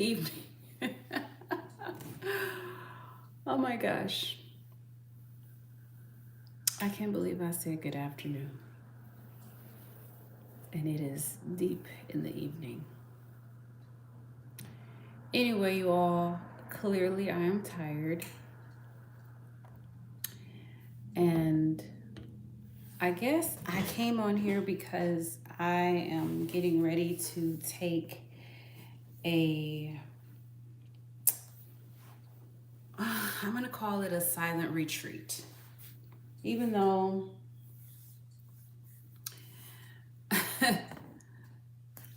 evening. Oh my gosh. I can't believe I said good afternoon. And it is deep in the evening. Anyway, you all, clearly I am tired. And I guess I came on here because I am getting ready to take a, I'm going to call it a silent retreat. Even though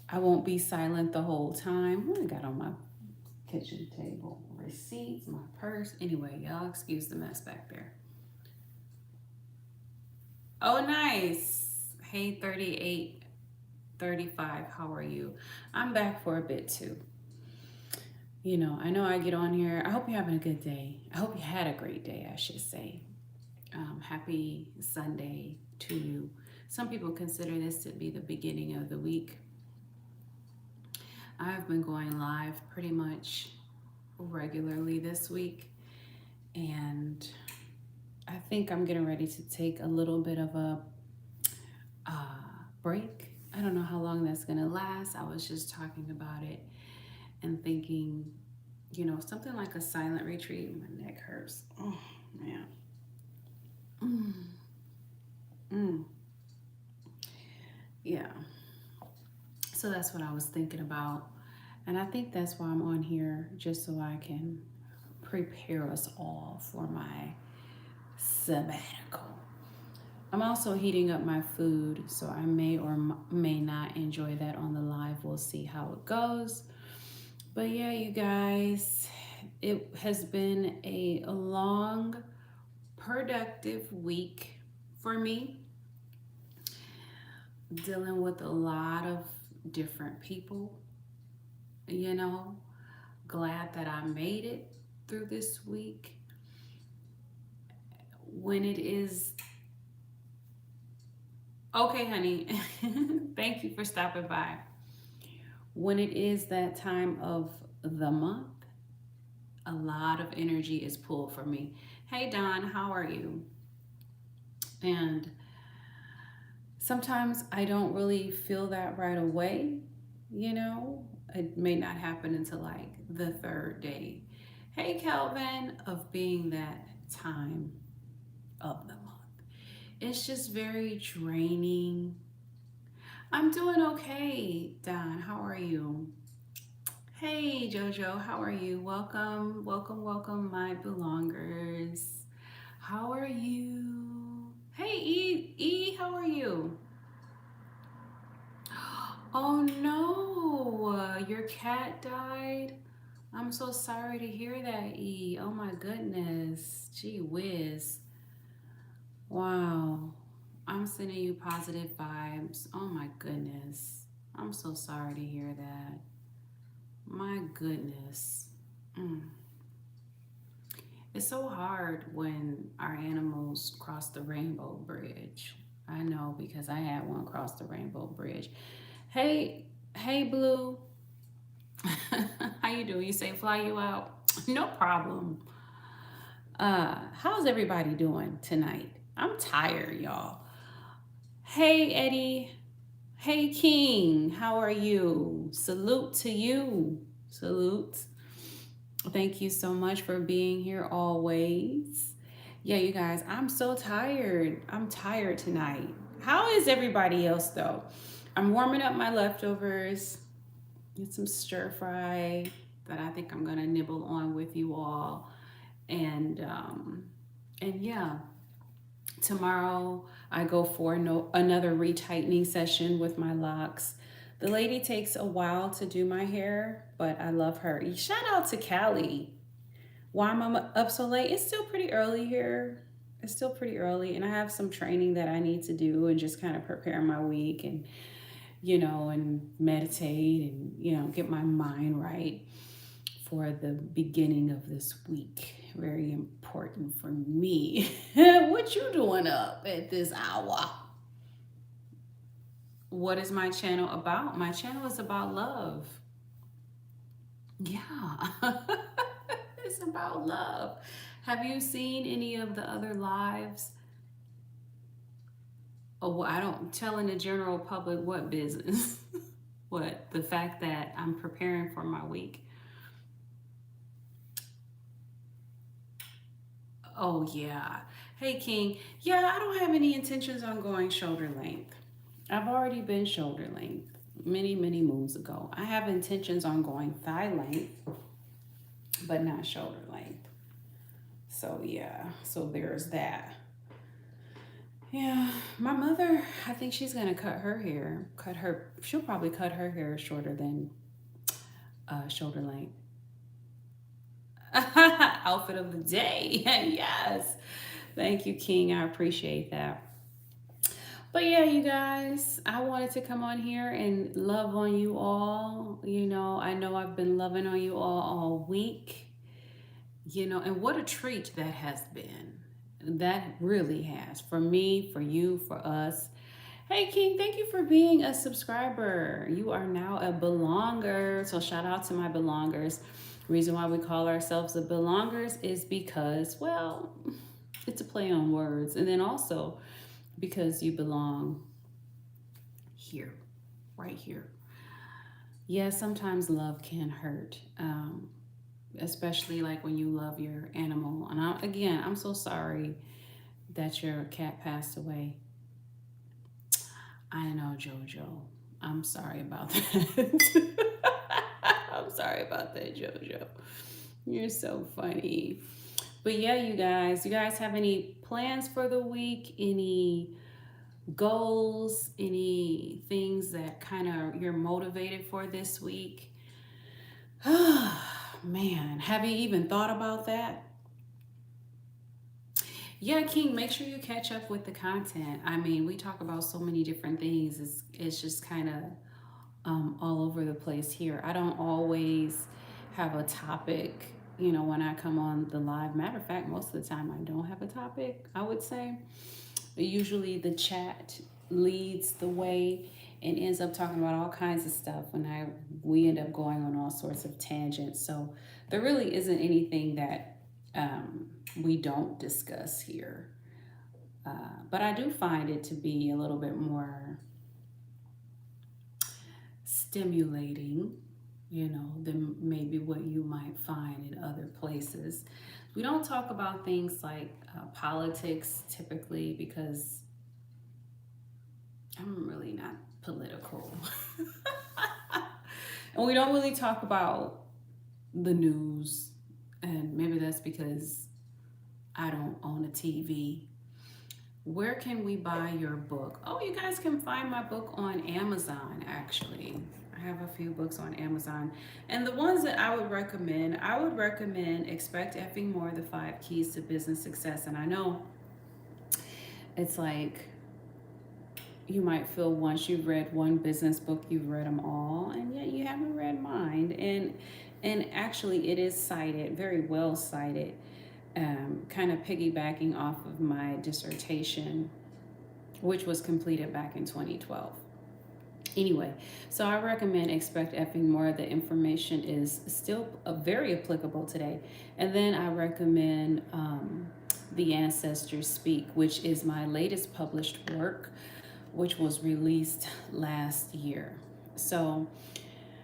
I won't be silent the whole time. What I got on my kitchen table? Receipts, my purse. Anyway, y'all excuse the mess back there. Oh, nice. Hey, 3835. How are you? I'm back for a bit too. You know, I know I get on here. I hope you're having a good day. I hope you had a great day, I should say. Happy Sunday to you. Some people consider this to be the beginning of the week. I've been going live pretty much regularly this week, and I think I'm getting ready to take a little bit of a break. I don't know how long that's going to last. I was just talking about it and thinking, you know, something like a silent retreat. My neck hurts. Oh, man. Mm. Mm. Yeah. So that's what I was thinking about. And I think that's why I'm on here, just so I can prepare us all for my sabbatical. I'm also heating up my food, so I may or may not enjoy that on the live. We'll see how it goes. But yeah, you guys, it has been a long, productive week for me, dealing with a lot of different people, you know. Glad that I made it through this week. When it is okay, honey. Thank you for stopping by. When it is that time of the month, a lot of energy is pulled from me. Hey, Don, how are you? And sometimes I don't really feel that right away, you know? It may not happen until like the third day. Hey, Calvin, of being that time of the month. It's just very draining. I'm doing okay, Don. How are you? Hey, Jojo, how are you? Welcome, welcome, welcome, my belongers. How are you? Hey, how are you? Oh no, your cat died. I'm so sorry to hear that, E. Oh my goodness. Gee whiz. Wow. I'm sending you positive vibes. Oh my goodness. I'm so sorry to hear that. My goodness. Mm. It's so hard when our animals cross the rainbow bridge. I know because I had one cross the rainbow bridge. Hey, hey, Blue. How you doing? You say fly you out? No problem. How's everybody doing tonight? I'm tired, y'all. Hey, Eddie. Hey, King. How are you? Salute to you. Salute. Thank you so much for being here always. Yeah, you guys, I'm so tired. I'm tired tonight. How is everybody else though? I'm warming up my leftovers. Get some stir fry that I think I'm gonna nibble on with you all. And yeah, tomorrow I go for another retightening session with my locks. The lady takes a while to do my hair, but I love her. Shout out to Callie. Why am I up so late? It's still pretty early here. It's still pretty early, and I have some training that I need to do and just kind of prepare my week and, you know, and meditate and, you know, get my mind right for the beginning of this week. Very important for me. What you doing up at this hour? What is my channel about? My channel is about love. Yeah. It's about love. Have you seen any of the other lives? Oh, well, I don't telling the general public what business. What? The fact that I'm preparing for my week. Oh, yeah. Hey, King. Yeah, I don't have any intentions on going shoulder length. I've already been shoulder length many, many moons ago. I have intentions on going thigh length, but not shoulder length. So, yeah. So, there's that. Yeah, my mother, I think she's gonna cut her hair. She'll probably cut her hair shorter than shoulder length. Outfit of the day. Yes. Thank you, King. I appreciate that. But yeah, you guys, I wanted to come on here and love on you all. I know I've been loving on you all week. And what a treat that has been. That really has. For me, for you, for us. Hey, King, thank you for being a subscriber. You are now a belonger. So, shout out to my belongers. Reason why we call ourselves the belongers is because, well, it's a play on words. And then also because you belong here, right here. Yeah, sometimes love can hurt, especially like when you love your animal. And I'm so sorry that your cat passed away. I know, JoJo. I'm sorry about that. I'm sorry about that, JoJo. You're so funny. But yeah, you guys have any plans for the week? Any goals? Any things that kind of you're motivated for this week? Man, have you even thought about that? Yeah, King, make sure you catch up with the content. I mean, we talk about so many different things. It's just kind of all over the place here. I don't always have a topic, when I come on the live. Matter of fact, most of the time I don't have a topic, I would say. Usually the chat leads the way and ends up talking about all kinds of stuff we end up going on all sorts of tangents. So there really isn't anything that we don't discuss here. But I do find it to be a little bit more stimulating, than maybe what you might find in other places. We don't talk about things like politics typically because I'm really not political. And we don't really talk about the news. And maybe that's because I don't own a TV. Where can we buy your book? Oh, you guys can find my book on Amazon, actually. I have a few books on Amazon. And the ones that I would recommend Expect Effing More, The 5 Keys to Business Success. And I know it's like you might feel once you've read one business book, you've read them all, and yet you haven't read mine. And actually, it is cited, very well cited, kind of piggybacking off of my dissertation, which was completed back in 2012. Anyway, so I recommend Expect Effing More. The information is still very applicable today. And then I recommend The Ancestors Speak, which is my latest published work, which was released last year. So,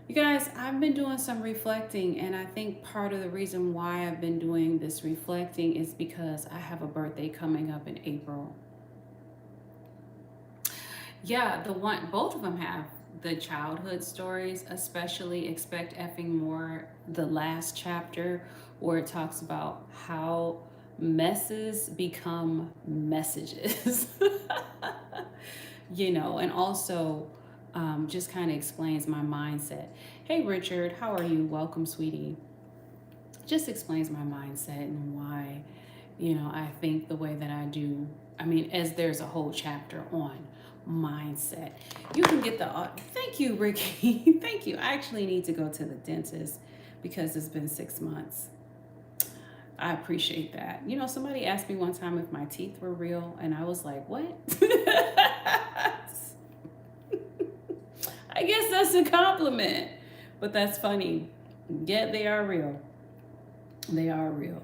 you guys, I've been doing some reflecting, and I think part of the reason why I've been doing this reflecting is because I have a birthday coming up in April. Yeah, both of them have the childhood stories, especially Expect Effing More, the last chapter, where it talks about how messes become messages. And also just kind of explains my mindset. Hey, Richard, how are you? Welcome, sweetie. Just explains my mindset and why, I think the way that I do. I mean, as there's a whole chapter on mindset. You can get thank you, Ricky. Thank you. I actually need to go to the dentist because it's been 6 months. I appreciate that. Somebody asked me one time if my teeth were real, and I was like, what? I guess that's a compliment, but that's funny. Yeah, they are real. They are real.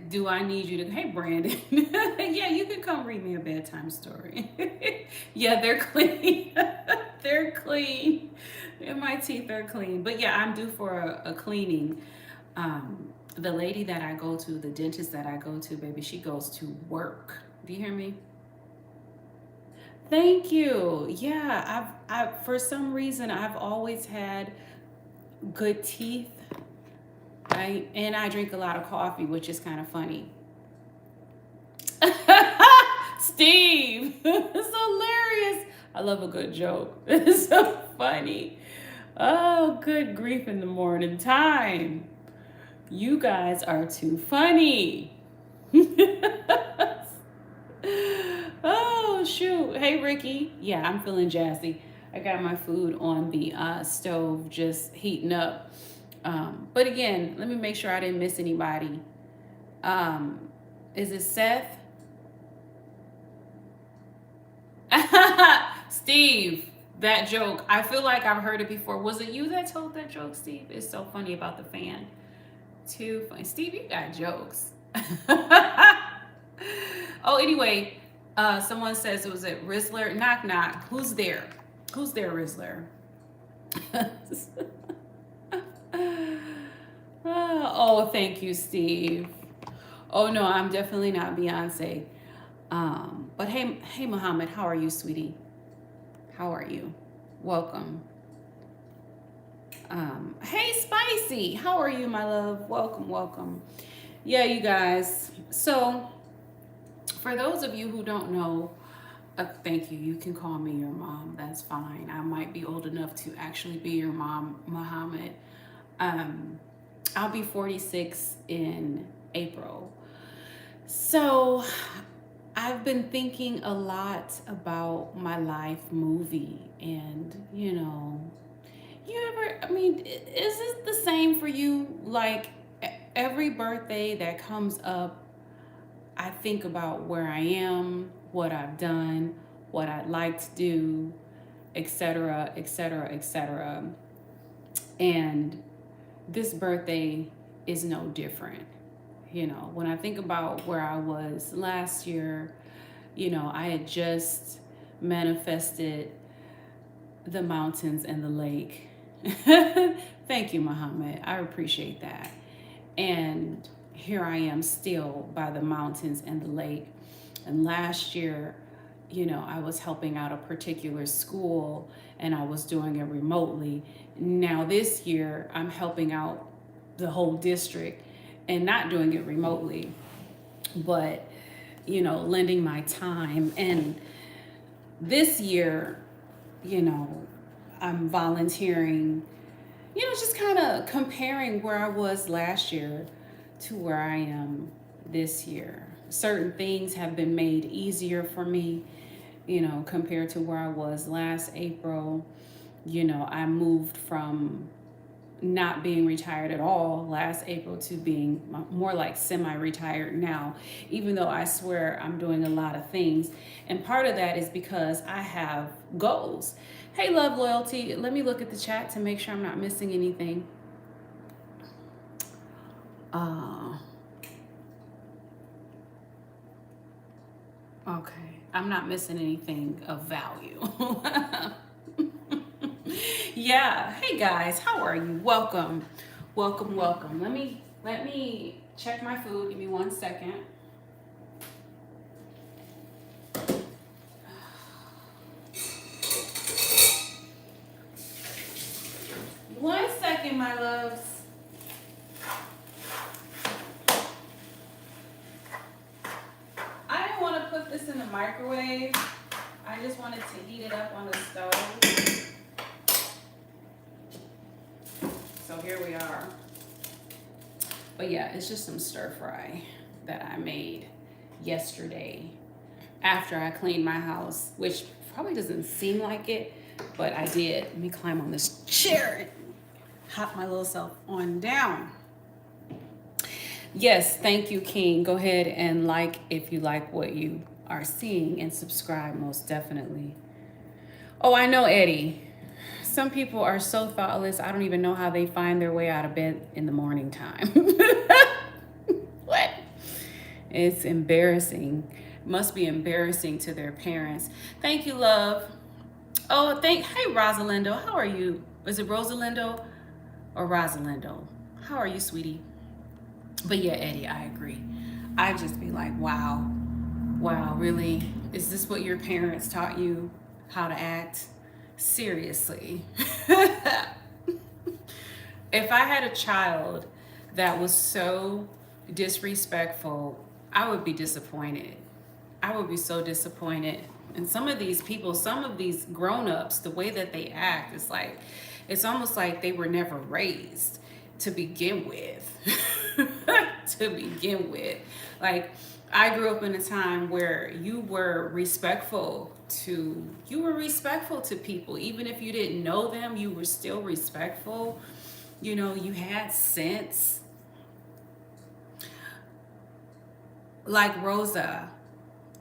Do I need you to? Hey, Brandon. Yeah, you can come read me a bedtime story. Yeah, they're clean. They're clean. And my teeth are clean. But yeah, I'm due for a cleaning. The lady that I go to, the dentist that I go to, baby, she goes to work. Do you hear me? Thank you. Yeah, I for some reason I've always had good teeth. And I drink a lot of coffee, which is kind of funny. Steve, it's hilarious. I love a good joke. It's so funny. Oh, good grief in the morning time. You guys are too funny. Oh, shoot. Hey, Ricky. Yeah, I'm feeling jazzy. I got my food on the stove just heating up. But again, let me make sure I didn't miss anybody. Um, is it Seth? Steve, that joke. I feel like I've heard it before. Was it you that told that joke, Steve? It's so funny about the fan. Too funny. Steve, you got jokes. Oh, anyway, someone says it was at Rizzler. Knock, knock. Who's there? Who's there, Rizzler? Oh, thank you, Steve. Oh no, I'm definitely not Beyonce. But hey, Muhammad, how are you, sweetie? How are you? Welcome. Hey, Spicy, how are you, my love? Welcome, welcome. Yeah, you guys. So, for those of you who don't know, thank you. You can call me your mom. That's fine. I might be old enough to actually be your mom, Muhammad. Um, I'll be 46 in April. So, I've been thinking a lot about my life movie, and you ever, I mean, is this the same for you? Like every birthday that comes up, I think about where I am, what I've done, what I'd like to do, etc., etc., etc. And this birthday is no different. When I think about where I was last year, I had just manifested the mountains and the lake. Thank you, Muhammad. I appreciate that. And here I am still by the mountains and the lake. And last year, I was helping out a particular school and I was doing it remotely. Now this year, I'm helping out the whole district and not doing it remotely, but lending my time. And this year, I'm volunteering, just kind of comparing where I was last year to where I am this year. Certain things have been made easier for me, compared to where I was last April. I moved from not being retired at all last April to being more like semi-retired now, even though I swear I'm doing a lot of things. And part of that is because I have goals. Hey, Love Loyalty, let me look at the chat to make sure I'm not missing anything. Okay, I'm not missing anything of value. Yeah. Hey guys, how are you? Welcome. Welcome, welcome. Let me check my food. Give me 1 second. One second, my loves. I didn't want to put this in the microwave. I just wanted to heat it up on the stove. So here we are. But yeah, it's just some stir fry that I made yesterday after I cleaned my house, which probably doesn't seem like it, but I did. Let me climb on this chair and hop my little self on down. Yes, thank you, King. Go ahead and like if you like what you are seeing, and subscribe most definitely. Oh, I know, Eddie. some people are so thoughtless, I don't even know how they find their way out of bed in the morning time. What? It's embarrassing. Must be embarrassing to their parents. Thank you, love. Oh, hey, Rosalindo. How are you? Is it Rosalindo or Rosalindo? How are you, sweetie? But yeah, Eddie, I agree. I just be like, wow, wow, really? Is this what your parents taught you how to act? Seriously. If I had a child that was so disrespectful, I would be disappointed. I would be so disappointed. And some of these people, some of these grown-ups, the way that they act, it's like, it's almost like they were never raised to begin with. To begin with. Like, I grew up in a time where you were respectful to people. Even if you didn't know them, you were still respectful. You know, you had sense. Like Rosa.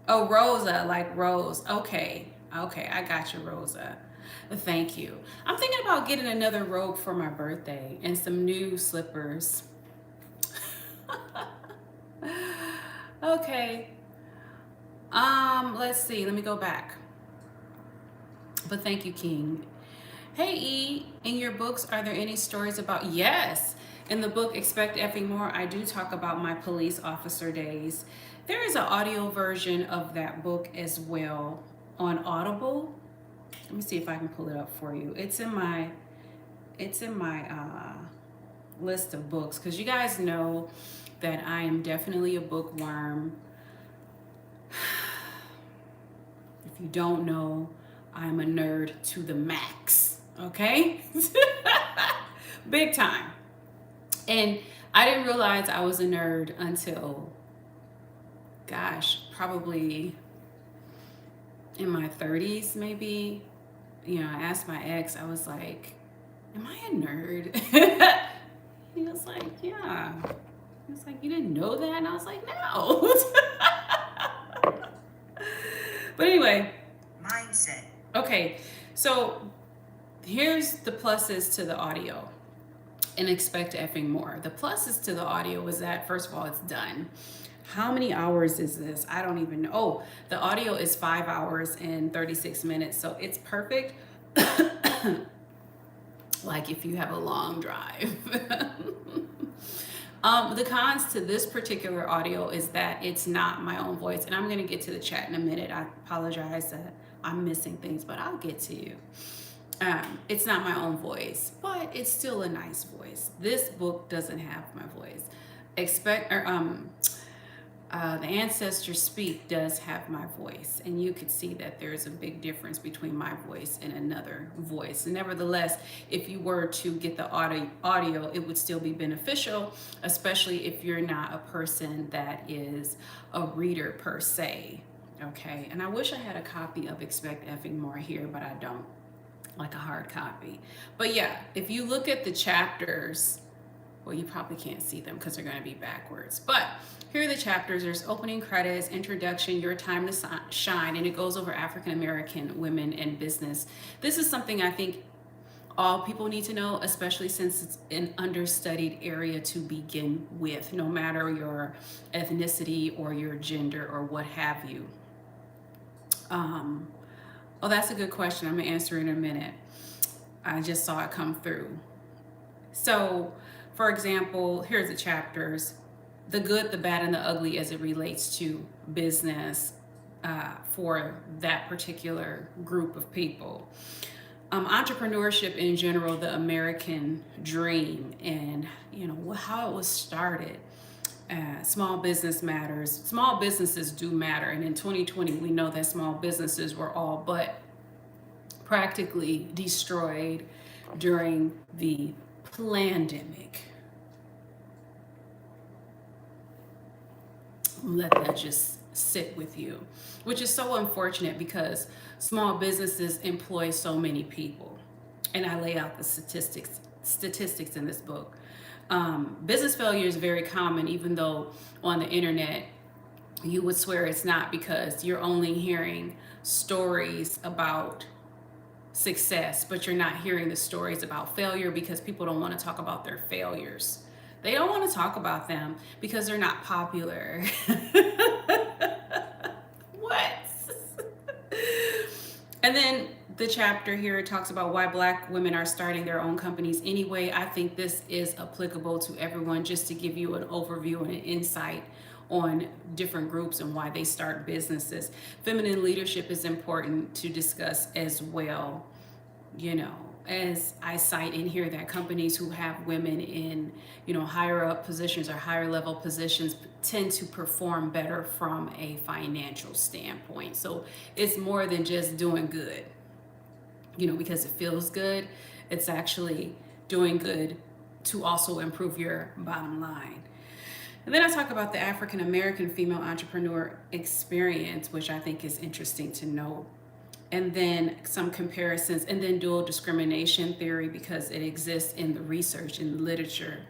Oh, Rosa, like Rose. Okay. Okay, I got you, Rosa. Thank you. I'm thinking about getting another robe for my birthday and some new slippers. Okay. Let's see. Let me go back. But thank you, King. Hey, E, in your books, are there any stories about... Yes. In the book, Expect Effing More, I do talk about my police officer days. There is an audio version of that book as well on Audible. Let me see if I can pull it up for you. It's in my list of books, because you guys know that I am definitely a bookworm. If you don't know, I'm a nerd to the max, okay? Big time. And I didn't realize I was a nerd until, gosh, probably in my 30s, maybe. You know, I asked my ex, I was like, am I a nerd? He was like, yeah. He was like, you didn't know that? And I was like, no. But anyway. Mindset. Okay, so here's the pluses to the audio and Expect Effing More. The pluses to the audio is that, first of all, it's done. How many hours is this? I don't even know. Oh, the audio is 5 hours and 36 minutes, so it's perfect. Like if you have a long drive. The cons to this particular audio is that it's not my own voice, and I'm going to get to the chat in a minute. I apologize that I'm missing things, but I'll get to you. It's not my own voice, but it's still a nice voice. This book doesn't have my voice. The Ancestors Speak does have my voice, and you could see that there's a big difference between my voice and another voice. Nevertheless, if you were to get the audio, it would still be beneficial, especially if you're not a person that is a reader per se. Okay, and I wish I had a copy of Expect Effing More here, but I don't, like a hard copy. But yeah, if you look at the chapters, well, you probably can't see them because they're going to be backwards. But here are the chapters. There's opening credits, introduction, your time to shine, and it goes over African American women in business. This is something I think all people need to know, especially since it's an understudied area to begin with, no matter your ethnicity or your gender or what have you. Oh, that's a good question. I'm going to answer in a minute. I just saw it come through. So, for example, here's the chapters: the good, the bad, and the ugly as it relates to business for that particular group of people. Entrepreneurship in general, the American dream, and how it was started. Small business matters. Small businesses do matter, and in 2020 we know that small businesses were all but practically destroyed during the pandemic. Let that just sit with you, which is so unfortunate because small businesses employ so many people, and I lay out the statistics in this book. Business failure is very common, even though on the internet you would swear it's not, because you're only hearing stories about success, but you're not hearing the stories about failure because people don't want to talk about their failures. They don't want to talk about them because they're not popular. What? And then the chapter here talks about why Black women are starting their own companies anyway. I think this is applicable to everyone, just to give you an overview and an insight on different groups and why they start businesses. Feminine leadership is important to discuss as well. You know, as I cite in here, that companies who have women in, higher up positions or higher level positions tend to perform better from a financial standpoint. So it's more than just doing good, because it feels good. It's actually doing good to also improve your bottom line. And then I talk about the African American female entrepreneur experience, which I think is interesting to know. And then some comparisons, and then dual discrimination theory, because it exists in the research, in the literature.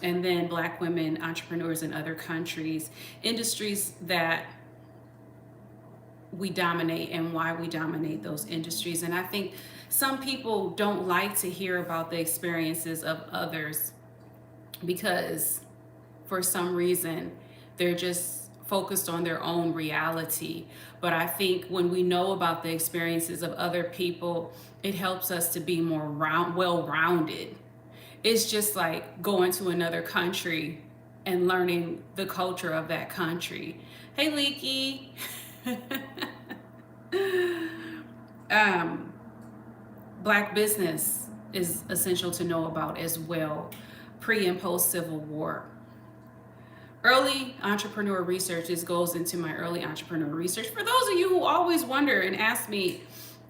And then Black women entrepreneurs in other countries, industries that we dominate and why we dominate those industries. And I think some people don't like to hear about the experiences of others because for some reason they're just focused on their own reality. But I think when we know about the experiences of other people, it helps us to be more well-rounded. It's just like going to another country and learning the culture of that country. Hey, Leaky. Black business is essential to know about as well. Pre and post Civil War. Early entrepreneur research. This goes into my early entrepreneur research. For those of you who always wonder and ask me,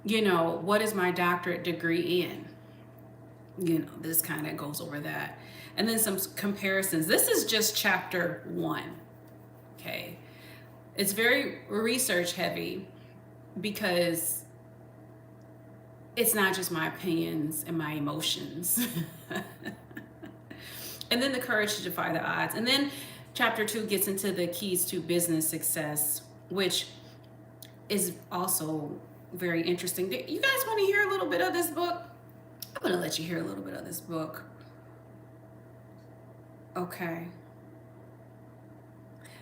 what is my doctorate degree in? This kind of goes over that. And then some comparisons. This is just chapter 1. Okay. It's very research heavy because it's not just my opinions and my emotions. And then the courage to defy the odds. And then chapter 2 gets into the keys to business success, which is also very interesting. You guys want to hear a little bit of this book? I'm going to let you hear a little bit of this book. Okay.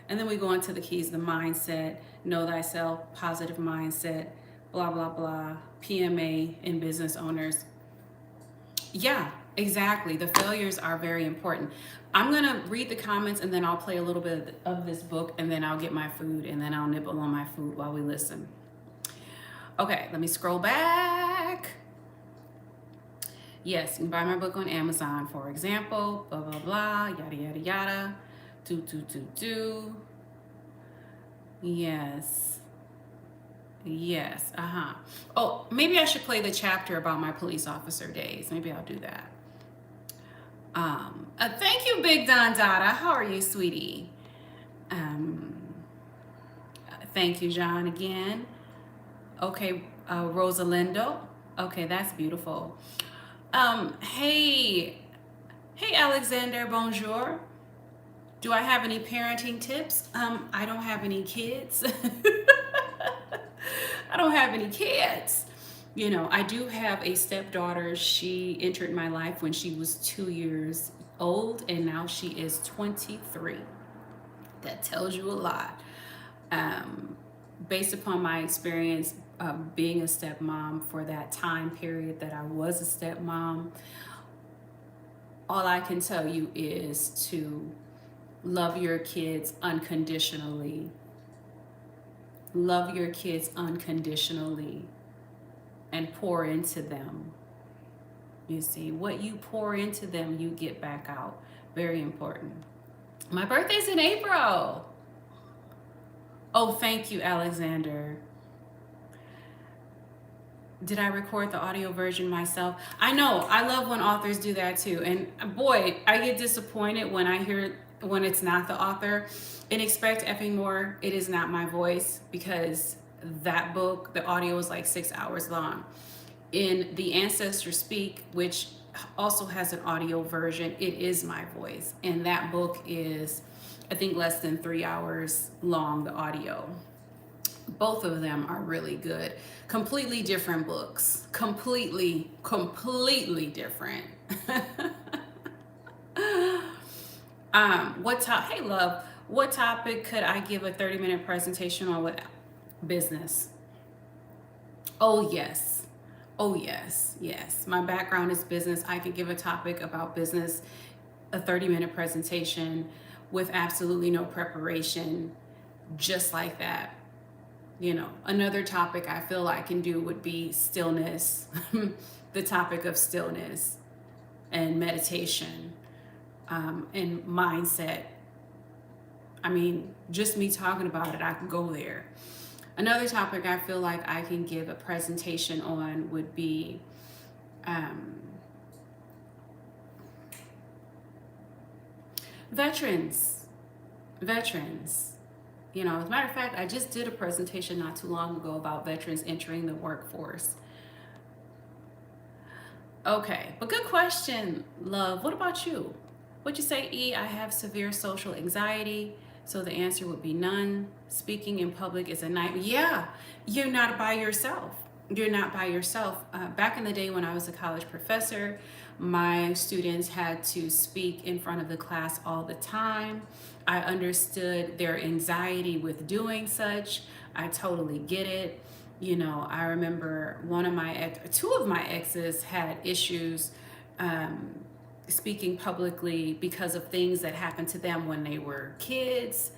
And then we go into the keys, the mindset, know thyself, positive mindset, blah, blah, blah, PMA and business owners. Yeah, exactly. The failures are very important. I'm going to read the comments and then I'll play a little bit of this book and then I'll get my food and then I'll nibble on my food while we listen. Okay, let me scroll back. Yes, you can buy my book on Amazon, for example, blah, blah, blah, yada, yada, yada, do. Yes. Yes, Oh, maybe I should play the chapter about my police officer days. Maybe I'll do that. Thank you, Big Don Dada. How are you, sweetie? Thank you, John, again. Okay, Rosalindo. Okay, that's beautiful. Hey, Alexander, bonjour. Do I have any parenting tips? I don't have any kids. I don't have any kids. I do have a stepdaughter. She entered my life when she was 2 years old, and now she is 23. That tells you a lot. Based upon my experience of being a stepmom for that time period that I was a stepmom, all I can tell you is to love your kids unconditionally. Love your kids unconditionally and pour into them. You see, what you pour into them, you get back out. Very important. My birthday's in April. Oh, thank you, Alexander. Did I record the audio version myself? I know, I love when authors do that too. And boy, I get disappointed when I hear when it's not the author. And Expect Effing More, it is not my voice, because that book, the audio is like 6 hours long. In The Ancestors Speak, which also has an audio version, it is my voice. And that book is, I think, less than 3 hours long, the audio. Both of them are really good. Completely different books. Completely different. Hey love, what topic could I give a 30-minute presentation on with business? Oh yes. Oh yes. Yes. My background is business. I could give a topic about business, a 30-minute presentation with absolutely no preparation, just like that. Another topic I feel I can do would be stillness, the topic of stillness and meditation, and mindset. I mean, just me talking about it, I can go there. Another topic I feel like I can give a presentation on would be veterans. Veterans. As a matter of fact, I just did a presentation not too long ago about veterans entering the workforce. Okay, but good question, love. What about you? What'd you say, E? I have severe social anxiety, so the answer would be none. Speaking in public is a nightmare. Yeah, you're not by yourself. You're not by yourself. Back in the day when I was a college professor, my students had to speak in front of the class all the time. I understood their anxiety with doing such. I totally get it. I remember two of my exes had issues speaking publicly because of things that happened to them when they were kids.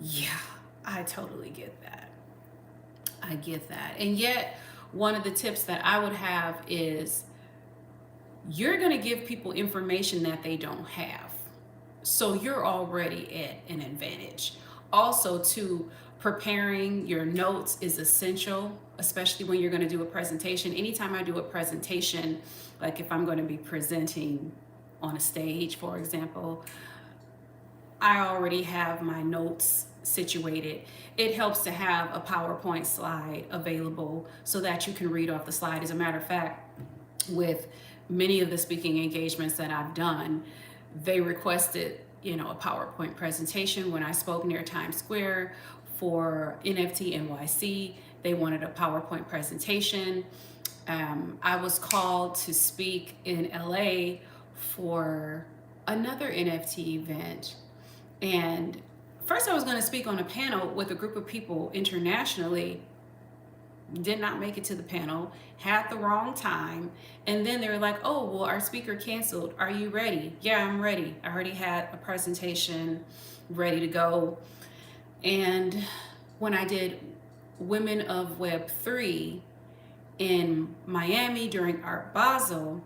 Yeah, I totally get that. I get that. And yet, one of the tips that I would have is you're going to give people information that they don't have. So you're already at an advantage. Also, too, preparing your notes is essential, especially when you're going to do a presentation. Anytime I do a presentation, like if I'm going to be presenting on a stage, for example, I already have my notes situated. It helps to have a PowerPoint slide available so that you can read off the slide. As a matter of fact, with many of the speaking engagements that I've done, they requested, a PowerPoint presentation. When I spoke near Times Square for NFT NYC, they wanted a PowerPoint presentation. I was called to speak in LA for another NFT event. And first I was going to speak on a panel with a group of people internationally. Did not make it to the panel, had the wrong time, and then they were like, oh, well, our speaker canceled. Are you ready? Yeah, I'm ready. I already had a presentation ready to go. And when I did Women of Web 3 in Miami during Art Basel,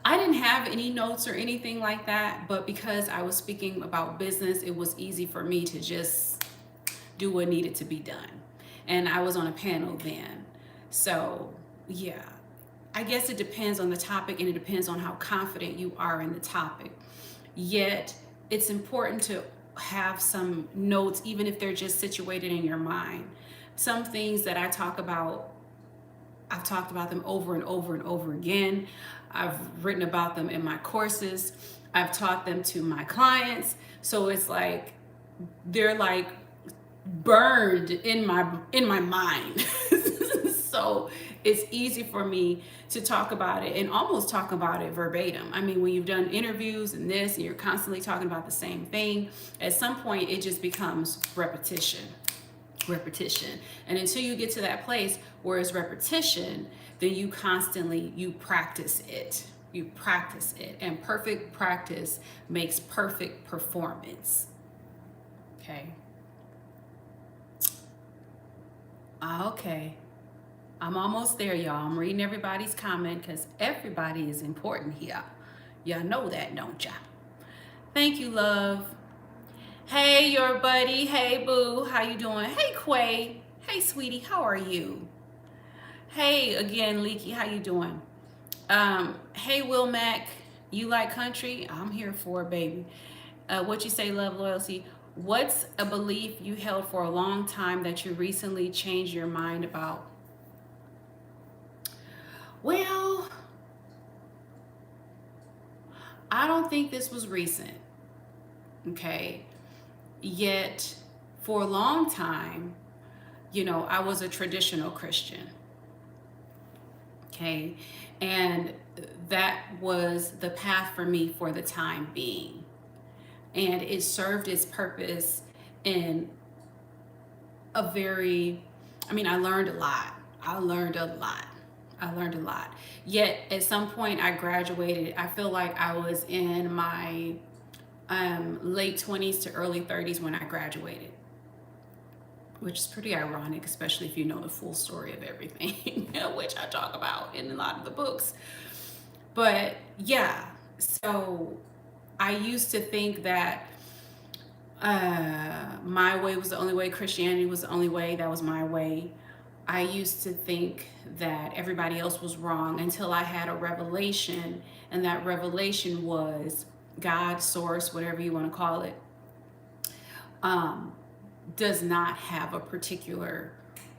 I didn't have any notes or anything like that, but because I was speaking about business, it was easy for me to just do what needed to be done. And I was on a panel then. So yeah, I guess it depends on the topic and it depends on how confident you are in the topic. Yet it's important to have some notes, even if they're just situated in your mind. Some things that I talk about, I've talked about them over and over and over again. I've written about them in my courses. I've taught them to my clients. So it's like, they're like burned in my mind. So it's easy for me to talk about it and almost talk about it verbatim. I mean, when you've done interviews and this and you're constantly talking about the same thing, at some point it just becomes repetition. And until you get to that place where it's repetition, then you practice it. And perfect practice makes perfect performance. Okay. Okay. I'm almost there, y'all. I'm reading everybody's comment because everybody is important here. Y'all know that, don't y'all? Thank you, love. Hey, your buddy. Hey, boo. How you doing? Hey, Quay. Hey, sweetie. How are you? Hey, again, Leaky. How you doing? Hey, Will Mac. You like country? I'm here for it, baby. What you say, love, loyalty? What's a belief you held for a long time that you recently changed your mind about? Well, I don't think this was recent, okay? Yet, for a long time, I was a traditional Christian. Okay. And that was the path for me for the time being. And it served its purpose in a very, I learned a lot. I learned a lot. I learned a lot. Yet at some point I graduated. I feel like I was in my late 20s to early 30s when I graduated, which is pretty ironic, especially if you know the full story of everything, which I talk about in a lot of the books. But yeah, so I used to think that my way was the only way, Christianity was the only way, that was my way. I used to think that everybody else was wrong until I had a revelation, and that revelation was God, source, whatever you want to call it, does not have a particular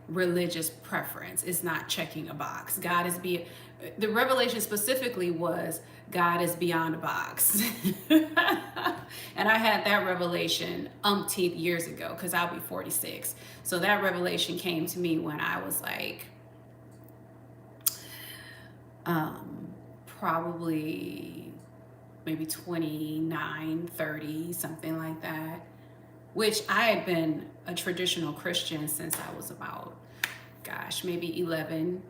religious preference. It's not checking a box. The revelation specifically was God is beyond a box. And I had that revelation umpteenth years ago, because I'll be 46. So that revelation came to me when I was like probably maybe 29, 30, something like that, which I had been a traditional Christian since I was about, maybe 11,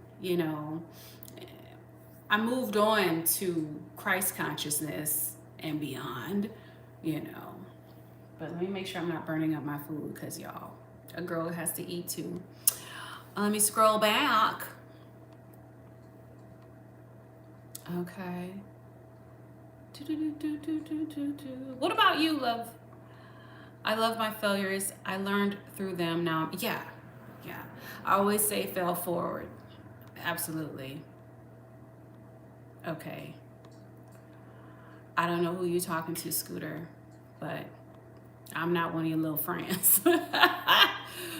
I moved on to Christ consciousness and beyond, But let me make sure I'm not burning up my food, because y'all, a girl has to eat too. Let me scroll back. Okay. What about you, love? I love my failures. I learned through them. Now, yeah. I always say fail forward. Absolutely. Okay. I don't know who you're talking to, Scooter, but I'm not one of your little friends.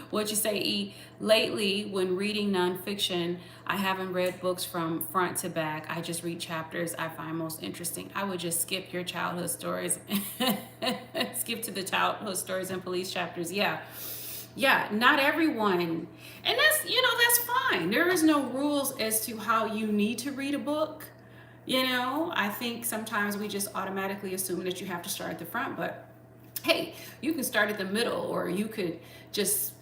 What you say, E? Lately, when reading nonfiction, I haven't read books from front to back. I just read chapters I find most interesting. I would just skip your childhood stories. Skip to the childhood stories and police chapters. Yeah, not everyone. And that's fine. There is no rules as to how you need to read a book. I think sometimes we just automatically assume that you have to start at the front, but hey, you can start at the middle, or you could just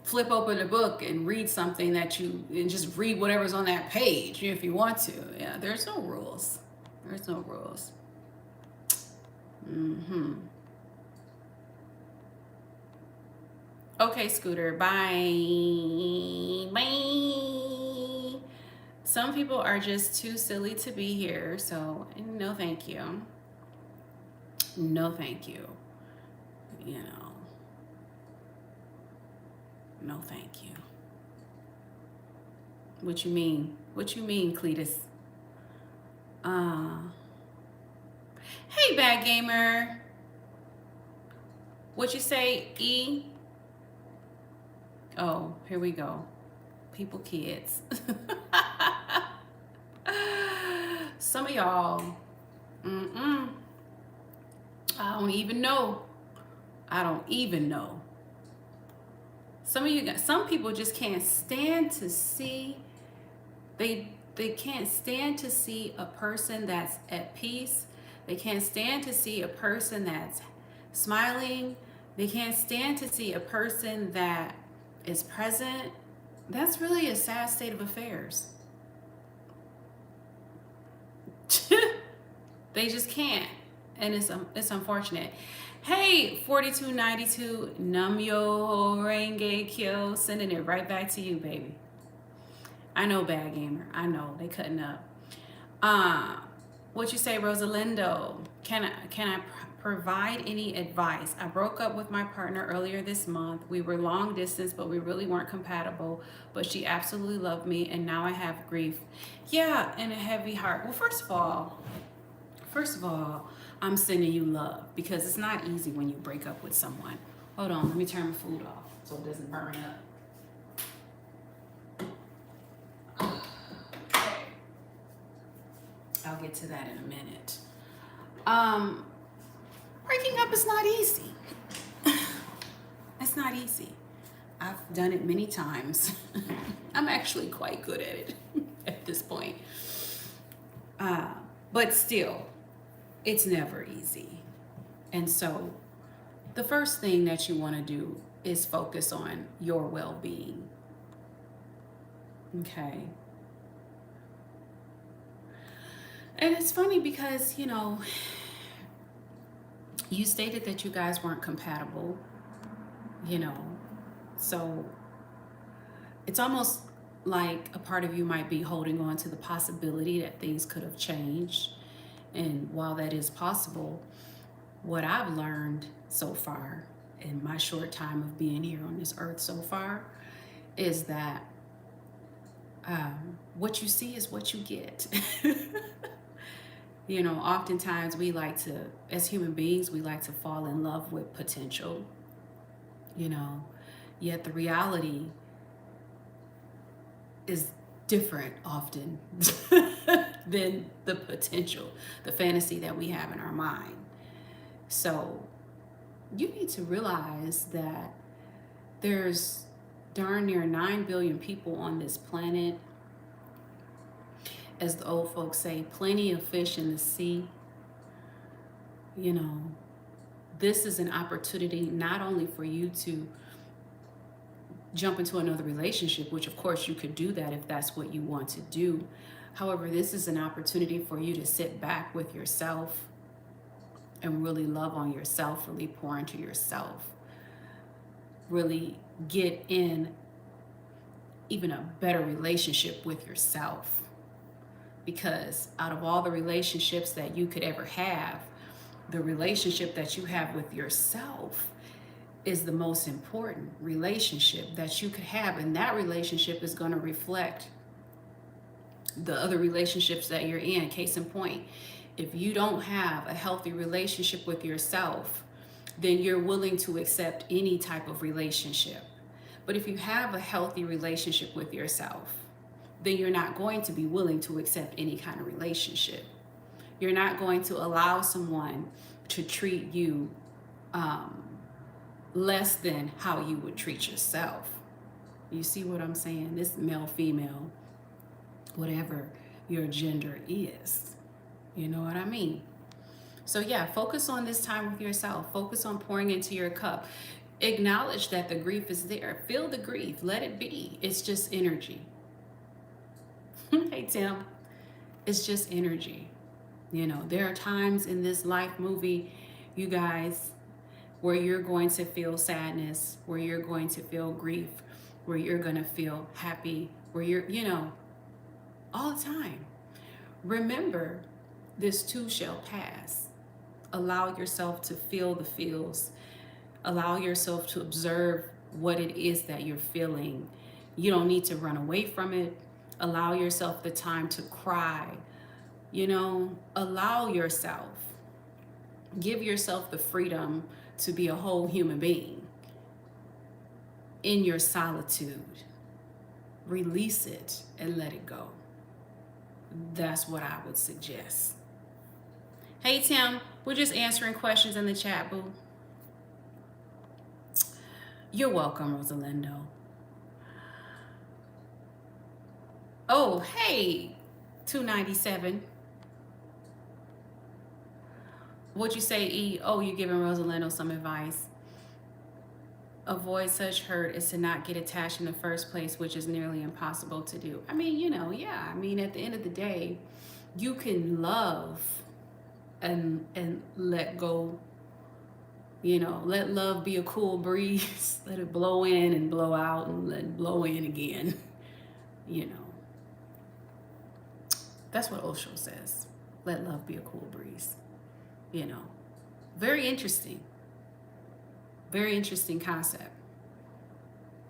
flip open a book and read something and just read whatever's on that page if you want to. Yeah, there's no rules. There's no rules. Okay, Scooter, bye. Bye. Some people are just too silly to be here, so no thank you. No thank you. No thank you. What you mean? What you mean, Cletus? Hey, bad gamer. What you say, E? Oh, here we go. People, kids. Some of y'all, I don't even know. Some people just can't stand to see. They can't stand to see a person that's at peace. They can't stand to see a person that's smiling. They can't stand to see a person that is present. That's really a sad state of affairs. They just can't, and it's unfortunate. Hey, 4292 Namyo Renge Kyo, sending it right back to you, baby. I know, bad gamer. I know they cutting up. What you say, Rosalindo? Can I provide any advice? I broke up with my partner earlier this month. We were long distance, but we really weren't compatible. But she absolutely loved me, and now I have grief. Yeah, and a heavy heart. Well, first of all, I'm sending you love, because it's not easy when you break up with someone. Hold on, let me turn my food off so it doesn't burn up. Okay. I'll get to that in a minute. Breaking up is not easy. It's not easy. I've done it many times. I'm actually quite good at it at this point. Uh, but still, it's never easy. And so the first thing that you want to do is focus on your well-being. Okay. And it's funny because, you stated that you guys weren't compatible, you know, so it's almost like a part of you might be holding on to the possibility that things could have changed. And while that is possible, what I've learned so far in my short time of being here on this earth so far is that what you see is what you get. Oftentimes we like to, as human beings, we like to fall in love with potential, yet the reality is different often than the potential, the fantasy that we have in our mind. So you need to realize that there's darn near 9 billion people on this planet. As the old folks say, plenty of fish in the sea. This is an opportunity not only for you to jump into another relationship, which of course you could do that if that's what you want to do. However, this is an opportunity for you to sit back with yourself and really love on yourself, really pour into yourself, really get in even a better relationship with yourself. Because out of all the relationships that you could ever have, the relationship that you have with yourself is the most important relationship that you could have. And that relationship is going to reflect the other relationships that you're in. Case in point, if you don't have a healthy relationship with yourself, then you're willing to accept any type of relationship. But if you have a healthy relationship with yourself, then you're not going to be willing to accept any kind of relationship. You're not going to allow someone to treat you less than how you would treat yourself. You see what I'm saying? This male, female, whatever your gender is. You know what I mean? So yeah, focus on this time with yourself. Focus on pouring into your cup. Acknowledge that the grief is there. Feel the grief. Let it be. It's just energy. Hey, Tim. It's just energy. There are times in this life movie, you guys, where you're going to feel sadness, where you're going to feel grief, where you're going to feel happy, where you're, all the time. Remember, this too shall pass. Allow yourself to feel the feels. Allow yourself to observe what it is that you're feeling. You don't need to run away from it. Allow yourself the time to cry. Allow yourself. Give yourself the freedom to be a whole human being in your solitude. Release it and let it go. That's what I would suggest. Hey, Tim, we're just answering questions in the chat, boo. You're welcome, Rosalindo. Oh, hey, 297. What'd you say, E? Oh, you're giving Rosalindo some advice. Avoid such hurt is to not get attached in the first place, which is nearly impossible to do. I mean, yeah. I mean, at the end of the day, you can love and let go. Let love be a cool breeze. Let it blow in and blow out and let it blow in again. That's what Osho says. Let love be a cool breeze. Very interesting. Very interesting concept.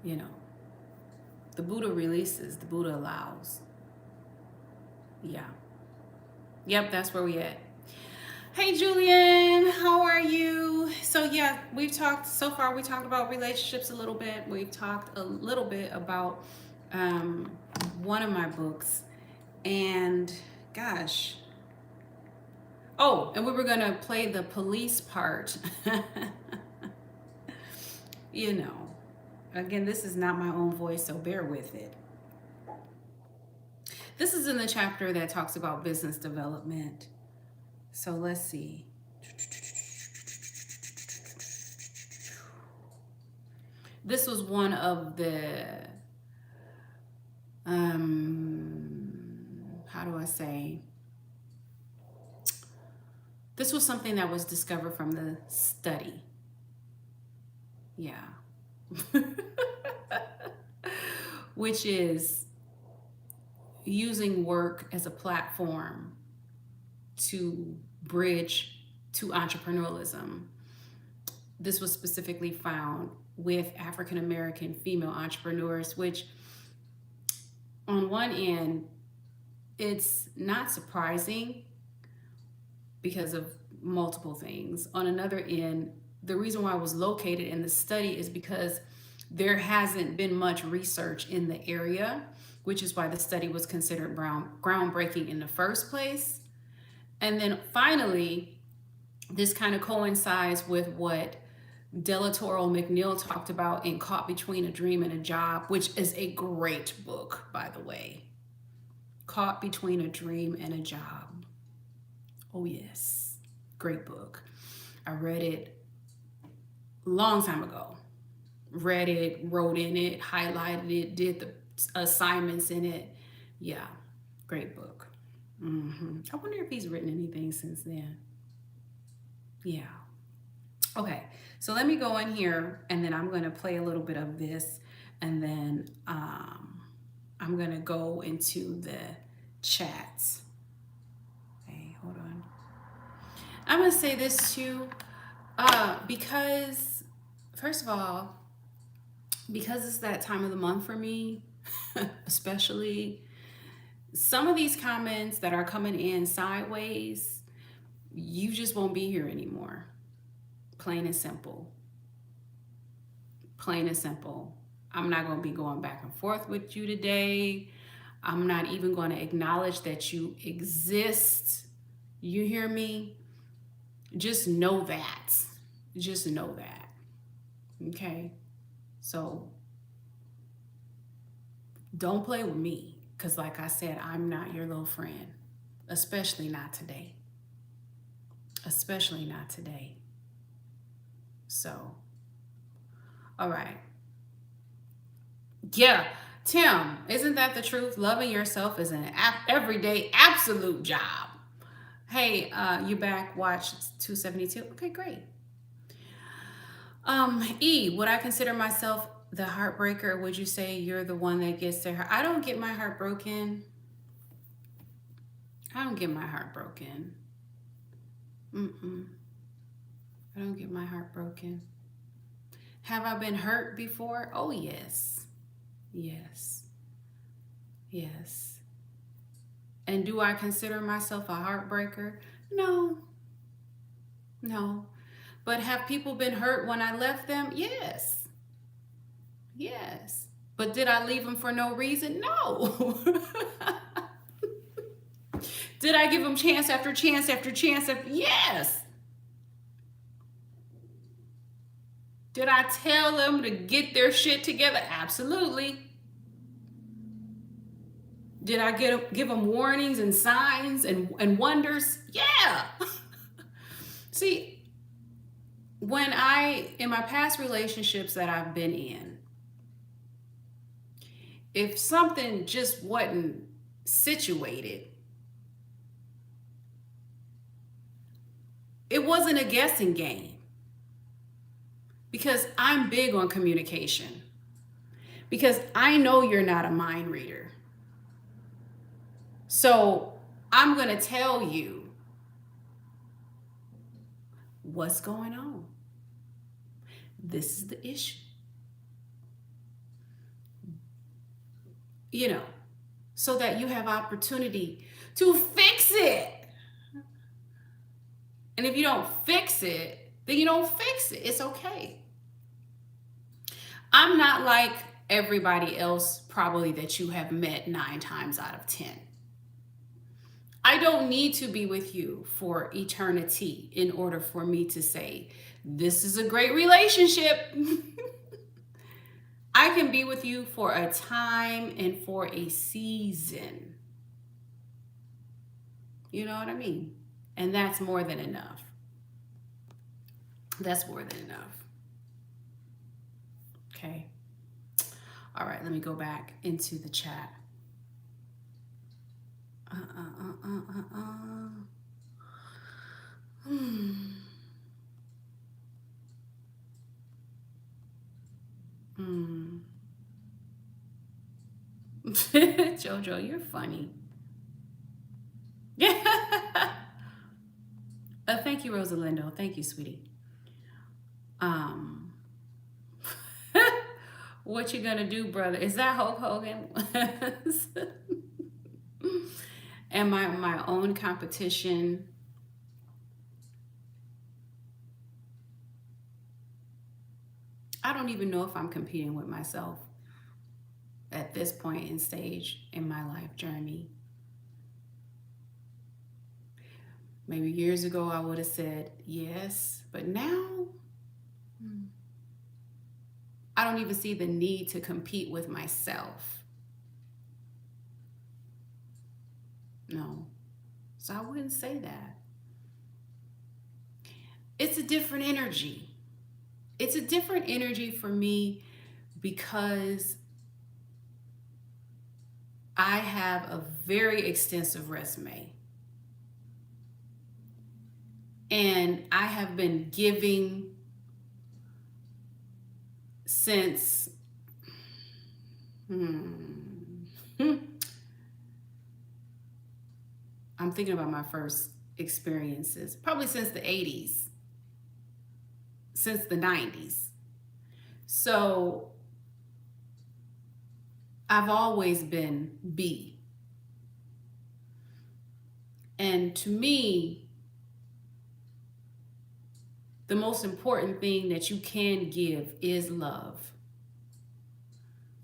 The Buddha releases, the Buddha allows. Yeah. Yep, that's where we at. Hey, Julian, how are you? So yeah, we talked about relationships a little bit. We've talked a little bit about one of my books, and gosh. Oh, and we were gonna play the police part. Again, this is not my own voice, so bear with it. This is in the chapter that talks about business development. So let's see. This was one of the, how do I say? This was something that was discovered from the study. Yeah. Which is using work as a platform to bridge to entrepreneurialism. This was specifically found with African American female entrepreneurs, which on one end, it's not surprising because of multiple things. On another end, the reason why I was located in the study is because there hasn't been much research in the area, which is why the study was considered groundbreaking in the first place. And then finally, this kind of coincides with what Delatoro McNeil talked about in Caught Between a Dream and a Job, which is a great book, by the way. Caught Between a Dream and a Job. Oh yes, great book. I read it a long time ago. Read it, wrote in it, highlighted it, did the assignments in it. Yeah, great book. I wonder if he's written anything since then. Yeah. Okay, so let me go in here and then I'm going to play a little bit of this and then I'm going to go into the chats. Okay, hold on. I'm going to say this too because, first of all, because it's that time of the month for me, especially, some of these comments that are coming in sideways, you just won't be here anymore. Plain and simple. Plain and simple. I'm not going to be going back and forth with you today. I'm not even going to acknowledge that you exist. You hear me? Just know that. Just know that. Okay? So don't play with me, because like I said, I'm not your little friend, especially not today. Especially not today. So, all right. Yeah, Tim, isn't that the truth? Loving yourself is an everyday absolute job. Hey, you back? Watch 272. Okay, great. Would I consider myself the heartbreaker? Would you say you're the one that gets their heart? I don't get my heart broken. I don't get my heart broken. I don't get my heart broken. Have I been hurt before? Oh, yes. Yes. Yes. And do I consider myself a heartbreaker? No. No. But have people been hurt when I left them? Yes. Yes. But did I leave them for no reason? No. Did I give them chance after chance after chance after? Yes. Did I tell them to get their shit together? Absolutely. Did I give them warnings and signs and wonders? Yeah. See, in my past relationships that I've been in, if something just wasn't situated, it wasn't a guessing game. Because I'm big on communication. Because I know you're not a mind reader. So I'm going to tell you what's going on. This is the issue. You know, so that you have opportunity to fix it. And if you don't fix it, then you don't fix it. It's okay. I'm not like everybody else probably that you have met 9 times out of 10. I don't need to be with you for eternity in order for me to say, this is a great relationship. I can be with you for a time and for a season. You know what I mean? And that's more than enough. That's more than enough. Okay. All right, let me go back into the chat. Hmm. Hmm. Jojo, you're funny. Yeah. Thank you, Rosalindo. Thank you, sweetie. Um, what you gonna do, brother? Is that Hulk Hogan? Am I my own competition? I don't even know if I'm competing with myself at this point in stage in my life journey. Maybe years ago I would have said yes, but now I don't even see the need to compete with myself. No. So I wouldn't say that. It's a different energy. It's a different energy for me because I have a very extensive resume. And I have been giving since I'm thinking about my first experiences, probably since the 80s, since the 90s. So I've always been B. And to me, the most important thing that you can give is love.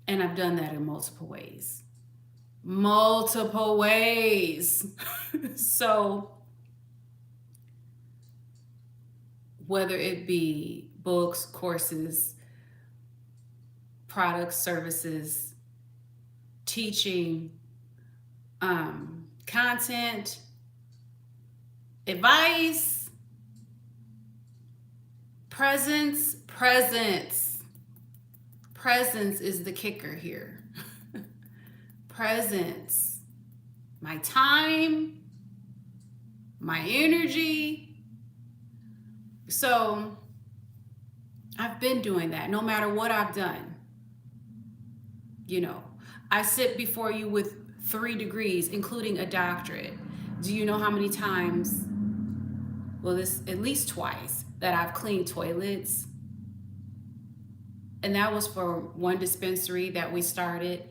And I've done that in multiple ways. Multiple ways. So whether it be books, courses, products, services, teaching, content, advice, presence is the kicker here. Presence, my time, my energy. So I've been doing that no matter what I've done. You know, I sit before you with 3 degrees, including a doctorate. Do you know how many times, well, this at least twice, that I've cleaned toilets? And that was for one dispensary that we started.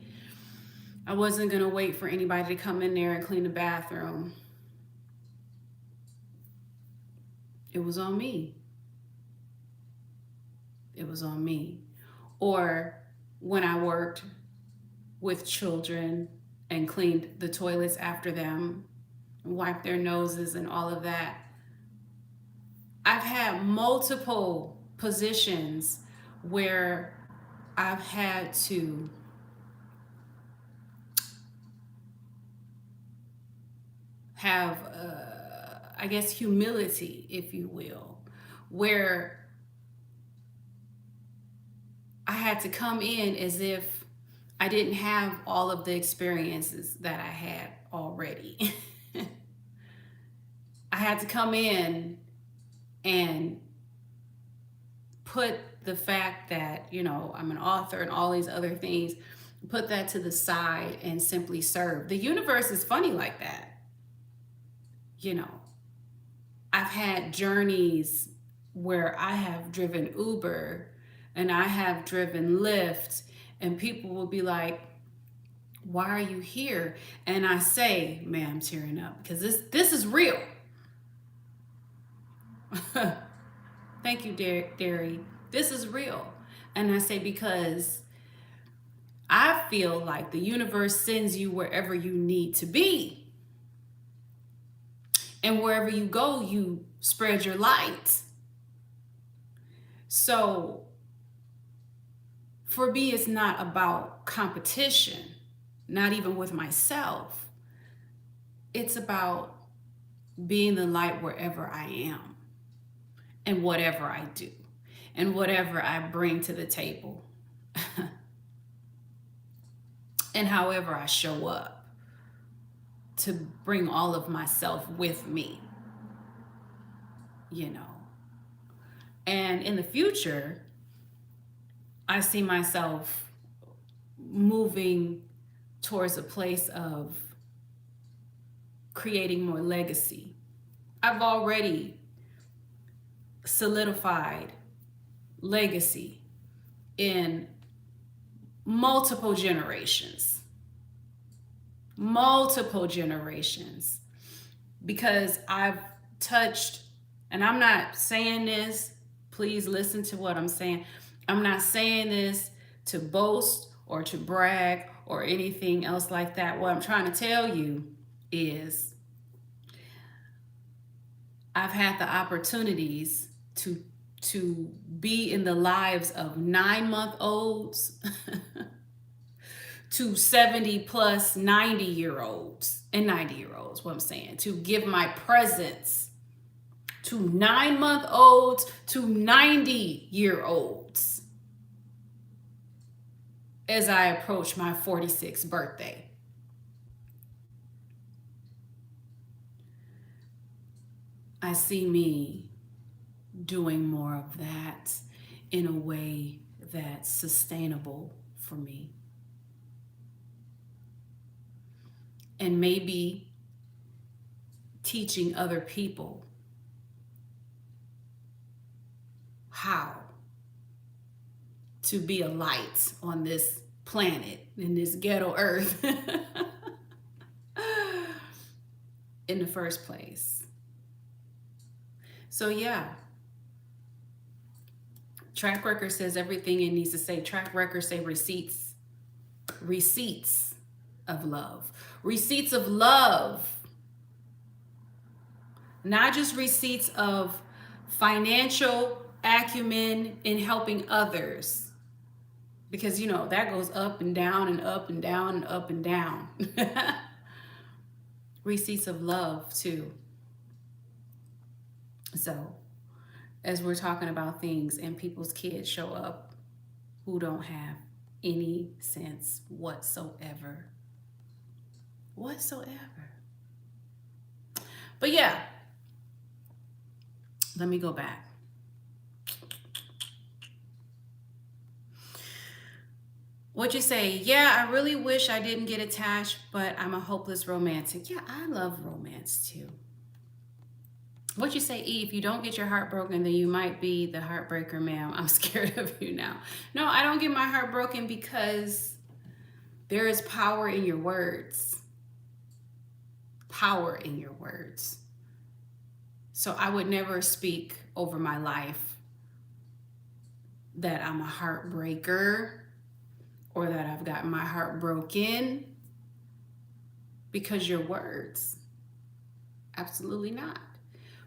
I wasn't going to wait for anybody to come in there and clean the bathroom. It was on me. It was on me. Or when I worked with children and cleaned the toilets after them, wiped their noses and all of that. I've had multiple positions where I've had to have, I guess, humility, if you will, where I had to come in as if I didn't have all of the experiences that I had already. I had to come in and put the fact that, you know, I'm an author and all these other things, put that to the side and simply serve. The universe is funny like that. You know, I've had journeys where I have driven Uber and I have driven Lyft, and people will be like, why are you here? And I say, man, I'm tearing up because this is real. Thank you, Derry. This is real. And I say, because I feel like the universe sends you wherever you need to be. And wherever you go, you spread your light. So For me, it's not about competition, not even with myself. It's about being the light wherever I am and whatever I do and whatever I bring to the table and however I show up to bring all of myself with me, you know. And in the future, I see myself moving towards a place of creating more legacy. I've already solidified legacy in multiple generations, because I've touched, and I'm not saying this, please listen to what I'm saying. I'm not saying this to boast or to brag or anything else like that. What I'm trying to tell you is I've had the opportunities to be in the lives of 9-month-olds to 70 plus 90-year-olds and 90-year-olds, what I'm saying, to give my presence to 9-month-olds to 90-year-olds as I approach my 46th birthday. I see me doing more of that in a way that's sustainable for me. And maybe teaching other people how to be a light on this planet, in this ghetto earth, in the first place. So yeah, track record says everything it needs to say. Track record say receipts of love. Receipts of love. Not just receipts of financial acumen in helping others. Because, you know, that goes up and down and up and down and up and down. Receipts of love, too. So, as we're talking about things and people's kids show up who don't have any sense whatsoever. But yeah, let me go back. What you say? Yeah, I really wish I didn't get attached, but I'm a hopeless romantic. Yeah, I love romance too. What you say, E? If you don't get your heart broken, then you might be the heartbreaker, ma'am. I'm scared of you now. No, I don't get my heart broken because there is power in your words. Power in your words. So I would never speak over my life that I'm a heartbreaker or that I've gotten my heart broken because your words. Absolutely not.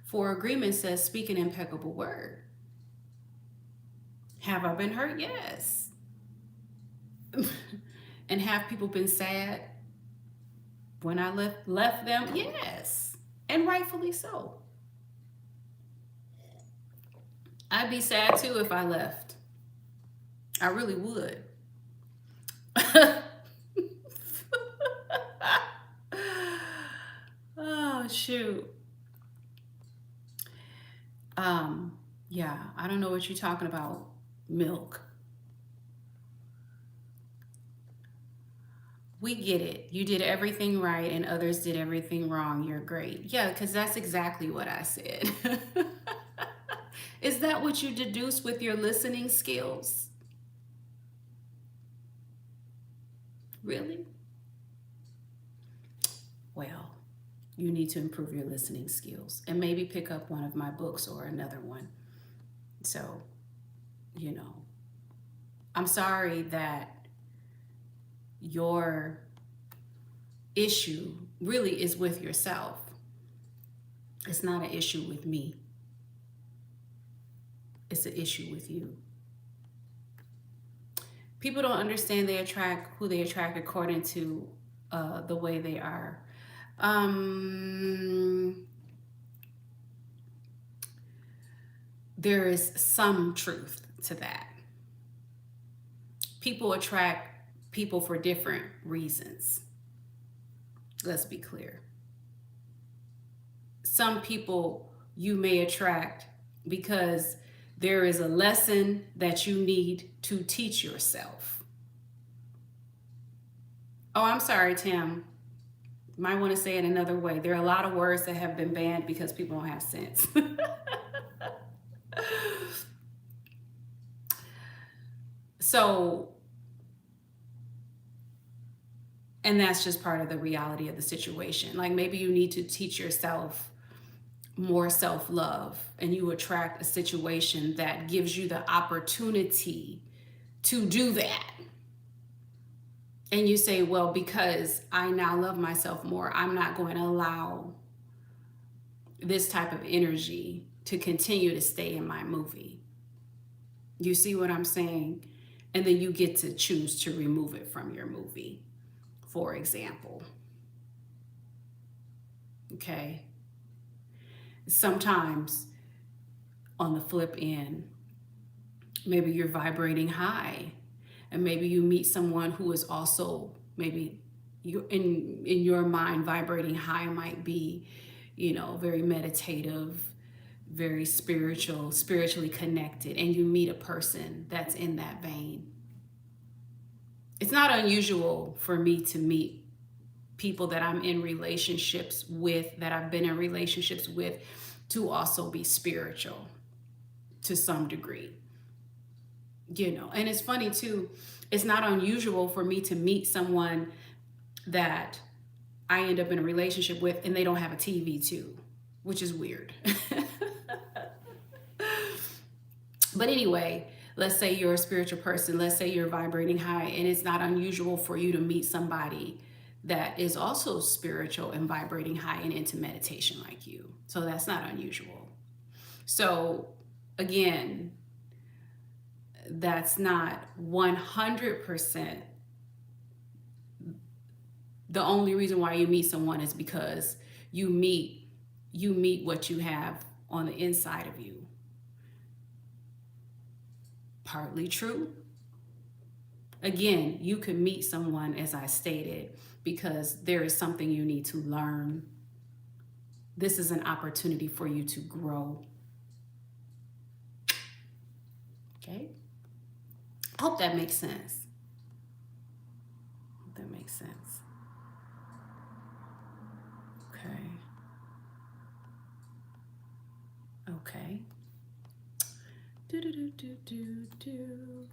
For agreement says, speak an impeccable word. Have I been hurt? Yes. And have people been sad when I left them? Yes. And rightfully so. I'd be sad too if I left. I really would. Oh, shoot. Yeah, I don't know what you're talking about, Milk. We get it. You did everything right and others did everything wrong. You're great. Yeah, because that's exactly what I said. Is that what you deduce with your listening skills? Really? Well, you need to improve your listening skills and maybe pick up one of my books or another one. So, you know, I'm sorry that your issue really is with yourself. It's not an issue with me. It's an issue with you. People don't understand they attract who they attract according to the way they are. Um, there is some truth to that. People attract people for different reasons. Let's be clear. Some people you may attract because there is a lesson that you need to teach yourself. Oh, I'm sorry, Tim. Might want to say it another way. There are a lot of words that have been banned because people don't have sense. So, and that's just part of the reality of the situation. Like maybe you need to teach yourself more self-love, and you attract a situation that gives you the opportunity to do that. And you say, well, because I now love myself more, I'm not going to allow this type of energy to continue to stay in my movie. You see what I'm saying? And then you get to choose to remove it from your movie, for example. Okay. Sometimes on the flip end, maybe you're vibrating high, and maybe you meet someone who is also, maybe you in your mind, vibrating high might be, very meditative, very spiritual, spiritually connected, and you meet a person that's in that vein. It's not unusual for me to meet people that I'm in relationships with, that I've been in relationships with, to also be spiritual to some degree. And it's funny too, it's not unusual for me to meet someone that I end up in a relationship with and they don't have a TV too, which is weird. But anyway, let's say you're a spiritual person, let's say you're vibrating high, and it's not unusual for you to meet somebody that is also spiritual and vibrating high and into meditation like you. So that's not unusual. So again, that's not 100%. The only reason why you meet someone is because you meet what you have on the inside of you. Partly true. Again, you could meet someone, as I stated, because there is something you need to learn. This is an opportunity for you to grow. Okay? I hope that makes sense. That makes sense. Okay. Do do do do do do.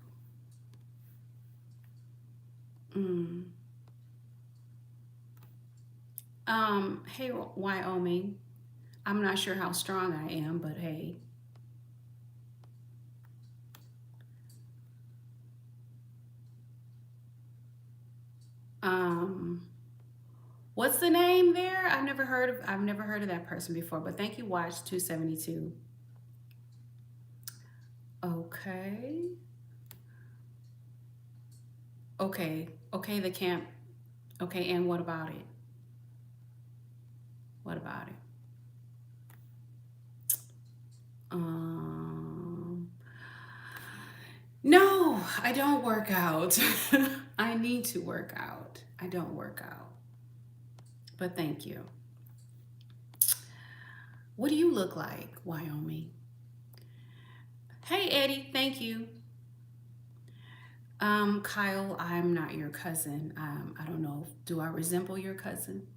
Hey, Wyoming. I'm not sure how strong I am, but hey. What's the name there? I've never heard of that person before, but thank you, Watch 272. Okay. Okay, the camp. Okay, and what about it? What about it? No, I don't work out. I need to work out. I don't work out. But thank you. What do you look like, Wyoming? Hey, Eddie, thank you. Kyle, I'm not your cousin. I don't know. Do I resemble your cousin?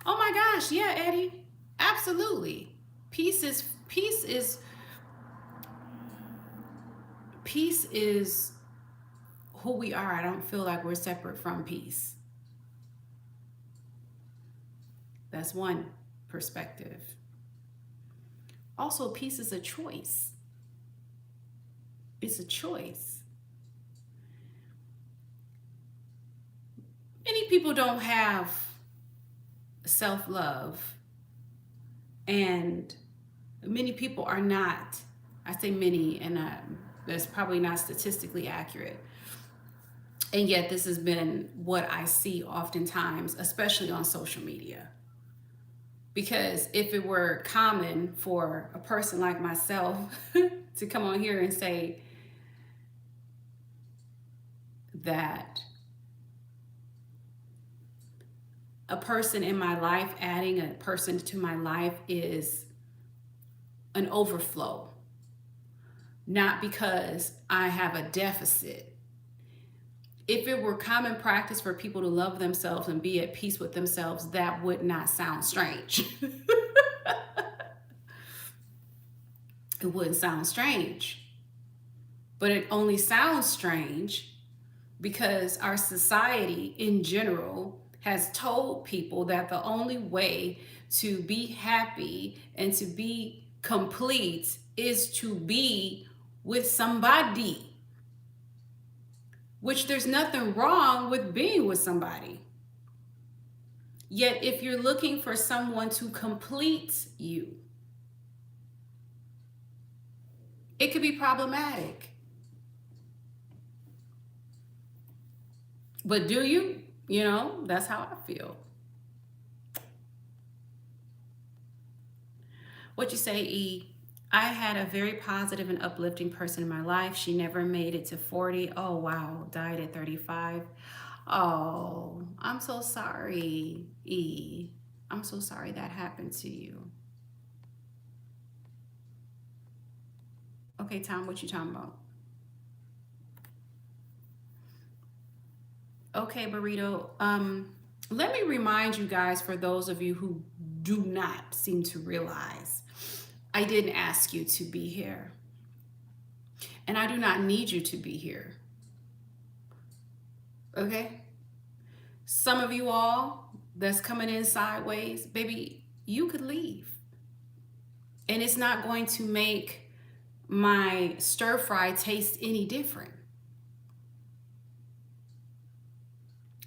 Oh my gosh, yeah, Eddie. Absolutely. Peace is who we are. I don't feel like we're separate from peace. That's one perspective. Also, peace is a choice. It's a choice. Many people don't have self-love, and many people are not I say many, and that's probably not statistically accurate. And yet this has been what I see oftentimes, especially on social media. Because if it were common for a person like myself to come on here and say that a person in my life, adding a person to my life, is an overflow, not because I have a deficit. If it were common practice for people to love themselves and be at peace with themselves, that would not sound strange. It wouldn't sound strange. But it only sounds strange because our society in general has told people that the only way to be happy and to be complete is to be with somebody. Which there's nothing wrong with being with somebody. Yet if you're looking for someone to complete you, it could be problematic. But do you? You know, that's how I feel. What you say, E? I had a very positive and uplifting person in my life. She never made it to 40. Oh, wow. Died at 35. Oh, I'm so sorry, E. I'm so sorry that happened to you. Okay, Tom, what you talking about? Okay, Burrito. Let me remind you guys, for those of you who do not seem to realize, I didn't ask you to be here. And I do not need you to be here. Okay? Some of you all that's coming in sideways, baby, you could leave. And it's not going to make my stir fry taste any different.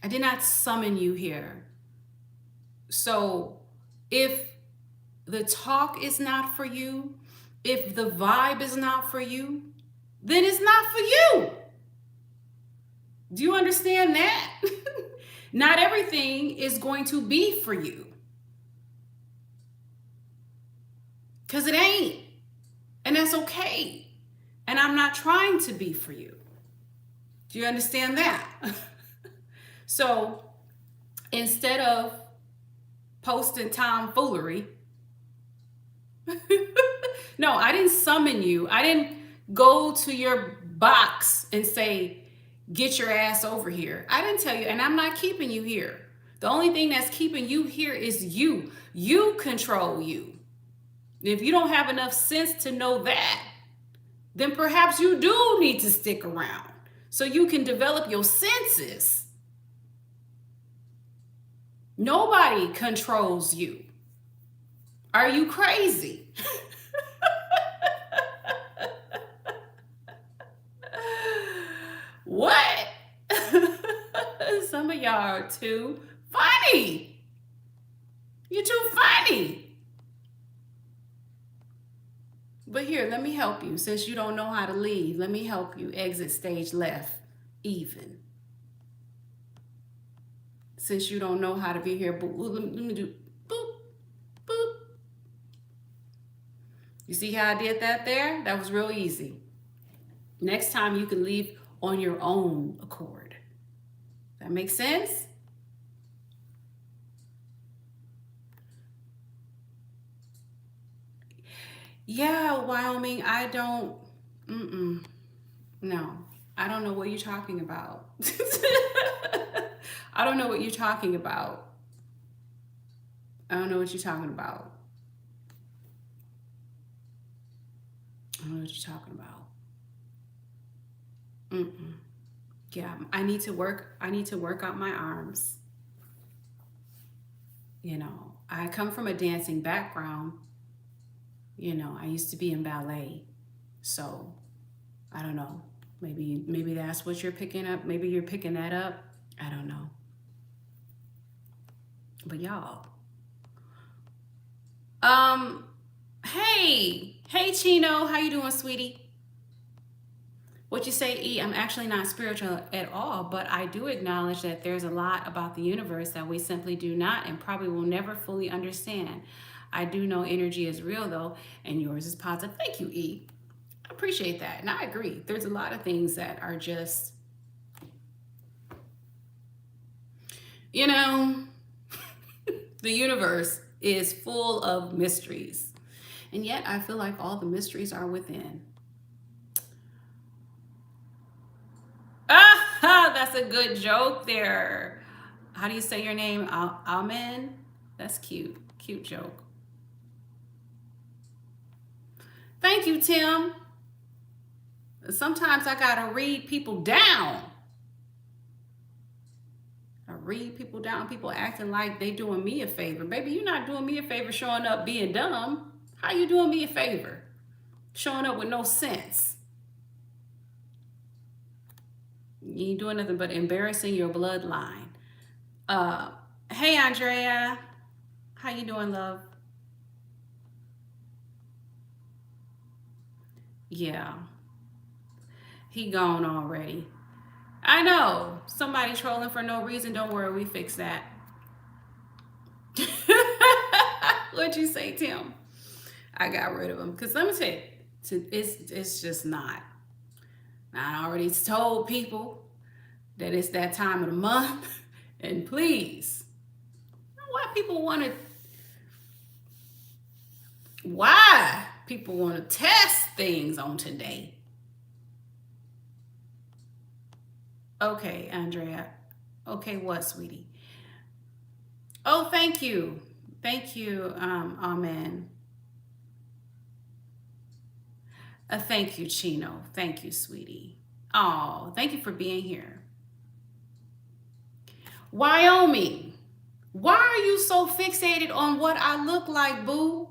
I did not summon you here. So if the talk is not for you, if the vibe is not for you, then it's not for you. Do you understand that? Not everything is going to be for you. Because it ain't. And that's okay. And I'm not trying to be for you. Do you understand that? So instead of posting tomfoolery, no, I didn't summon you. I didn't go to your box and say, get your ass over here. I didn't tell you, and I'm not keeping you here. The only thing that's keeping you here is you. You control you. If you don't have enough sense to know that, then perhaps you do need to stick around so you can develop your senses. Nobody controls you. Are you crazy? What? Some of y'all are too funny. You're too funny. But here, let me help you. Since you don't know how to leave, let me help you exit stage left even. Since you don't know how to be here, let me do boop, boop. You see how I did that there? That was real easy. Next time you can leave on your own accord. That makes sense? Yeah, Wyoming, I don't, no, I don't know what you're talking about. I don't know what you're talking about. I don't know what you're talking about. I don't know what you're talking about. Yeah, I need to work out my arms. You know, I come from a dancing background. You know, I used to be in ballet. So, I don't know. Maybe that's what you're picking up. Maybe you're picking that up. I don't know. But y'all, Hey Chino, how you doing, sweetie? What you say, E? I'm actually not spiritual at all, but I do acknowledge that there's a lot about the universe that we simply do not and probably will never fully understand. I do know energy is real though, and yours is positive. Thank you, E. I appreciate that. And I agree. There's a lot of things that are just, you know, the universe is full of mysteries. And yet I feel like all the mysteries are within. Ah, that's a good joke there. How do you say your name? Amen? That's cute. Cute joke. Thank you, Tim. Sometimes I gotta read people down. I read people down. People acting like they doing me a favor. Baby, you're not doing me a favor showing up being dumb. How you doing me a favor? Showing up with no sense. You ain't doing nothing but embarrassing your bloodline. Hey Andrea. How you doing, love? Yeah. He gone already. I know. Somebody trolling for no reason. Don't worry, we fix that. What'd you say, Tim? I got rid of him. Because let me tell you, it's just not. I already told people that it's that time of the month. And please, why people want to test things on today? Okay, Andrea. Okay, what, sweetie? Oh, thank you. Thank you, Amen. Thank you, Chino. Thank you, sweetie. Oh, thank you for being here. Wyoming. Why are you so fixated on what I look like, boo?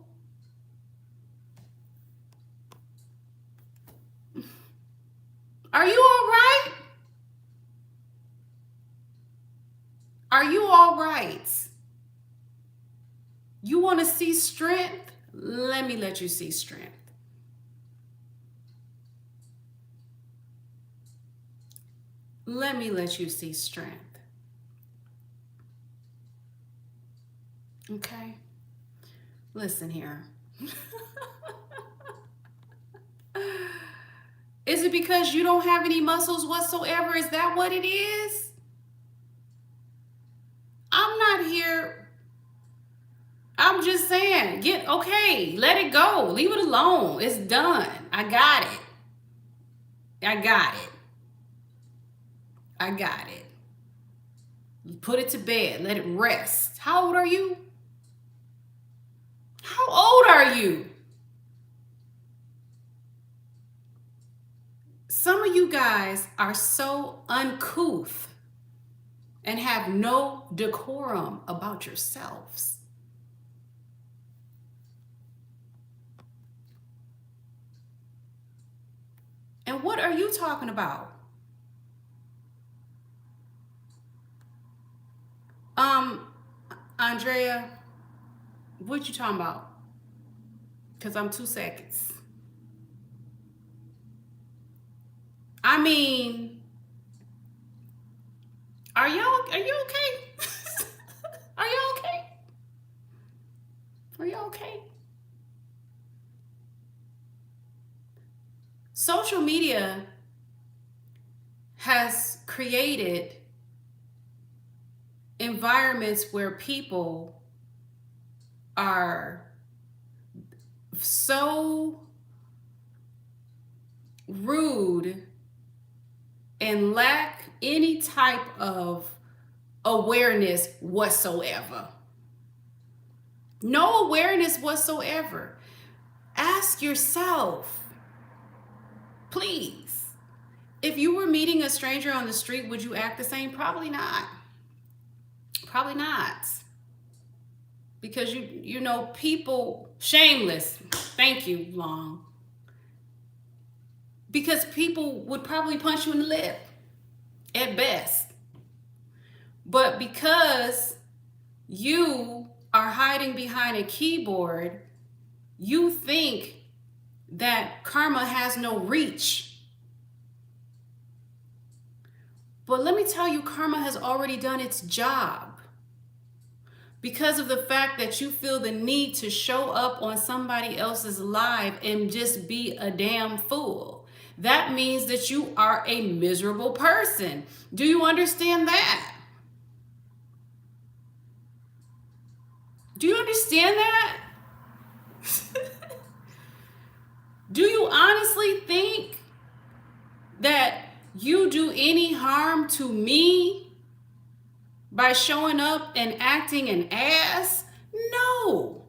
Are you all right? Are you all right? You want to see strength? Let me let you see strength. Let me let you see strength. Okay? Listen here. Is it because you don't have any muscles whatsoever? Is that what it is? I'm not here. I'm just saying, let it go. Leave it alone. It's done. I got it. I got it. I got it. Put it to bed. Let it rest. How old are you? How old are you? Some of you guys are so uncouth and have no decorum about yourselves. And what are you talking about? Andrea, what you talking about? Because I'm 2 seconds. I mean, are you okay? Are you okay? Are you okay? Social media has created environments where people are so rude and lack any type of awareness whatsoever. No awareness whatsoever. Ask yourself, please, if you were meeting a stranger on the street, would you act the same? Probably not. Probably not. Because you know, people, shameless. Thank you, Long. Because people would probably punch you in the lip at best. But because you are hiding behind a keyboard You think that karma has no reach. But let me tell you, karma has already done its job. Because of the fact that you feel the need to show up on somebody else's live and just be a damn fool. That means that you are a miserable person. Do you understand that? Do you understand that? Do you honestly think that you do any harm to me by showing up and acting an ass? No.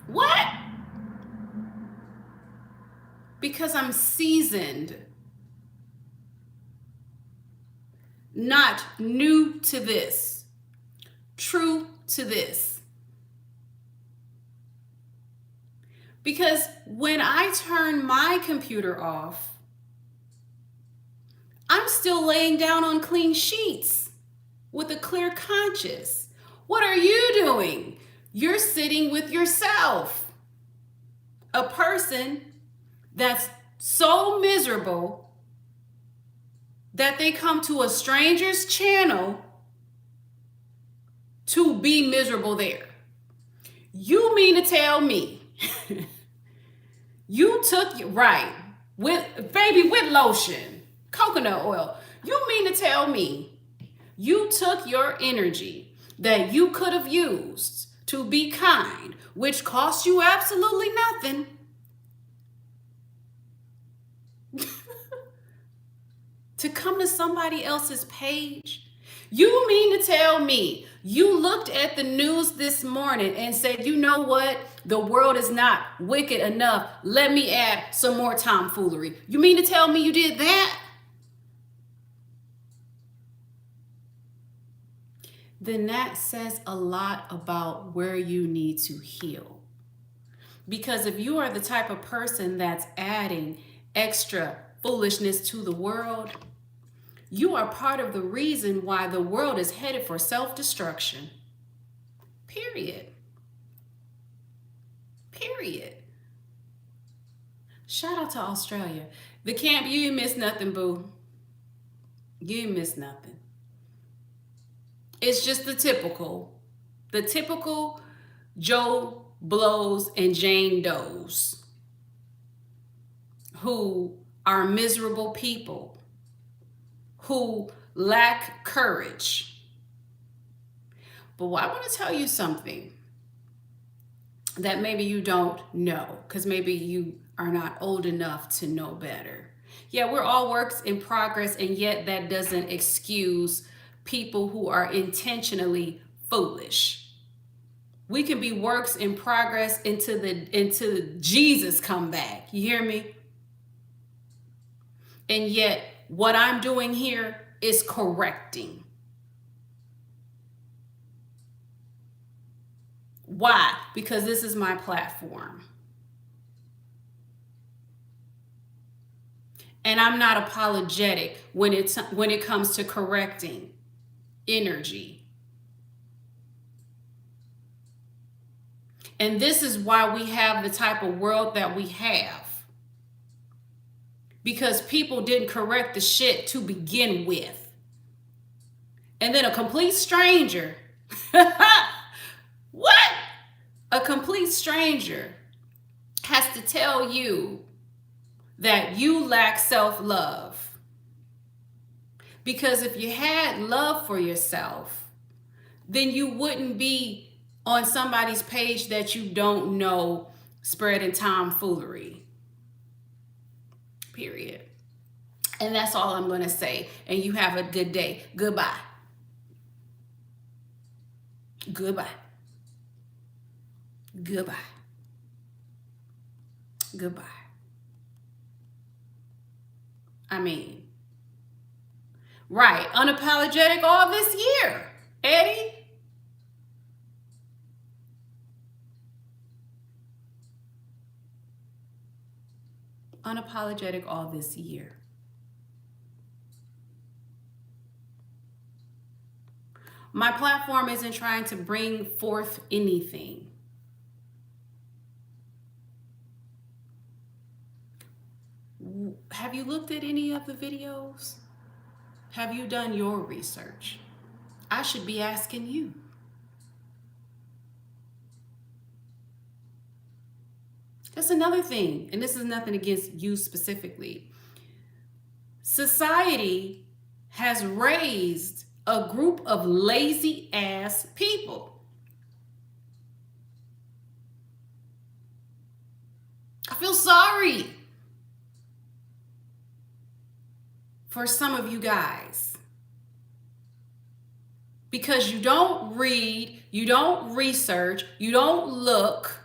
What? Because I'm seasoned, not new to this, true to this. Because when I turn my computer off, I'm still laying down on clean sheets with a clear conscience. What are you doing? You're sitting with yourself. A person that's so miserable that they come to a stranger's channel to be miserable there. You mean to tell me you took, right, with lotion, coconut oil. You mean to tell me you took your energy that you could have used to be kind, which cost you absolutely nothing, to come to somebody else's page? You mean to tell me you looked at the news this morning and said, you know what? The world is not wicked enough. Let me add some more tomfoolery. You mean to tell me you did that? Then that says a lot about where you need to heal. Because if you are the type of person that's adding extra foolishness to the world, you are part of the reason why the world is headed for self-destruction. Period. Period. Shout out to Australia. The camp, you didn't miss nothing, boo. You didn't miss nothing. It's just the typical Joe Blows and Jane Does who are miserable people, who lack courage. But I want to tell you something that maybe you don't know, because maybe you are not old enough to know better. Yeah, we're all works in progress, and yet that doesn't excuse people who are intentionally foolish. We can be works in progress into Jesus come back. You hear me? And yet what I'm doing here is correcting. Why? Because this is my platform. And I'm not apologetic when it comes to correcting energy. And this is why we have the type of world that we have. Because people didn't correct the shit to begin with. And then a complete stranger, what? A complete stranger has to tell you that you lack self-love. Because if you had love for yourself, then you wouldn't be on somebody's page that you don't know spreading tomfoolery. Period. And that's all I'm going to say. And you have a good day. Goodbye. Goodbye. Goodbye. Goodbye. I mean, right. Unapologetic all this year, Eddie. Unapologetic all this year. My platform isn't trying to bring forth anything. Have you looked at any of the videos? Have you done your research? I should be asking you. That's another thing, and this is nothing against you specifically. Society has raised a group of lazy ass people. I feel sorry for some of you guys because you don't read, you don't research, you don't look,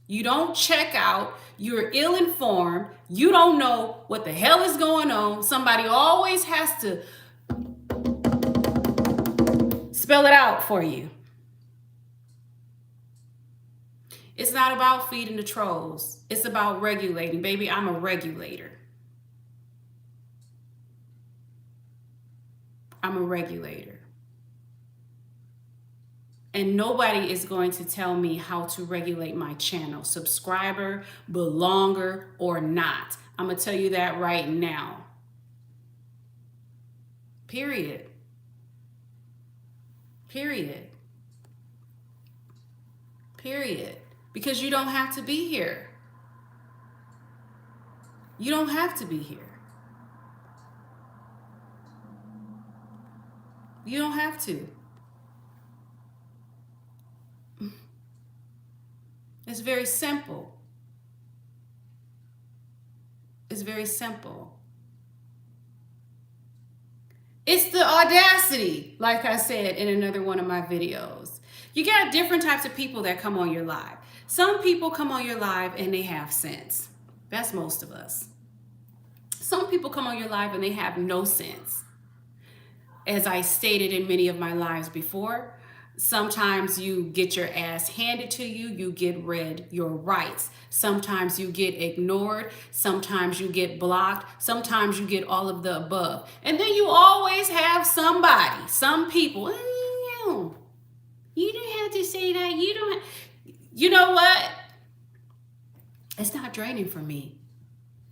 you don't check out, you're ill-informed, you don't know what the hell is going on. Somebody always has to spell it out for you. It's not about feeding the trolls. It's about regulating. Baby, I'm a regulator. I'm a regulator. And nobody is going to tell me how to regulate my channel, subscriber, belonger, or not. I'm going to tell you that right now. Period. Period. Period. Because you don't have to be here. You don't have to be here. You don't have to. It's very simple. It's very simple. It's the audacity, like I said in another one of my videos. You got different types of people that come on your live. Some people come on your live and they have sense. That's most of us. Some people come on your live and they have no sense. As I stated in many of my lives before, sometimes you get your ass handed to you, you get read your rights. Sometimes you get ignored, sometimes you get blocked, sometimes you get all of the above. And then you always have somebody, some people, you don't have to say that, you don't. You know what? It's not draining for me.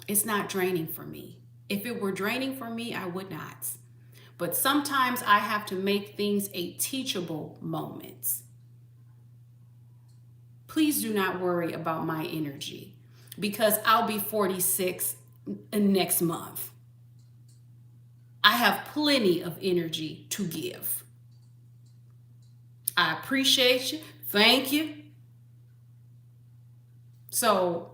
It's not draining for me. If it were draining for me, I would not. But sometimes I have to make things a teachable moment. Please do not worry about my energy because I'll be 46 next month. I have plenty of energy to give. I appreciate you. Thank you. So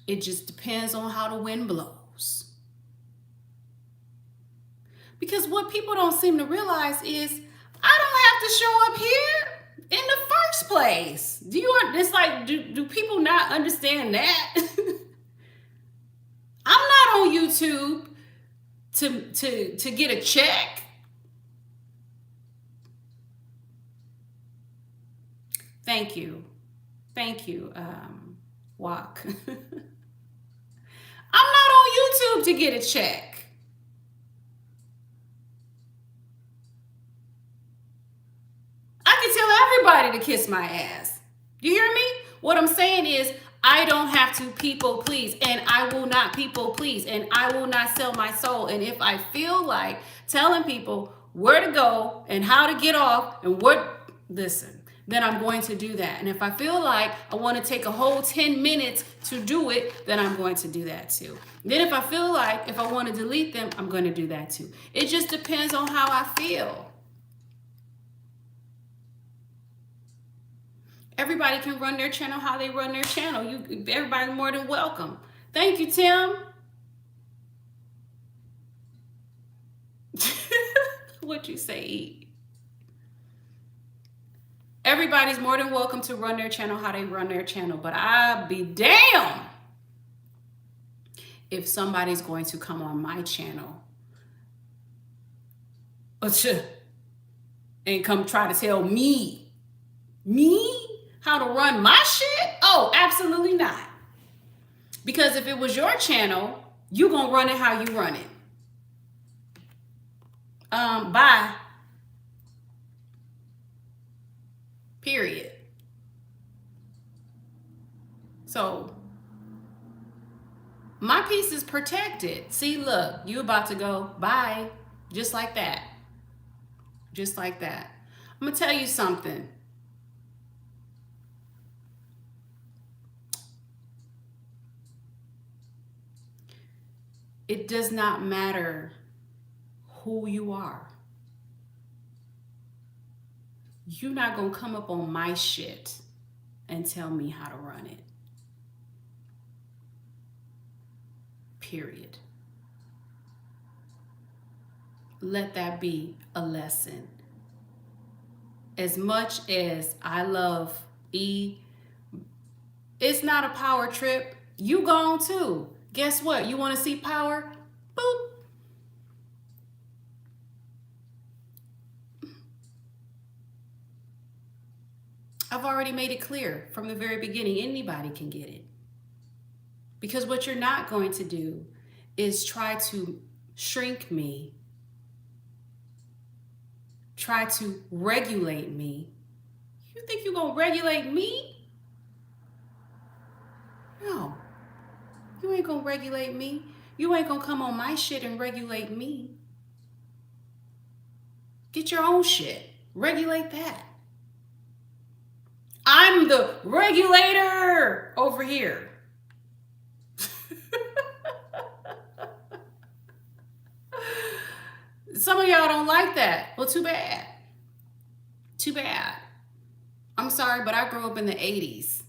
it just depends on how the wind blows. Because what people don't seem to realize is I don't have to show up here in the first place. It's like, do people not understand that? I'm not on YouTube to get a check. Thank you. Thank you, Walk. I'm not on YouTube to get a check. I can tell everybody to kiss my ass. You hear me? What I'm saying is I don't have to people please, and I will not people please, and I will not sell my soul. And if I feel like telling people where to go and how to get off and listen, then I'm going to do that. And if I feel like I want to take a whole 10 minutes to do it, then I'm going to do that too. Then if I feel like if I want to delete them, I'm going to do that too. It just depends on how I feel. Everybody can run their channel how they run their channel. Everybody's more than welcome. Thank you, Tim. What you say? Everybody's more than welcome to run their channel how they run their channel, but I'll be damned if somebody's going to come on my channel and come try to tell me how to run my shit. Oh, absolutely not. Because if it was your channel, you're going to run it how you run it. Bye. Period. So my peace is protected. See, look, you about to go bye, just like that, just like that. I'm gonna tell you something. It does not matter who you are. You're not gonna come up on my shit and tell me how to run it. Period. Let that be a lesson. As much as I love E, it's not a power trip. You gone too. Guess what? You want to see power? Boop. I've already made it clear from the very beginning, anybody can get it. Because what you're not going to do is try to shrink me, try to regulate me. You think you're going to regulate me? No. You ain't going to regulate me. You ain't going to come on my shit and regulate me. Get your own shit. Regulate that. I'm the regulator over here. Some of y'all don't like that. Well, too bad. Too bad. I'm sorry, but I grew up in the 80s.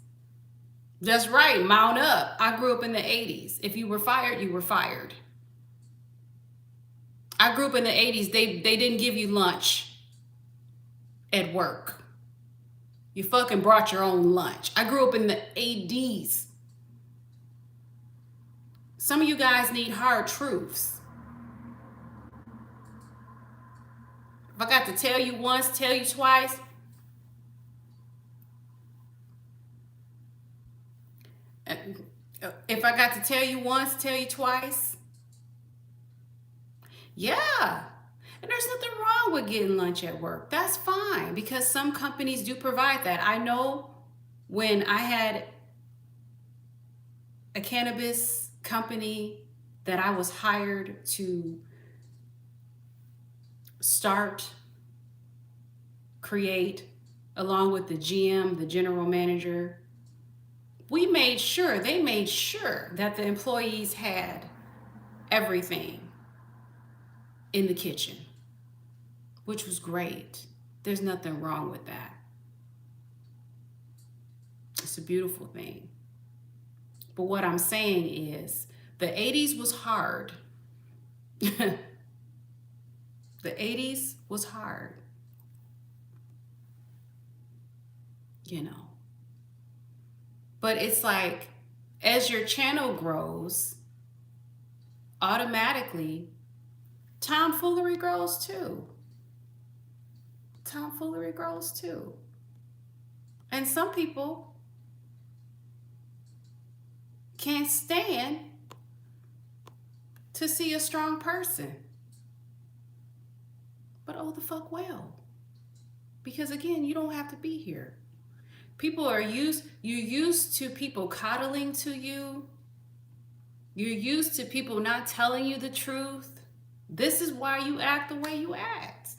That's right, mount up. I grew up in the 80s. If you were fired, you were fired. I grew up in the 80s. They didn't give you lunch at work. You fucking brought your own lunch. I grew up in the 80s. Some of you guys need hard truths. If I got to tell you once, tell you twice. If I got to tell you once, tell you twice. Yeah. And there's nothing wrong with getting lunch at work. That's fine because some companies do provide that. I know when I had a cannabis company that I was hired to start, create, along with the GM, the general manager, they made sure that the employees had everything in the kitchen, which was great. There's nothing wrong with that. It's a beautiful thing. But what I'm saying is the 80s was hard. The 80s was hard. You know. But it's like, as your channel grows, automatically, tomfoolery grows too. Tomfoolery grows too. And some people can't stand to see a strong person. But oh the fuck well. Because again, you don't have to be here. You're used to people coddling to you. You're used to people not telling you the truth. This is why you act the way you act.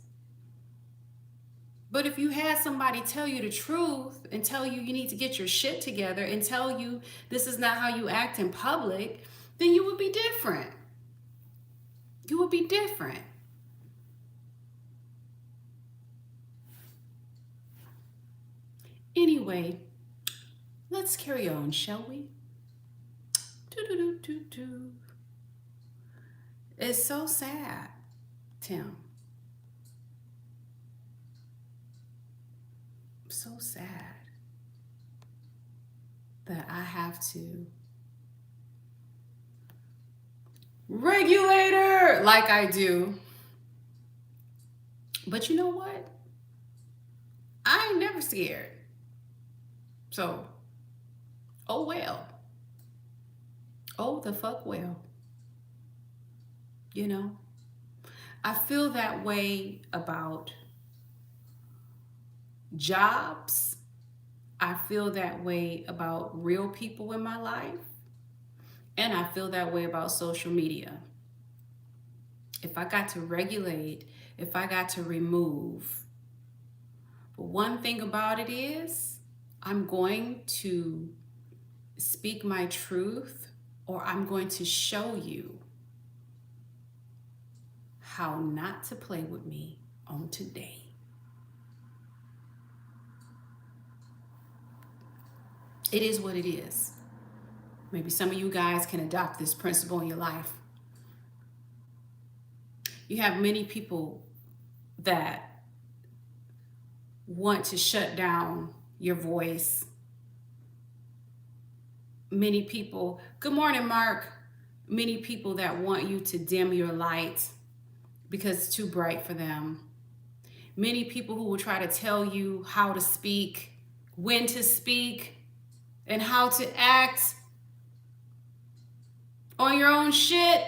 But if you had somebody tell you the truth and tell you you need to get your shit together and tell you this is not how you act in public, then you would be different. You would be different. Anyway, let's carry on, shall we? It's so sad, Tim. So sad that I have to regulator like I do. But you know what? I ain't never scared. So, oh well. Oh the fuck well. You know? I feel that way about jobs. I feel that way about real people in my life. And I feel that way about social media. If I got to regulate, if I got to remove. But one thing about it is, I'm going to speak my truth, or I'm going to show you how not to play with me on today. It is what it is. Maybe some of you guys can adopt this principle in your life. You have many people that want to shut down your voice. Many people, good morning, Mark. Many people that want you to dim your light because it's too bright for them. Many people who will try to tell you how to speak, when to speak, and how to act on your own shit.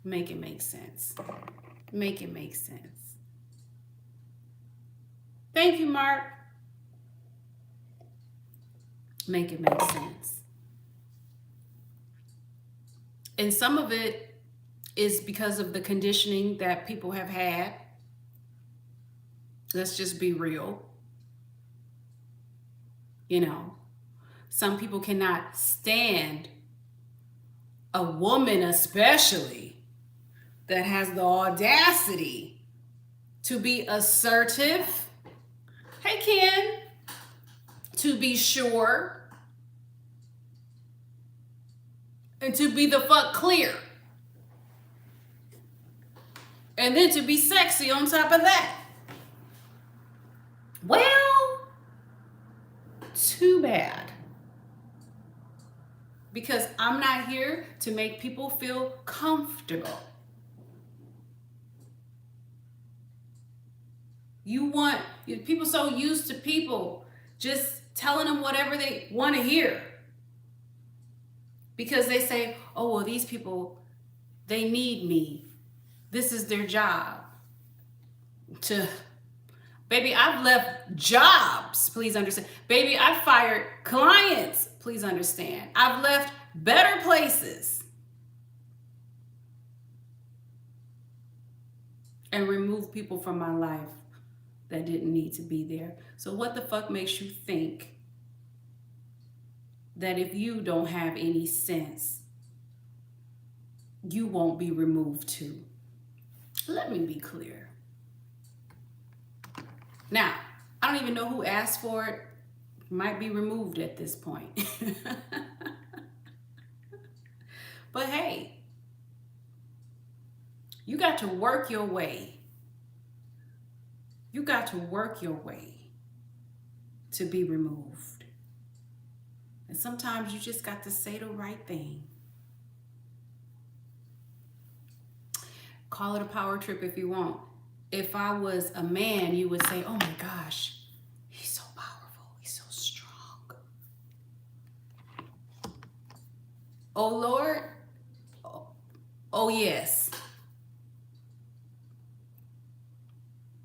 Make it make sense. Make it make sense. Thank you, Mark. Make it make sense. And some of it is because of the conditioning that people have had. Let's just be real. You know, some people cannot stand a woman, especially, that has the audacity to be assertive. Hey, Ken. To be sure. And to be the fuck clear. And then to be sexy on top of that. Well, too bad. Because I'm not here to make people feel comfortable. People so used to people just telling them whatever they want to hear. Because they say, oh, well, these people, they need me. This is their job. Baby, I've left jobs, please understand. Baby, I've fired clients, please understand. I've left better places and removed people from my life that didn't need to be there. So what the fuck makes you think that if you don't have any sense, you won't be removed too? Let me be clear. Now, I don't even know who asked for it. Might be removed at this point. But hey, you got to work your way. You got to work your way to be removed. And sometimes you just got to say the right thing. Call it a power trip if you want. If I was a man, you would say, oh my gosh, he's so powerful. He's so strong. Oh Lord. Oh yes.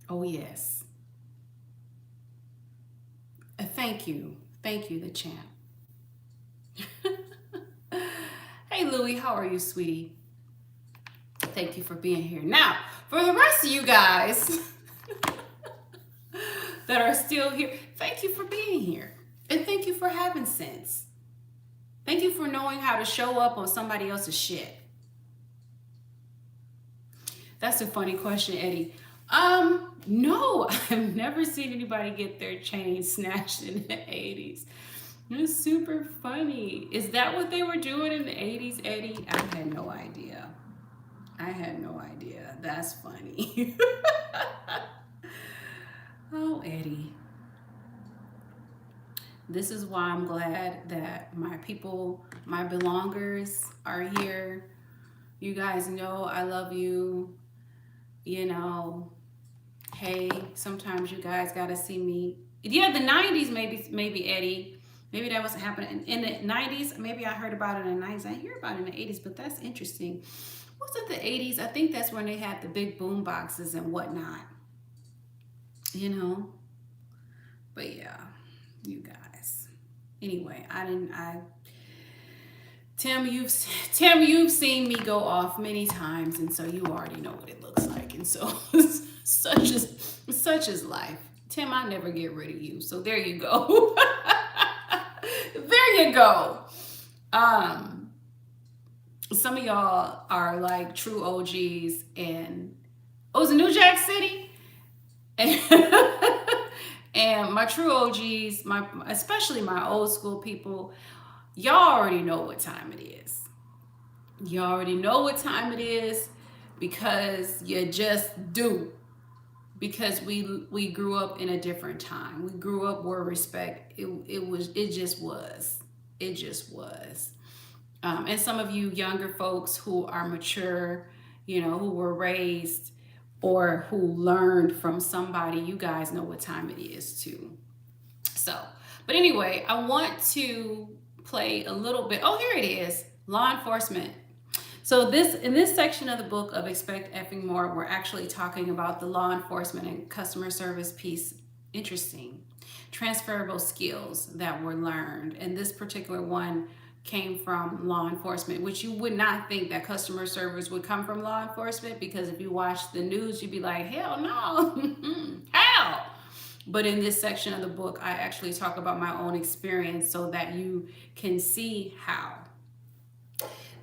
Oh yes. Thank you. Thank you, the champ. Hey Louie, how are you, sweetie? Thank you for being here. Now, for the rest of you guys that are still here, thank you for being here. And thank you for having sense. Thank you for knowing how to show up on somebody else's shit. That's a funny question, Eddie. No, I've never seen anybody get their chain snatched in the 80s. It's super funny. Is that what they were doing in the 80s, Eddie? I had no idea. That's funny. Oh, Eddie. This is why I'm glad that my people, my belongers are here. You guys know I love you. You know, hey, sometimes you guys gotta see me. Yeah, the 90s, maybe Eddie. Maybe that was happening in the 90s. Maybe I heard about it in the 90s. I hear about it in the 80s, but that's interesting. was it the 80s? I think that's when they had the big boom boxes and whatnot. You know? But yeah, you guys. Anyway, Tim, you've seen me go off many times, and so you already know what it looks like. And so such is life. Tim, I never get rid of you. So there you go. There you go. Um, some of y'all are like true OGs, and it was New Jack City. And, and my true OGs, especially my old school people, y'all already know what time it is. You already know what time it is because you just do. Because we grew up in a different time. We grew up where respect it just was. It just was. And some of you younger folks who are mature, who were raised or who learned from somebody, you guys know what time it is too. So, but anyway, I want to play a little bit. Oh, here it is. Law enforcement. So in this section of the book of Expect Effing More, we're actually talking about the law enforcement and customer service piece. Interesting. Transferable skills that were learned. And this particular one came from law enforcement, which you would not think that customer service would come from law enforcement, because if you watch the news, you'd be like, hell no. How? But in this section of the book, I actually talk about my own experience so that you can see how.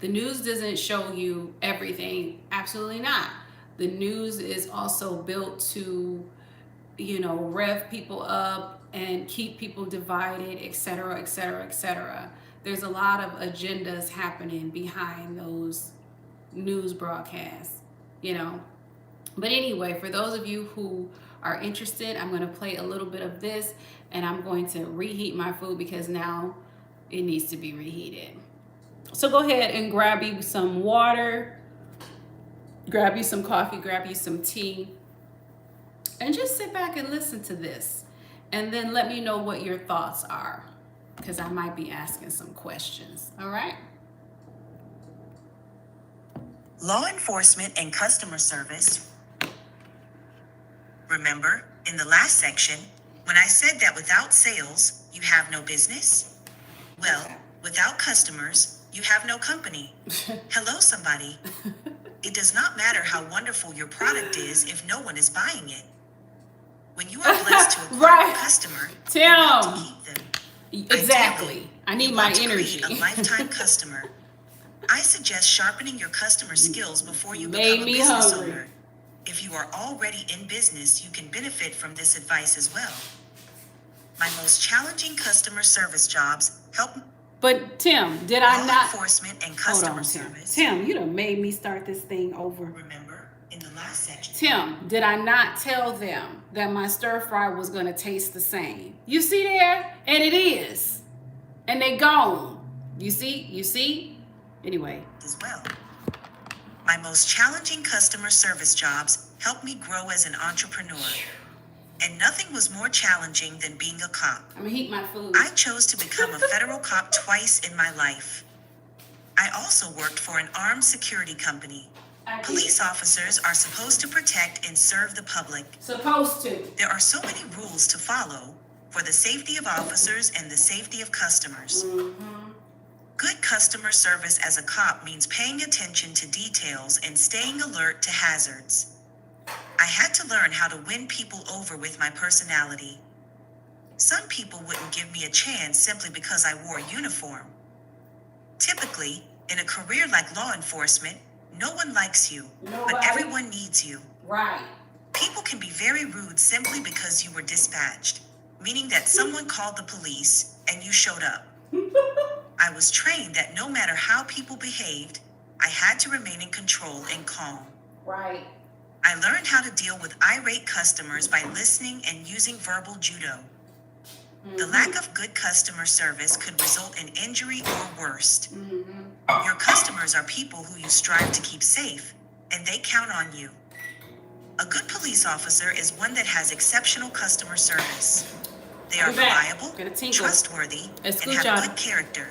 The news doesn't show you everything. Absolutely not. The news is also built to, rev people up and keep people divided, etc., etc., etc. There's a lot of agendas happening behind those news broadcasts, But anyway, for those of you who are interested, I'm going to play a little bit of this, and I'm going to reheat my food because now it needs to be reheated. So go ahead and grab you some water, grab you some coffee, grab you some tea, and just sit back and listen to this. And then let me know what your thoughts are, because I might be asking some questions. All right? Law enforcement and customer service. Remember, in the last section, when I said that without sales, you have no business? Well, without customers, you have no company. Hello, somebody. It does not matter how wonderful your product is if no one is buying it. When you are blessed to acquire a customer, you want to keep them. Exactly. Ideally, I need you my want to energy. create a lifetime customer. I suggest sharpening your customer skills before you become a business owner. If you are already in business, you can benefit from this advice as well. My most challenging customer service jobs help. But Tim, did I Law not? enforcement and customer service. Tim, you done made me start this thing over. Remember, in the last section. Tim, did I not tell them that my stir fry was going to taste the same? You see there? And it is. And they gone. You see? Anyway. As well. My most challenging customer service jobs helped me grow as an entrepreneur. And nothing was more challenging than being a cop. I'm gonna heat my food. I chose to become a federal cop twice in my life. I also worked for an armed security company. Police officers are supposed to protect and serve the public. Supposed to. There are so many rules to follow for the safety of officers and the safety of customers. Mm-hmm. Good customer service as a cop means paying attention to details and staying alert to hazards. I had to learn how to win people over with my personality. Some people wouldn't give me a chance simply because I wore a uniform. Typically, in a career like law enforcement, no one likes you, but everyone needs you. Right. People can be very rude simply because you were dispatched, meaning that someone called the police and you showed up. I was trained that no matter how people behaved, I had to remain in control and calm. Right. I learned how to deal with irate customers by listening and using verbal judo. The lack of good customer service could result in injury or worse. Your customers are people who you strive to keep safe, and they count on you. A good police officer is one that has exceptional customer service. They are reliable, trustworthy, and have good character.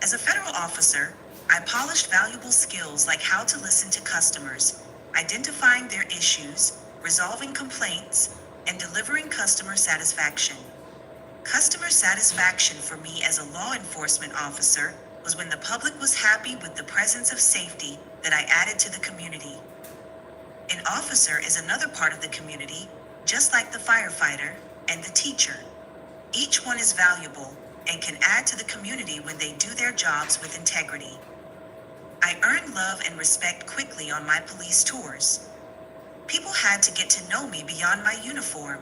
As a federal officer, I polished valuable skills like how to listen to customers, identifying their issues, resolving complaints, and delivering customer satisfaction. Customer satisfaction for me as a law enforcement officer was when the public was happy with the presence of safety that I added to the community. An officer is another part of the community, just like the firefighter and the teacher. Each one is valuable and can add to the community when they do their jobs with integrity. I earned love and respect quickly on my police tours. People had to get to know me beyond my uniform.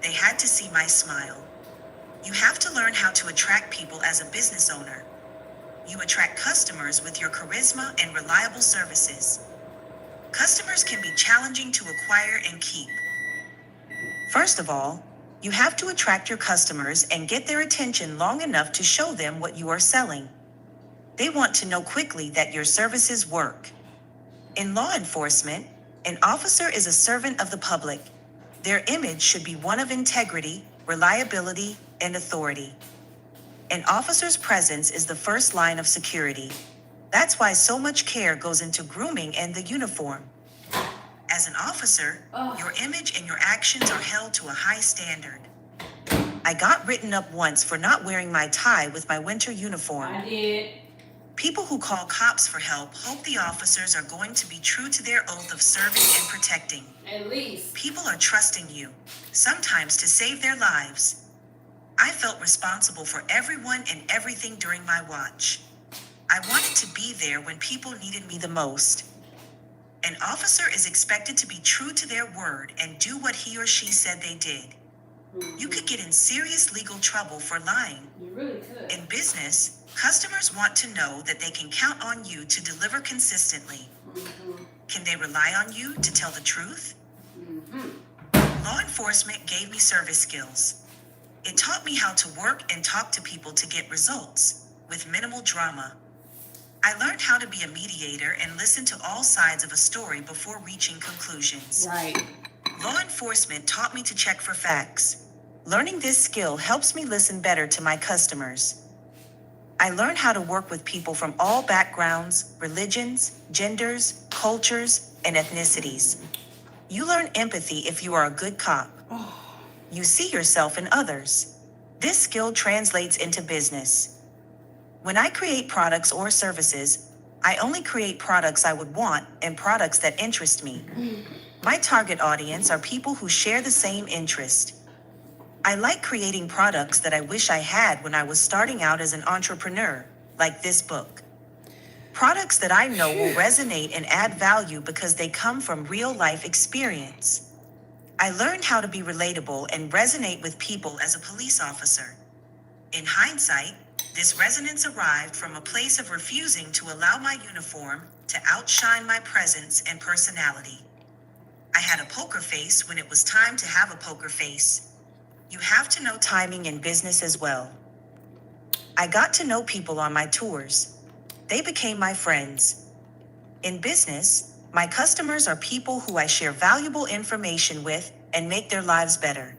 They had to see my smile. You have to learn how to attract people as a business owner. You attract customers with your charisma and reliable services. Customers can be challenging to acquire and keep. First of all, you have to attract your customers and get their attention long enough to show them what you are selling. They want to know quickly that your services work. In law enforcement, an officer is a servant of the public. Their image should be one of integrity, reliability, and authority. An officer's presence is the first line of security. That's why so much care goes into grooming and the uniform. As an officer, your image and your actions are held to a high standard. I got written up once for not wearing my tie with my winter uniform. I did. People who call cops for help hope the officers are going to be true to their oath of serving and protecting. At least. People are trusting you, sometimes to save their lives. I felt responsible for everyone and everything during my watch. I wanted to be there when people needed me the most. An officer is expected to be true to their word and do what he or she said they did. You could get in serious legal trouble for lying. You really could. In business, customers want to know that they can count on you to deliver consistently. Can they rely on you to tell the truth? Law enforcement gave me service skills. It taught me how to work and talk to people to get results, with minimal drama. I learned how to be a mediator and listen to all sides of a story before reaching conclusions. Right. Law enforcement taught me to check for facts. Learning this skill helps me listen better to my customers. I learned how to work with people from all backgrounds, religions, genders, cultures, and ethnicities. You learn empathy if you are a good cop. You see yourself in others. This skill translates into business. When I create products or services, I only create products I would want and products that interest me. My target audience are people who share the same interest. I like creating products that I wish I had when I was starting out as an entrepreneur, like this book. Products that I know will resonate and add value because they come from real life experience. I learned how to be relatable and resonate with people as a police officer. In hindsight, this resonance arrived from a place of refusing to allow my uniform to outshine my presence and personality. I had a poker face when it was time to have a poker face. You have to know timing in business as well. I got to know people on my tours. They became my friends. In business, my customers are people who I share valuable information with and make their lives better.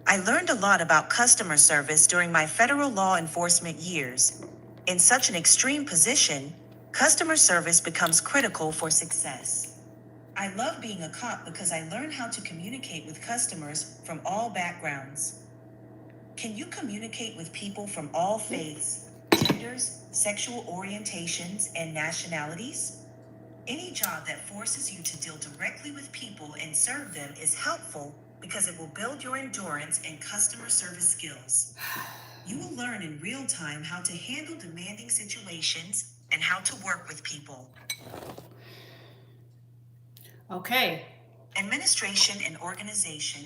I learned a lot about customer service during my federal law enforcement years. In such an extreme position, customer service becomes critical for success. I love being a cop because I learned how to communicate with customers from all backgrounds. Can you communicate with people from all faiths, genders, sexual orientations, and nationalities? Any job that forces you to deal directly with people and serve them is helpful because it will build your endurance and customer service skills. You will learn in real time how to handle demanding situations and how to work with people. Okay. Administration and organization.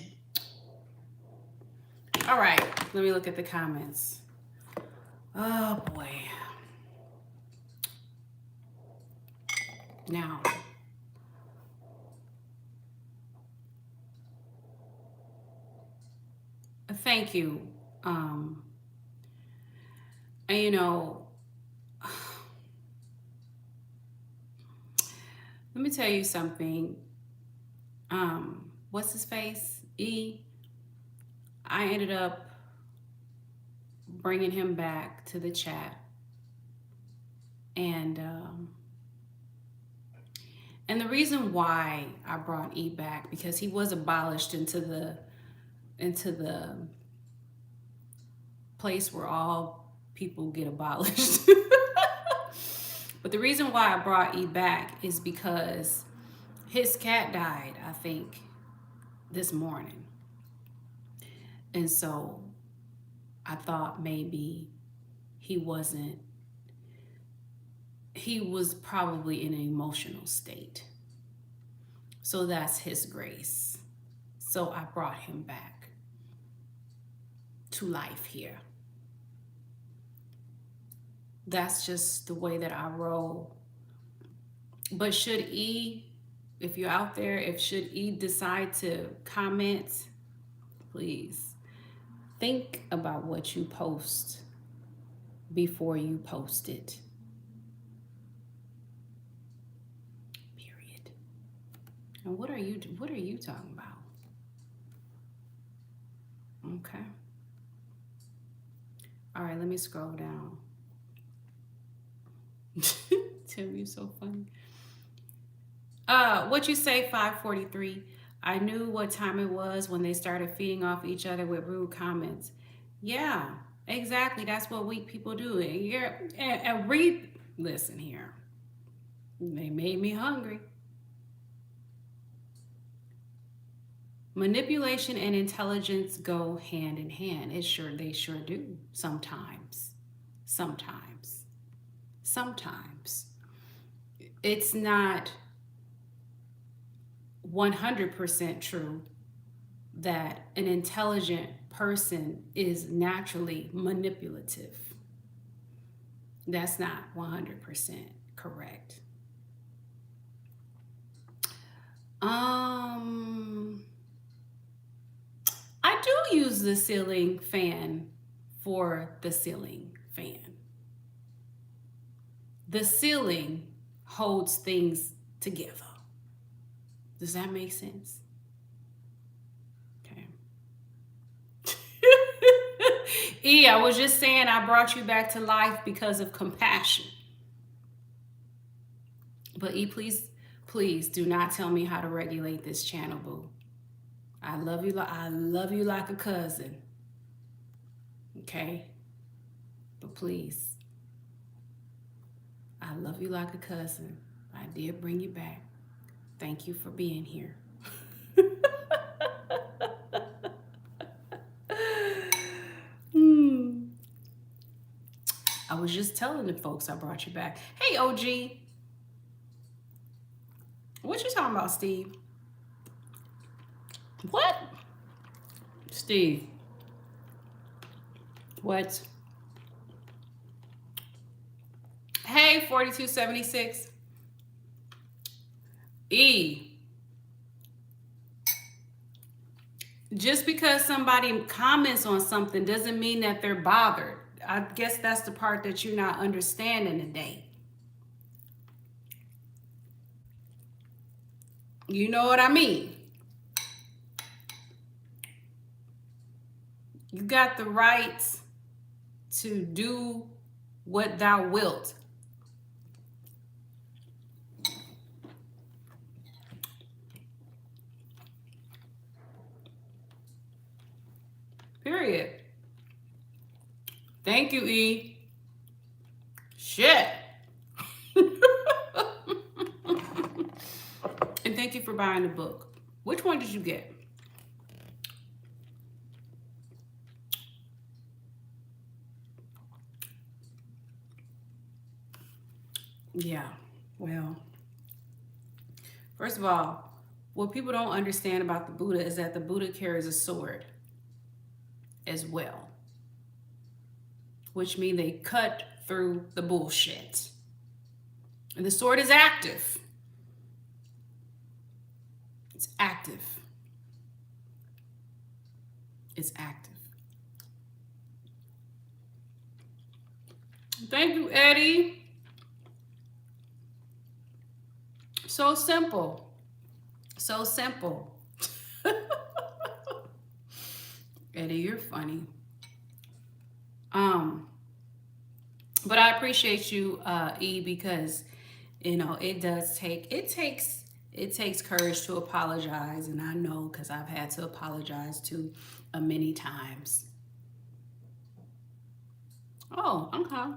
All right. Let me look at the comments. Oh, boy. Now, thank you. And you know, let me tell you something. What's his face? I ended up bringing him back to the chat. And and the reason why I brought E back, because he was abolished into the place where all people get abolished. But the reason why I brought E back is because his cat died, I think, this morning. And so I thought maybe he wasn't, he was probably in an emotional state. So that's his grace. So I brought him back to life here. That's just the way that I roll. But should E, if you're out there, if should E decide to comment, please think about what you post before you post it. Period. And what are you talking about? Okay. All right, let me scroll down. Tim, you're so funny. What you say, 543? I knew what time it was when they started feeding off each other with rude comments. Yeah, exactly. That's what weak people do. And read, listen here. They made me hungry. Manipulation and intelligence go hand in hand. They sure do. Sometimes. It's not 100% true that an intelligent person is naturally manipulative. That's not 100% correct. I do use the ceiling fan for the ceiling fan. The ceiling holds things together. Does that make sense? Okay. E, I was just saying I brought you back to life because of compassion. But E, please do not tell me how to regulate this channel, boo. I love you like a cousin. Okay? But please. I love you like a cousin. I did bring you back. Thank you for being here. I was just telling the folks I brought you back. Hey, OG. What you talking about, Steve? What? Steve. What? Hey, 4276. E. Just because somebody comments on something doesn't mean that they're bothered. I guess that's the part that you're not understanding today. You know what I mean? You got the right to do what thou wilt. Period. Thank you, E. Shit. And thank you for buying the book. Which one did you get? Yeah, well, first of all, what people don't understand about the Buddha is that the Buddha carries a sword as well, which means they cut through the bullshit. And the sword is active. It's active. It's active. Thank you, Eddie. So simple. So simple. Eddie, you're funny. But I appreciate you, E, because it takes courage to apologize, and I know because I've had to apologize to many times. Oh, okay.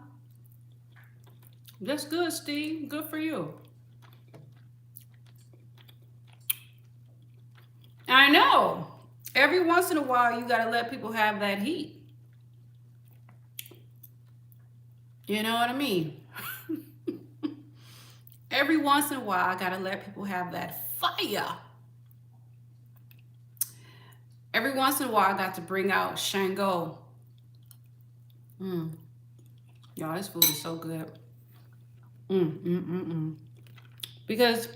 That's good, Steve. Good for you. I know. Every once in a while, you got to let people have that heat. You know what I mean? Every once in a while, I got to let people have that fire. Every once in a while, I got to bring out Shango. Mm. Y'all, this food is so good. Because,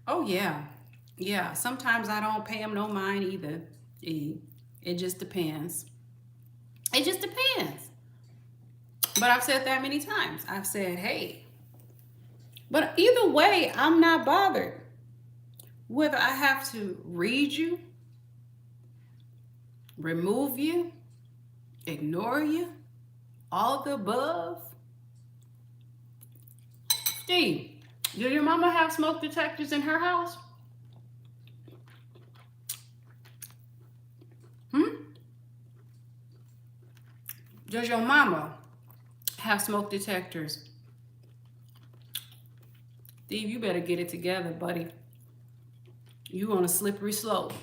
oh yeah, yeah. Sometimes I don't pay them no mind either. E. It just depends. It just depends. But I've said that many times. I've said, hey, but either way, I'm not bothered. Whether I have to read you, remove you, ignore you, all the above. Steve, do your mama have smoke detectors in her house? Hmm? Does your mama have smoke detectors? Steve, you better get it together, buddy. You on a slippery slope.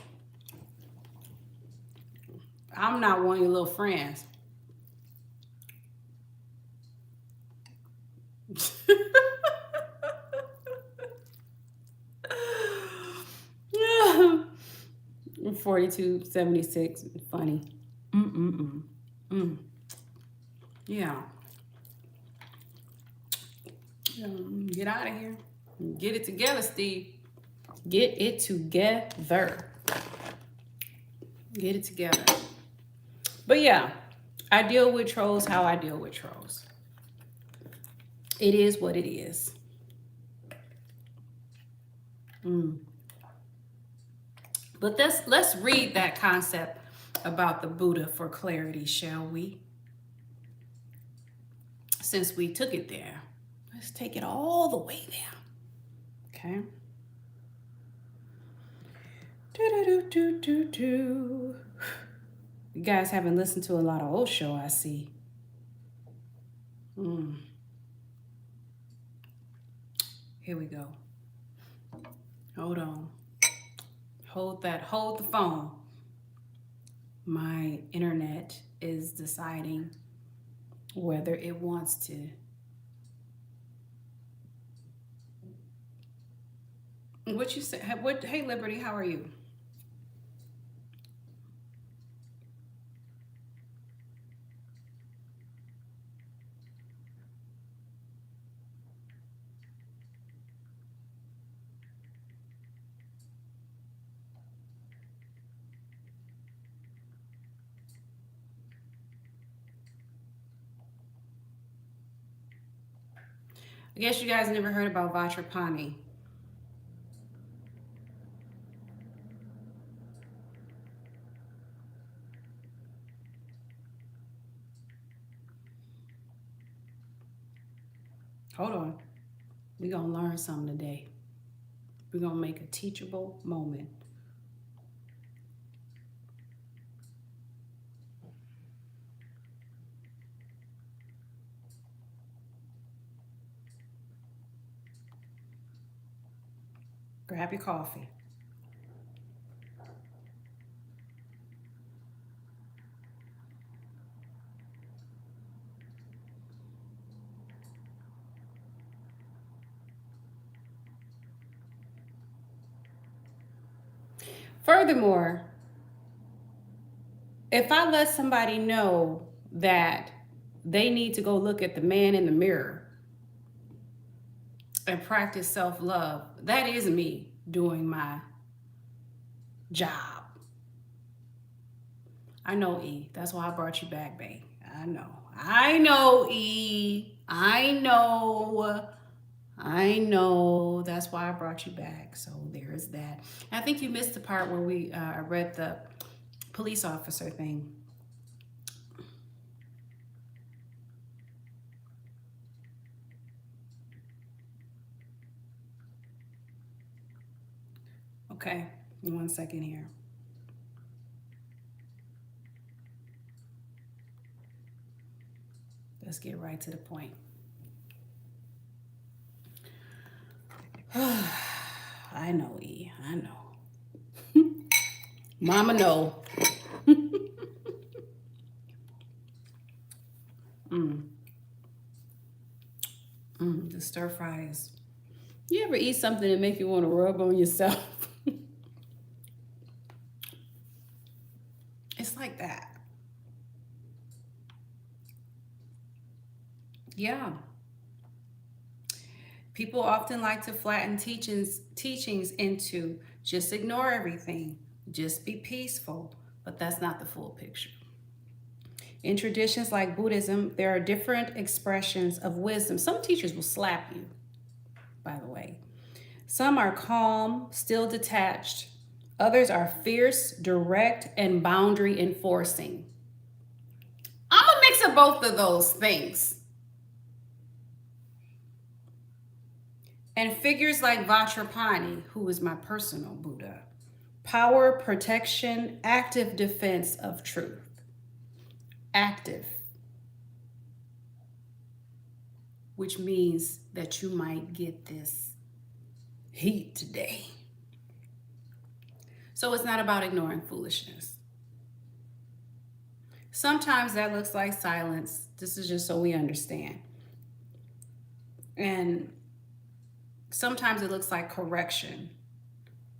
I'm not one of your little friends. 4276. Funny. Mm. Yeah. Get out of here. Get it together, Steve. Get it together. Get it together. But yeah, I deal with trolls how I deal with trolls. It is what it is. But let's read that concept about the Buddha for clarity, shall we? Since we took it there, let's take it all the way there. Okay. Do. You guys haven't listened to a lot of Osho, I see. Here we go. Hold on. Hold the phone. My internet is deciding whether it wants to. What you say? Hey, Liberty, how are you? I guess you guys never heard about Vajrapani. Hold on. We're going to learn something today. We're going to make a teachable moment. Grab your coffee. Furthermore, if I let somebody know that they need to go look at the man in the mirror and practice self-love, that is me doing my job. I know, E. That's why I brought you back, babe. I know, E. I know. That's why I brought you back. So there's that. I think you missed the part where we read the police officer thing. Okay, 1 second here. Let's get right to the point. I know, E. I know. Mama know. The stir fries. You ever eat something that make you want to rub on yourself? It's like that. Yeah. People often like to flatten teachings into just ignore everything, just be peaceful, but that's not the full picture. In traditions like Buddhism, there are different expressions of wisdom. Some teachers will slap you, by the way. Some are calm, still detached. Others are fierce, direct, and boundary enforcing. I'm a mix of both of those things. And figures like Vajrapani, who is my personal Buddha, power, protection, active defense of truth. Active, which means that you might get this heat today. So it's not about ignoring foolishness. Sometimes that looks like silence. This is just so we understand. And sometimes it looks like correction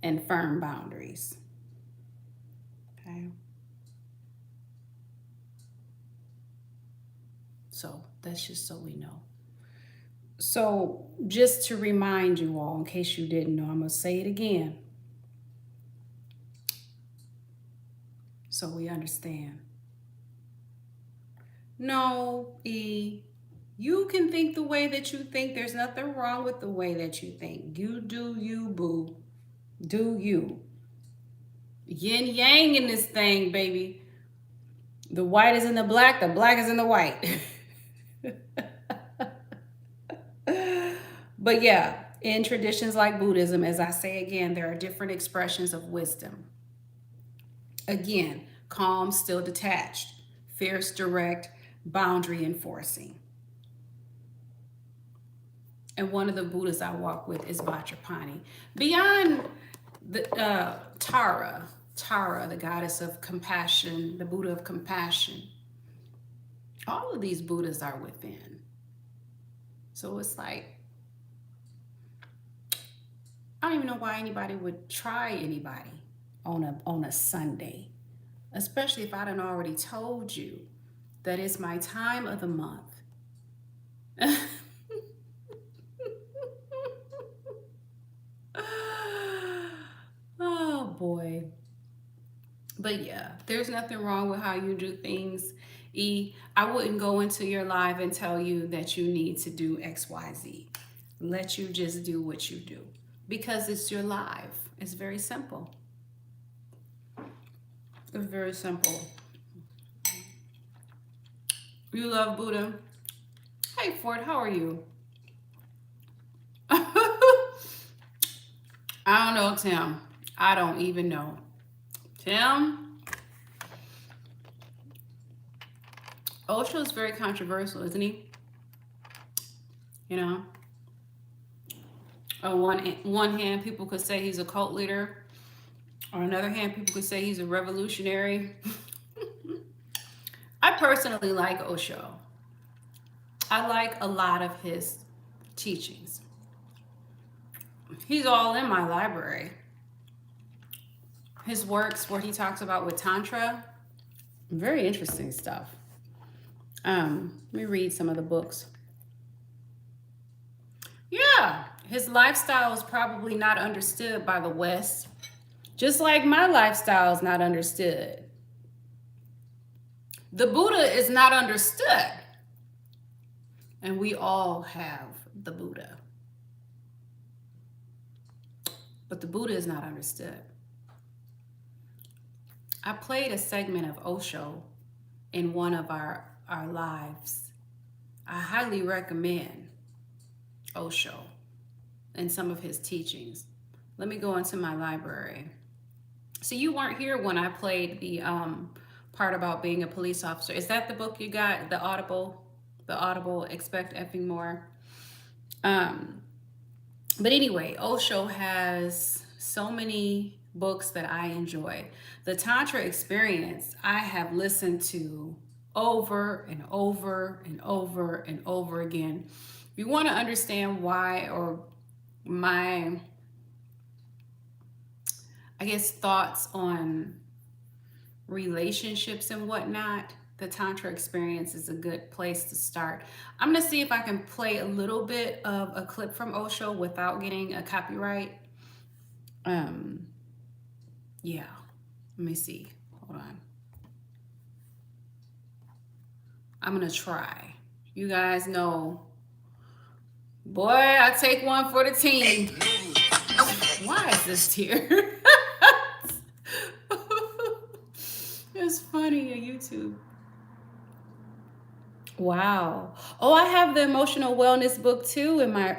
and firm boundaries. Okay. So that's just so we know. So just to remind you all, in case you didn't know, I'm going to say it again, so we understand. No, E, you can think the way that you think. There's nothing wrong with the way that you think. You do you, boo. Do you. Yin yang in this thing, baby. The white is in the black is in the white. But yeah, in traditions like Buddhism, as I say again, there are different expressions of wisdom. Again, calm, still detached, fierce, direct, boundary enforcing. And one of the Buddhas I walk with is Vajrapani. Beyond the Tara, the goddess of compassion, the Buddha of compassion, all of these Buddhas are within. So it's like, I don't even know why anybody would try anybody on a Sunday, especially if I done already told you that it's my time of the month. Oh boy. But yeah, there's nothing wrong with how you do things. E, I wouldn't go into your live and tell you that you need to do XYZ. Let you just do what you do because it's your live. It's very simple. It's very simple. You love Buddha. Hey Ford, how are you? I don't know, Tim. I don't even know. Tim? Osho is very controversial, isn't he? You know? On one hand, people could say he's a cult leader. On another hand, people could say he's a revolutionary. I personally like Osho. I like a lot of his teachings. He's all in my library. His works where he talks about with Tantra, very interesting stuff. Let me read some of the books. Yeah, his lifestyle is probably not understood by the West, just like my lifestyle is not understood. The Buddha is not understood, and we all have the Buddha. But the Buddha is not understood. I played a segment of Osho in one of our lives. I highly recommend Osho and some of his teachings. Let me go into my library. So you weren't here when I played the part about being a police officer. Is that the book you got? The Audible. Expect effing more. Um, but anyway, Osho has so many books that I enjoy. The Tantra Experience I have listened to over and over and over and over again. If you want to understand why, or my, I guess, thoughts on relationships and whatnot, the Tantra Experience is a good place to start. I'm going to see if I can play a little bit of a clip from Osho without getting a copyright. Um, yeah, let me see. Hold on. I'm going to try. You guys know, boy, I take one for the team. Why is this here? It's funny on YouTube. Wow. Oh, I have the emotional wellness book too in my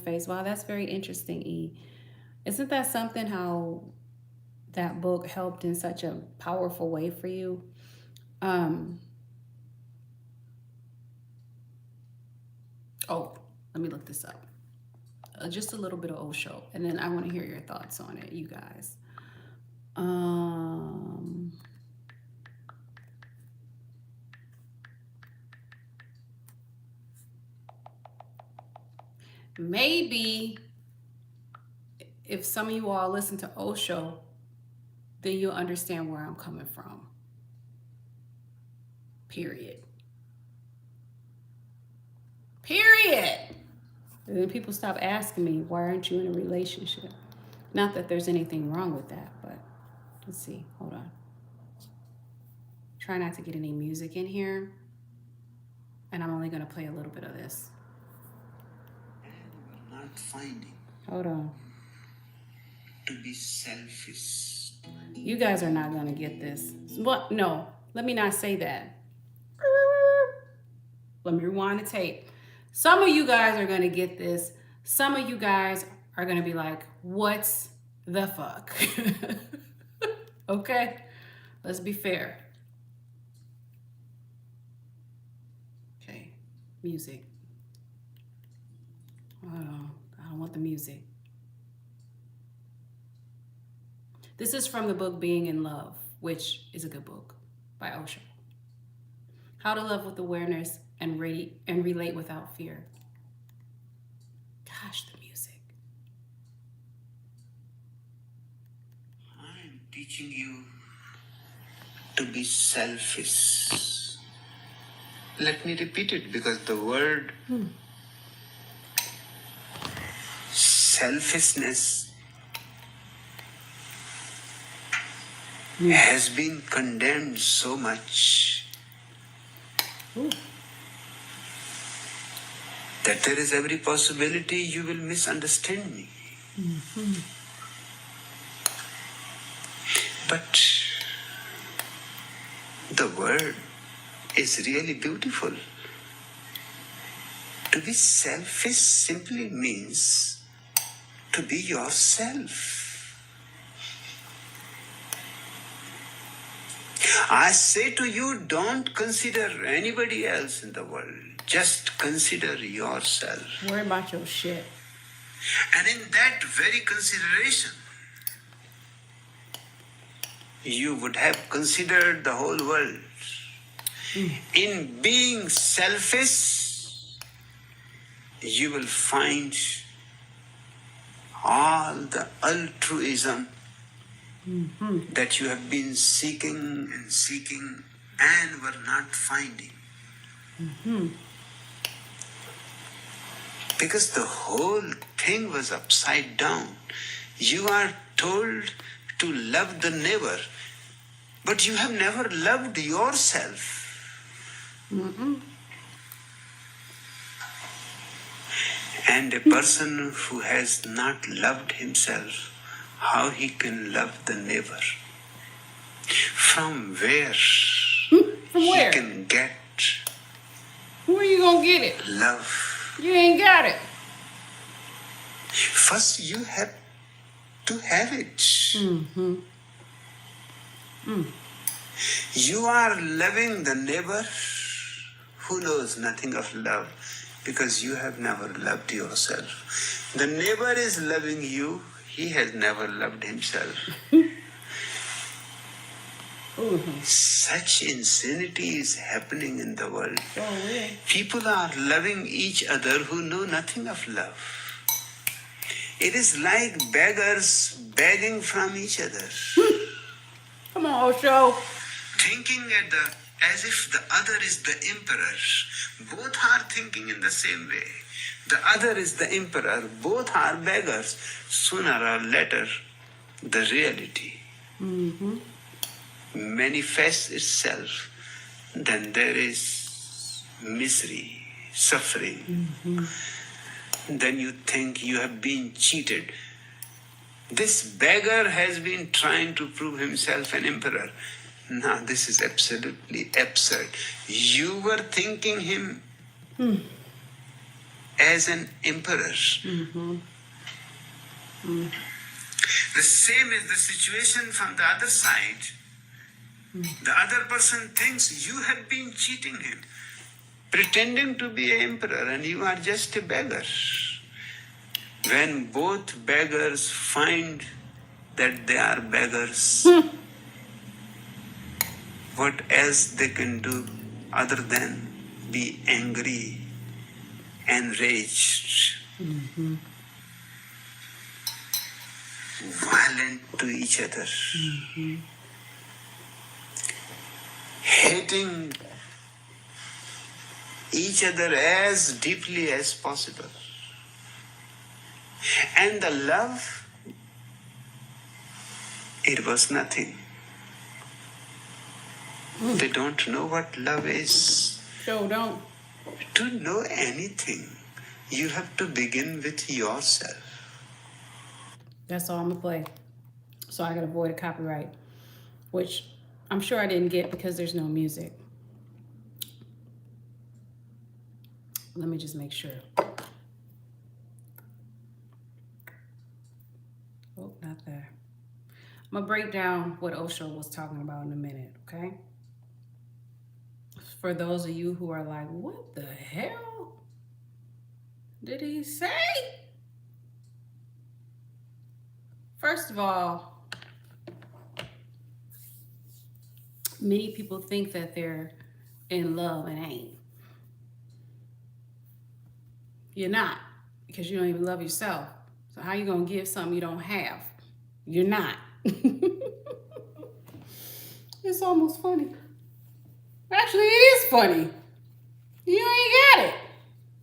face. Wow, that's very interesting, E. Isn't that something how that book helped in such a powerful way for you? Um oh, let me look this up. Just a little bit of Osho, and then I want to hear your thoughts on it, you guys. Maybe if some of you all listen to Osho, then you'll understand where I'm coming from. Period. And then people stop asking me, why aren't you in a relationship? Not that there's anything wrong with that, but let's see. Hold on. Try not to get any music in here. And I'm only going to play a little bit of this. And we're not finding. Hold on. To be selfish. You guys are not going to get this. What? No, let me not say that. Let me rewind the tape. Some of you guys are going to get this. Some of you guys are going to be like, what's the fuck? Okay? Let's be fair. Okay, music. I don't want the music. This is from the book Being in Love, which is a good book by Osho. How to love with awareness and relate without fear. Gosh, the music. I'm teaching you to be selfish. Let me repeat it, because the word selfishness has been condemned so much that there is every possibility you will misunderstand me. But the word is really beautiful. To be selfish simply means to be yourself. I say to you, don't consider anybody else in the world. Just consider yourself. Worry about your shit. And in that very consideration, you would have considered the whole world. In being selfish, you will find all the altruism that you have been seeking and were not finding. Because the whole thing was upside down. You are told to love the neighbor, but you have never loved yourself. And a person who has not loved himself, how he can love the neighbor? from where From he where? can get Where you gonna get it? love. You ain't got it. First, you have to have it. Mm-hmm. You are loving the neighbor who knows nothing of love because you have never loved yourself. The neighbor is loving you, he has never loved himself. Such insanity is happening in the world. Oh, yeah. People are loving each other who know nothing of love. It is like beggars begging from each other. Come on, Osho. Thinking as if the other is the emperor. Both are thinking in the same way. The other is the emperor. Both are beggars. Sooner or later, the reality manifests itself. Then there is misery, suffering. Then you think you have been cheated. This beggar has been trying to prove himself an emperor. Now, this is absolutely absurd. You were thinking him as an emperor. The same is the situation from the other side. The other person thinks you have been cheating him, pretending to be an emperor, and you are just a beggar. When both beggars find that they are beggars, what else they can do other than be angry, enraged, violent to each other, hating each other as deeply as possible. And the love, it was nothing. They don't know what love is. Sure don't. To know anything, you have to begin with yourself. That's all I'm gonna play. So I can avoid a copyright, which I'm sure I didn't get because there's no music. Let me just make sure. Oh, not there. I'm gonna break down what Osho was talking about in a minute, okay? For those of you who are like, what the hell did he say? First of all, many people think that they're in love and ain't. You're not, because you don't even love yourself. So how you gonna give something you don't have? You're not. It's almost funny. Actually, it is funny. You ain't got it.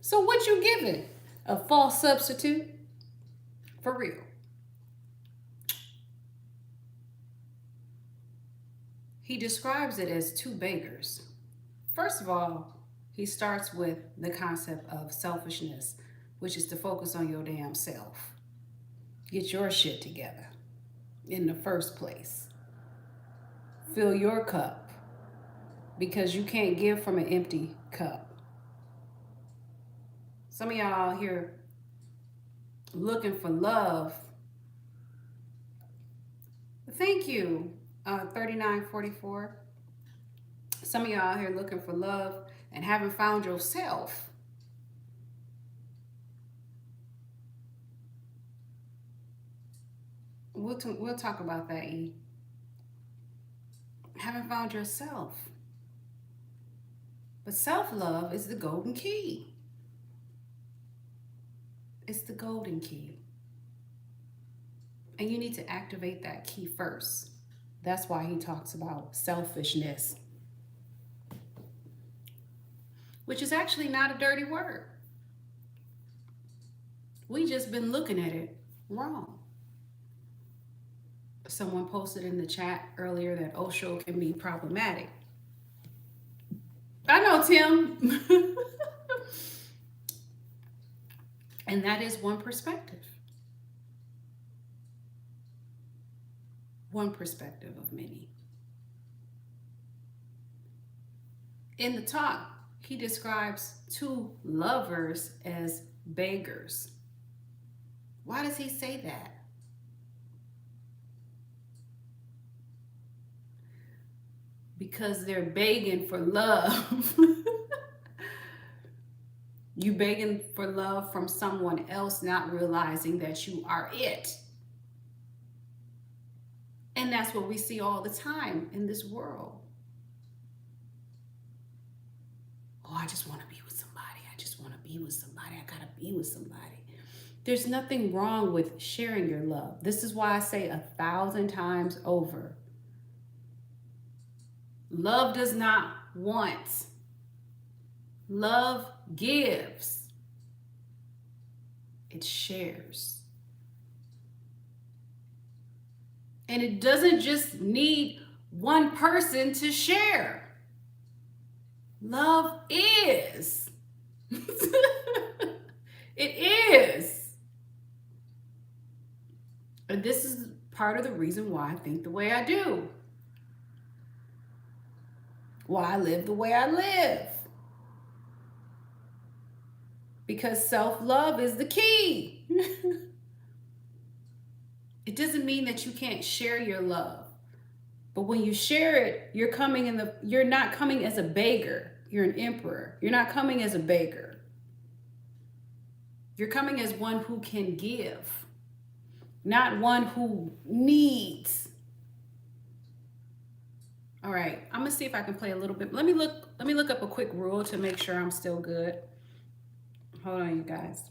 So what you giving? A false substitute? For real. He describes it as two beggars. First of all, he starts with the concept of selfishness, which is to focus on your damn self. Get your shit together in the first place. Fill your cup, because you can't give from an empty cup. Some of y'all out here looking for love. Thank you, 3944. Some of y'all out here looking for love and haven't found yourself. We'll talk about that, E. Haven't found yourself. But self-love is the golden key. It's the golden key. And you need to activate that key first. That's why he talks about selfishness, which is actually not a dirty word. We just been looking at it wrong. Someone posted in the chat earlier that Osho can be problematic. I know, Tim. And that is one perspective. One perspective of many. In the talk, he describes two lovers as beggars. Why does he say that? Because they're begging for love. You begging for love from someone else, not realizing that you are it. And that's what we see all the time in this world. Oh, I just want to be with somebody. I just want to be with somebody. I got to be with somebody. There's nothing wrong with sharing your love. This is why I say 1,000 times over. Love does not want. Love gives. It shares. And it doesn't just need one person to share. Love is. It is. And this is part of the reason why I think the way I do. Why I live the way I live. Because self-love is the key. It doesn't mean that you can't share your love. But when you share it, you're not coming as a beggar. You're an emperor. You're not coming as a beggar. You're coming as one who can give, not one who needs. All right, I'm gonna see if I can play a little bit. Let me look up a quick rule to make sure I'm still good. Hold on, you guys.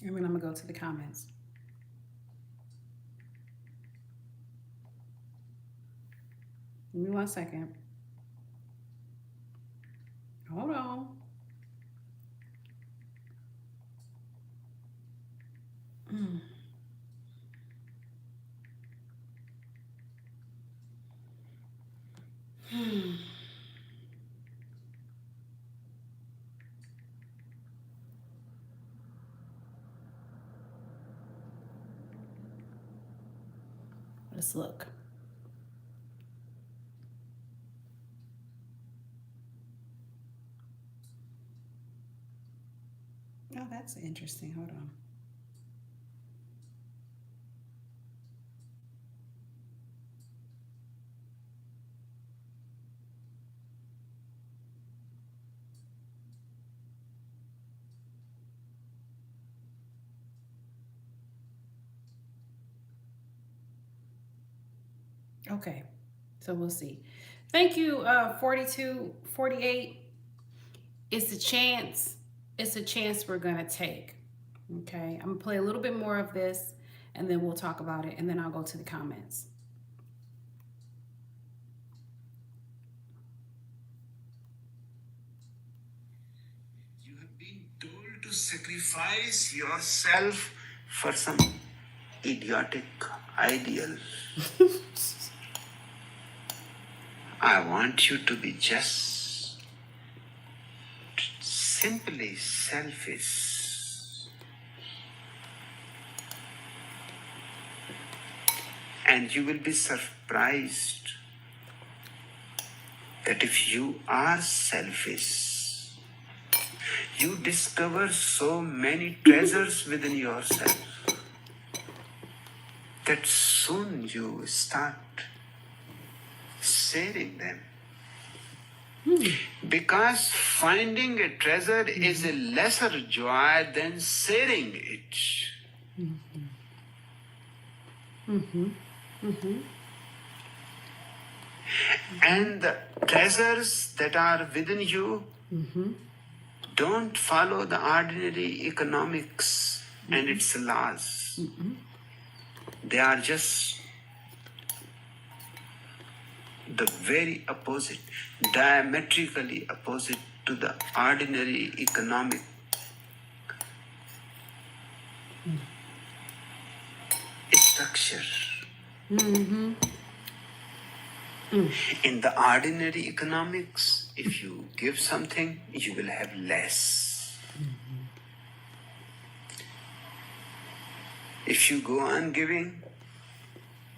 And then I'm gonna go to the comments. Give me 1 second. Hold on. Let's look. Oh, that's interesting. Hold on. Okay, so we'll see. Thank you, 4248. It's a chance. It's a chance we're gonna take. Okay, I'm gonna play a little bit more of this, and then we'll talk about it, and then I'll go to the comments. You have been told to sacrifice yourself for some idiotic ideal. I want you to be just simply selfish. And you will be surprised that if you are selfish, you discover so many treasures within yourself that soon you start sharing them. Because finding a treasure is a lesser joy than sharing it. And the treasures that are within you don't follow the ordinary economics and its laws. They are just the very opposite, diametrically opposite to the ordinary economic structure. In the ordinary economics, if you give something, you will have less. If you go on giving,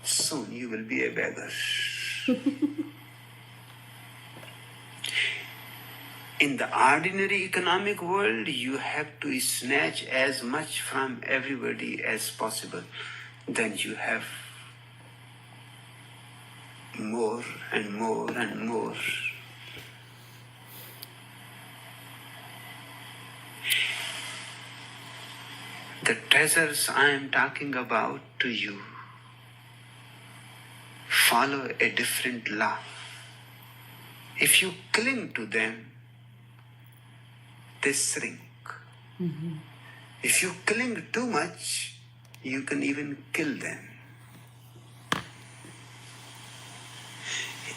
soon you will be a beggar. In the ordinary economic world, you have to snatch as much from everybody as possible. Then you have more and more and more. The treasures I am talking about to you follow a different law. If you cling to them, they shrink. If you cling too much, you can even kill them.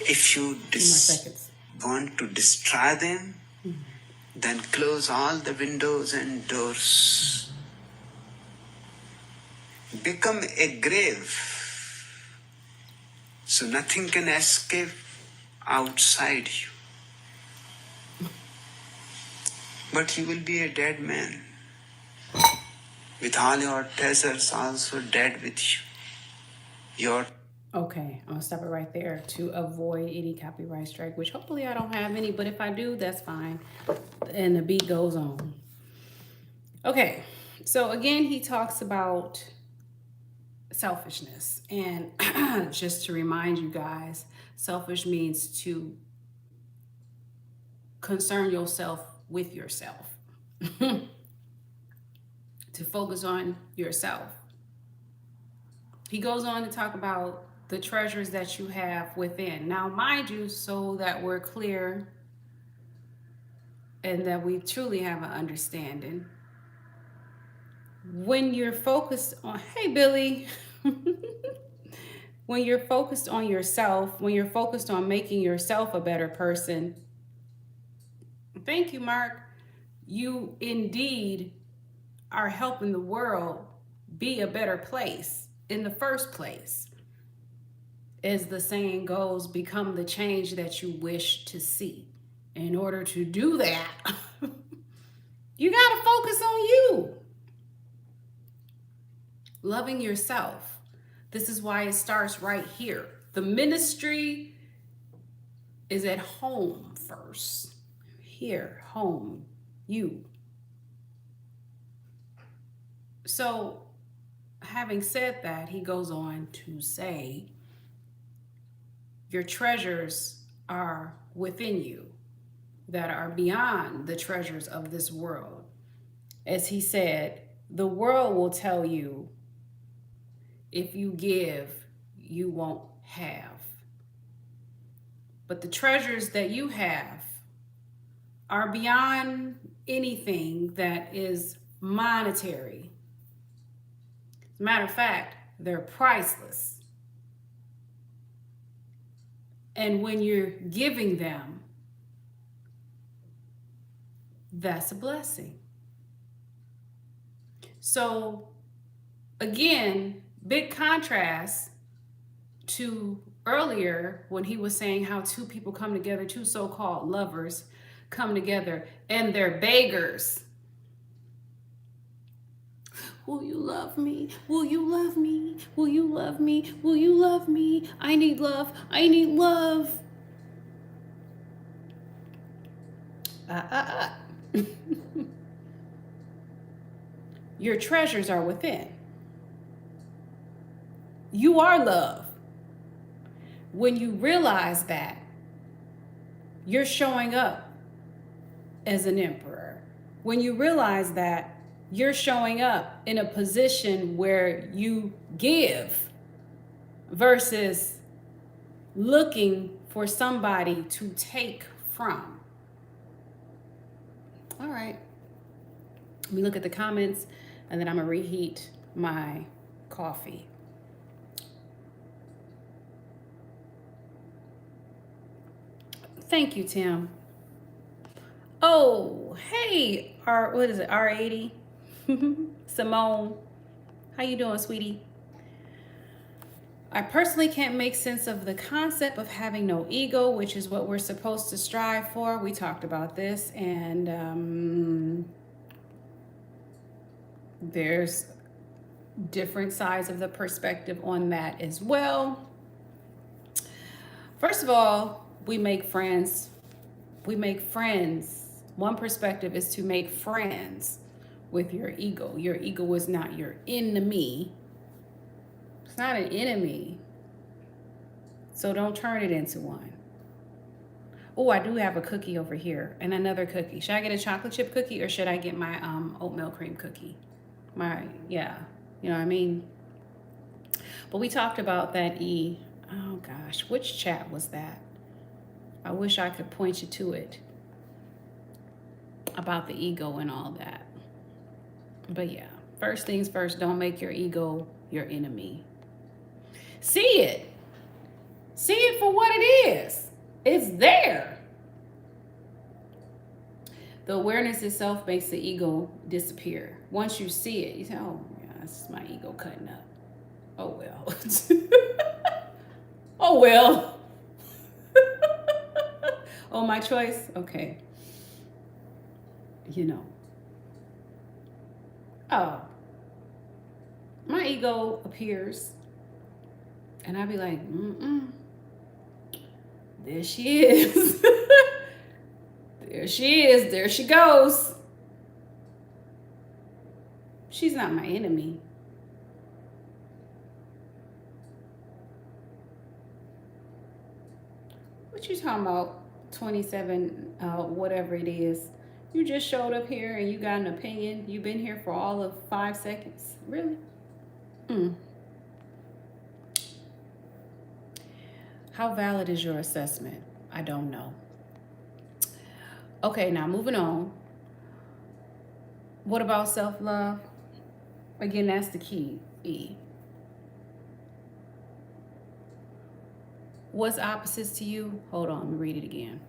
If you want to destroy them, then close all the windows and doors. Become a grave, so nothing can escape outside you. But you will be a dead man, with all your treasures also dead with you. Okay, I'm gonna stop it right there to avoid any copyright strike, which hopefully I don't have any, but if I do, that's fine. And the beat goes on. Okay, so again, he talks about selfishness. And just to remind you guys, selfish means to concern yourself with yourself, to focus on yourself. He goes on to talk about the treasures that you have within. Now, mind you, so that we're clear and that we truly have an understanding, when you're focused on, hey, Billy, when you're focused on yourself, when you're focused on making yourself a better person, thank you, Mark, you indeed are helping the world be a better place in the first place. As the saying goes, become the change that you wish to see. In order to do that, you got to focus on you. Loving yourself. This is why it starts right here. The ministry is at home first. Here, home, you. So, having said that, he goes on to say, your treasures are within you that are beyond the treasures of this world. As he said, the world will tell you if you give, you won't have. But the treasures that you have are beyond anything that is monetary. As a matter of fact, they're priceless. And when you're giving them, that's a blessing. So, again, big contrast to earlier when he was saying how two people come together, two so-called lovers come together, and they're beggars. Will you love me? Will you love me? Will you love me? Will you love me? I need love. I need love. Your treasures are within. You are love. When you realize that, you're showing up as an emperor. When you realize that, you're showing up in a position where you give versus looking for somebody to take from. All right. Let me look at the comments and then I'm going to reheat my coffee. Thank you, Tim. Oh, hey, what is it, R80? Simone, how you doing, sweetie? I personally can't make sense of the concept of having no ego, which is what we're supposed to strive for. We talked about this, and there's different sides of the perspective on that as well. First of all, we make friends. We make friends. One perspective is to make friends with your ego. Your ego is not your enemy. It's not an enemy. So don't turn it into one. Oh, I do have a cookie over here and another cookie. Should I get a chocolate chip cookie or should I get my oatmeal cream cookie? Yeah, you know what I mean? But we talked about that oh gosh, which chat was that? I wish I could point you to it. About the ego and all that. But yeah, first things first, don't make your ego your enemy. See it. See it for what it is. It's there. The awareness itself makes the ego disappear. Once you see it, you say, oh, yeah, that's my ego cutting up. Oh, well. Oh, well. Oh, my choice? Okay. You know. Oh. My ego appears. And I'd be like, there she is. There she is. There she goes. She's not my enemy. What you talking about? 27, whatever it is. You just showed up here and you got an opinion. You've been here for all of 5 seconds. Really? How valid is your assessment? I don't know. Okay, now moving on. What about self-love? Again, that's the key, E. What's opposites to you? Hold on, let me read it again.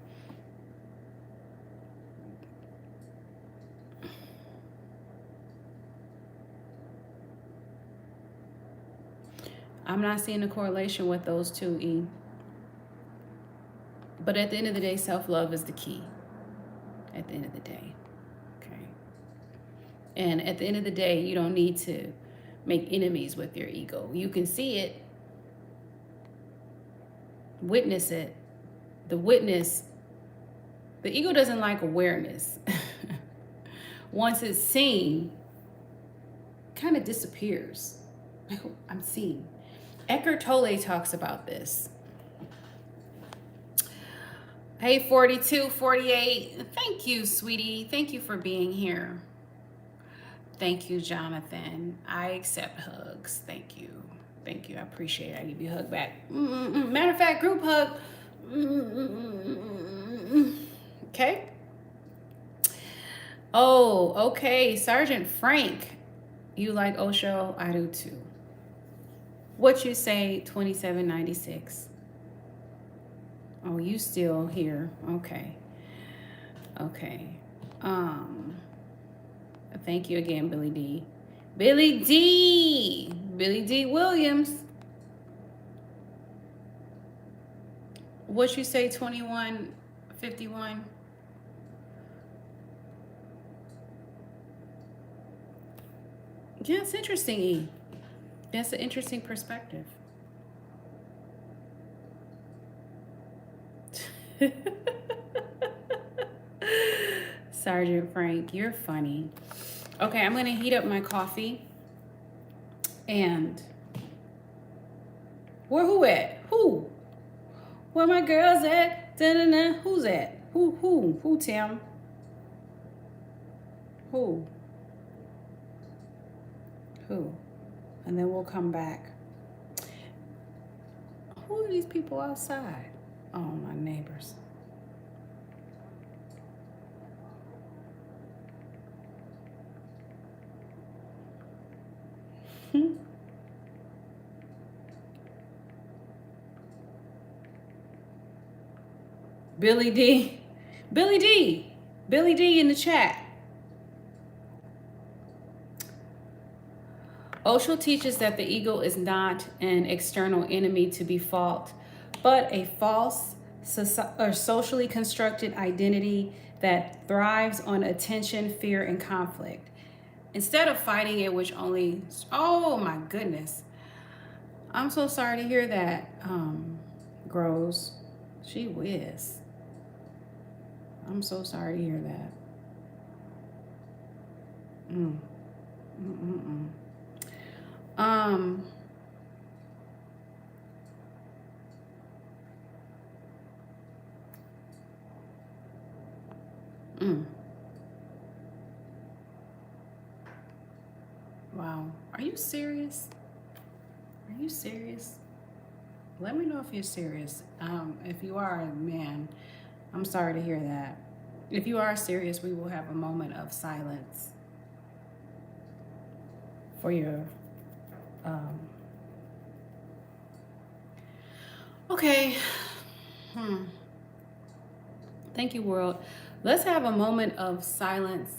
I'm not seeing a correlation with those two, E. But at the end of the day, self-love is the key. At the end of the day. Okay. And at the end of the day, you don't need to make enemies with your ego. You can see it, witness it. The ego doesn't like awareness. Once it's seen, it kind of disappears. I'm seen. Eckhart Tolle talks about this. Hey, 42, 48. Thank you, sweetie. Thank you for being here. Thank you, Jonathan. I accept hugs. Thank you. Thank you. I appreciate it. I give you a hug back. Matter of fact, group hug. Okay. Oh, okay. Sergeant Frank. You like Osho? I do too. What you say, 2796? Oh, you still here. Okay. Okay. Thank you again, Billy D. Billy D. Billy D. Williams. What you say, 2151? Yeah, it's interesting, E. That's an interesting perspective. Sergeant Frank, you're funny. Okay, I'm gonna heat up my coffee. And who at? Who? Where my girls at? Da-da-da. Who's at? Who, Tim? Who? And then we'll come back. Who are these people outside? Oh, my neighbors. Billy D. Billy D. Osho teaches that the ego is not an external enemy to be fought, but a false or socially constructed identity that thrives on attention, fear, and conflict. Instead of fighting it, which only, oh my goodness. I'm so sorry to hear that, Grows. Gee whiz. I'm so sorry to hear that. Mm. Mm-mm-mm. Um, mm. Wow. Are you serious? Are you serious? Let me know if you're serious. If you are, man, I'm sorry to hear that. If you are serious, we will have a moment of silence for your, okay. Thank you, world. Let's have a moment of silence.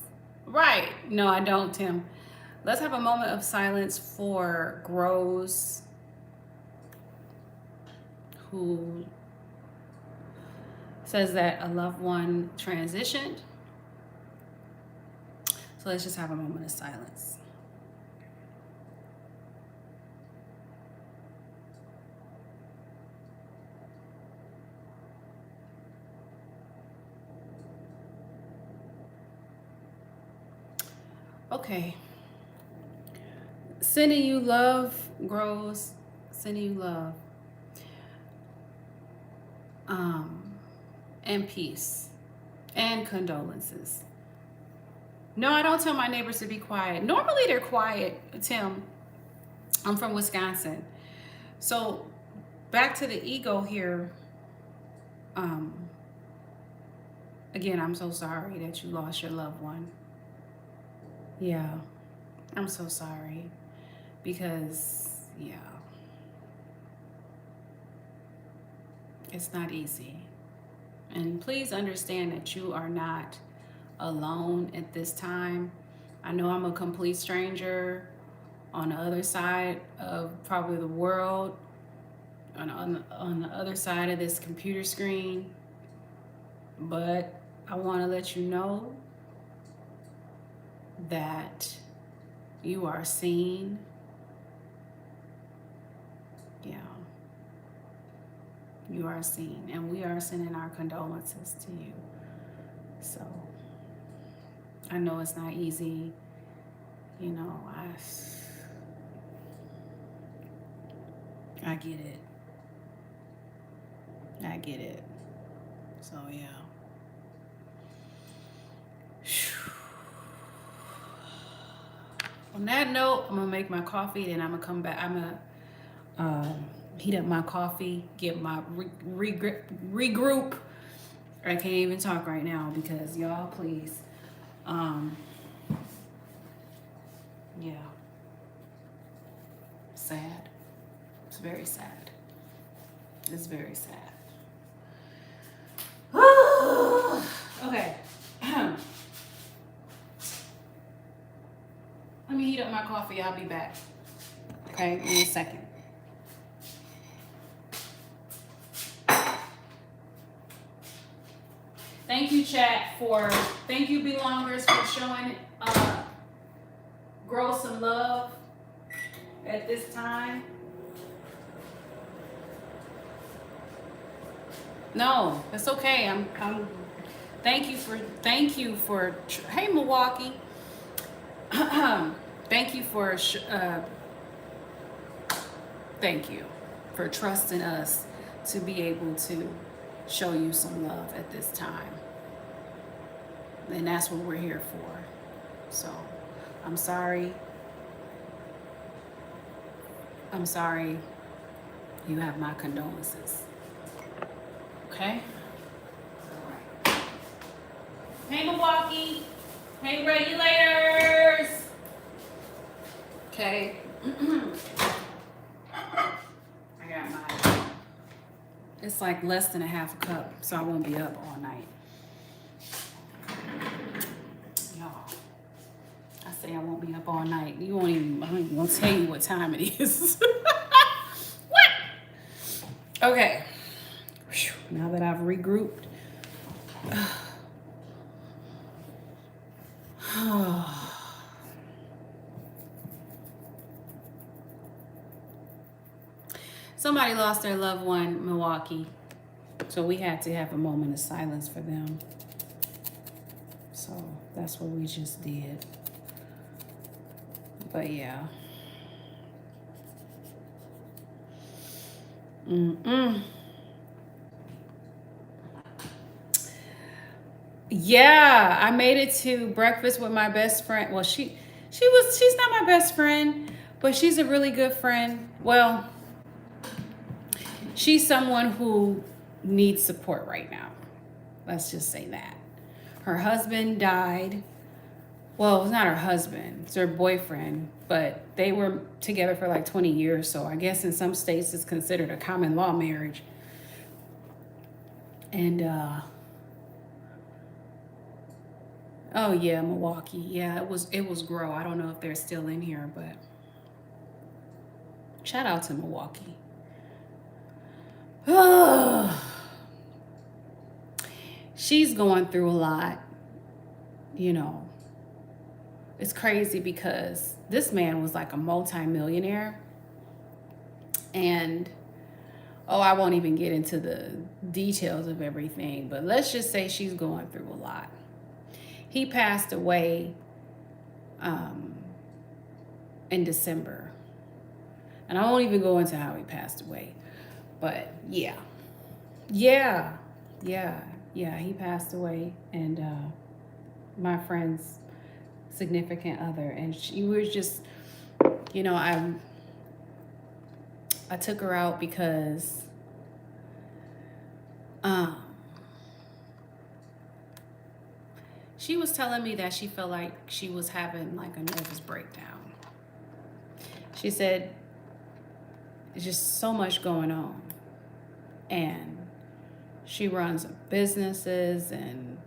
Right. No, I don't, Tim. Let's have a moment of silence for Grows, who says that a loved one transitioned. So let's just have a moment of silence. Okay. Sending you love, Grows. Sending you love. And peace. And condolences. No, I don't tell my neighbors to be quiet. Normally they're quiet, Tim. I'm from Wisconsin. So back to the ego here. Again, I'm so sorry that you lost your loved one. Yeah, I'm so sorry because, yeah, it's not easy. And please understand that you are not alone at this time. I know I'm a complete stranger on the other side of probably the world, on the other side of this computer screen, but I want to let you know that you are seen. Yeah. You are seen, and we are sending our condolences to you. So I know it's not easy, you know, I get it. I get it. So yeah. On that note, I'm gonna make my coffee, then I'm gonna come back. I'm gonna heat up my coffee, get my regroup. I can't even talk right now because y'all, please. Yeah. Sad. It's very sad. It's very sad. Okay. Let me heat up my coffee. I'll be back. Okay, in a second. Thank you, chat, thank you, belongers, for showing Grow some love at this time. No, it's okay. I'm thank you for hey, Milwaukee. Thank you for thank you for trusting us to be able to show you some love at this time. And that's what we're here for. So I'm sorry. I'm sorry. You have my condolences. Okay? All right. Hey, Milwaukee. Hey, regulators. Okay. I got my, it's like less than a half a cup, so I won't be up all night. Y'all, I say I won't be up all night. I don't even want to tell you what time it is. What? Okay. Whew, now that I've regrouped. Somebody lost their loved one in Milwaukee. So we had to have a moment of silence for them. So that's what we just did. But yeah. Yeah, I made it to breakfast with my best friend. Well, she's not my best friend, but she's a really good friend. Well, she's someone who needs support right now. Let's just say that. Her husband died. Well, it's not her husband, it's her boyfriend, but they were together for like 20 years. So I guess in some states it's considered a common law marriage. And, oh yeah, Milwaukee. Yeah, it was Grow. I don't know if they're still in here, but shout out to Milwaukee. She's going through a lot, you know. It's crazy because this man was like a multi-millionaire. And, oh, I won't even get into the details of everything, but let's just say she's going through a lot. He passed away in December. And I won't even go into how he passed away. But yeah, he passed away. And my friend's significant other, and she was just, you know, I took her out because she was telling me that she felt like she was having like a nervous breakdown. She said there's just so much going on, and she runs businesses and,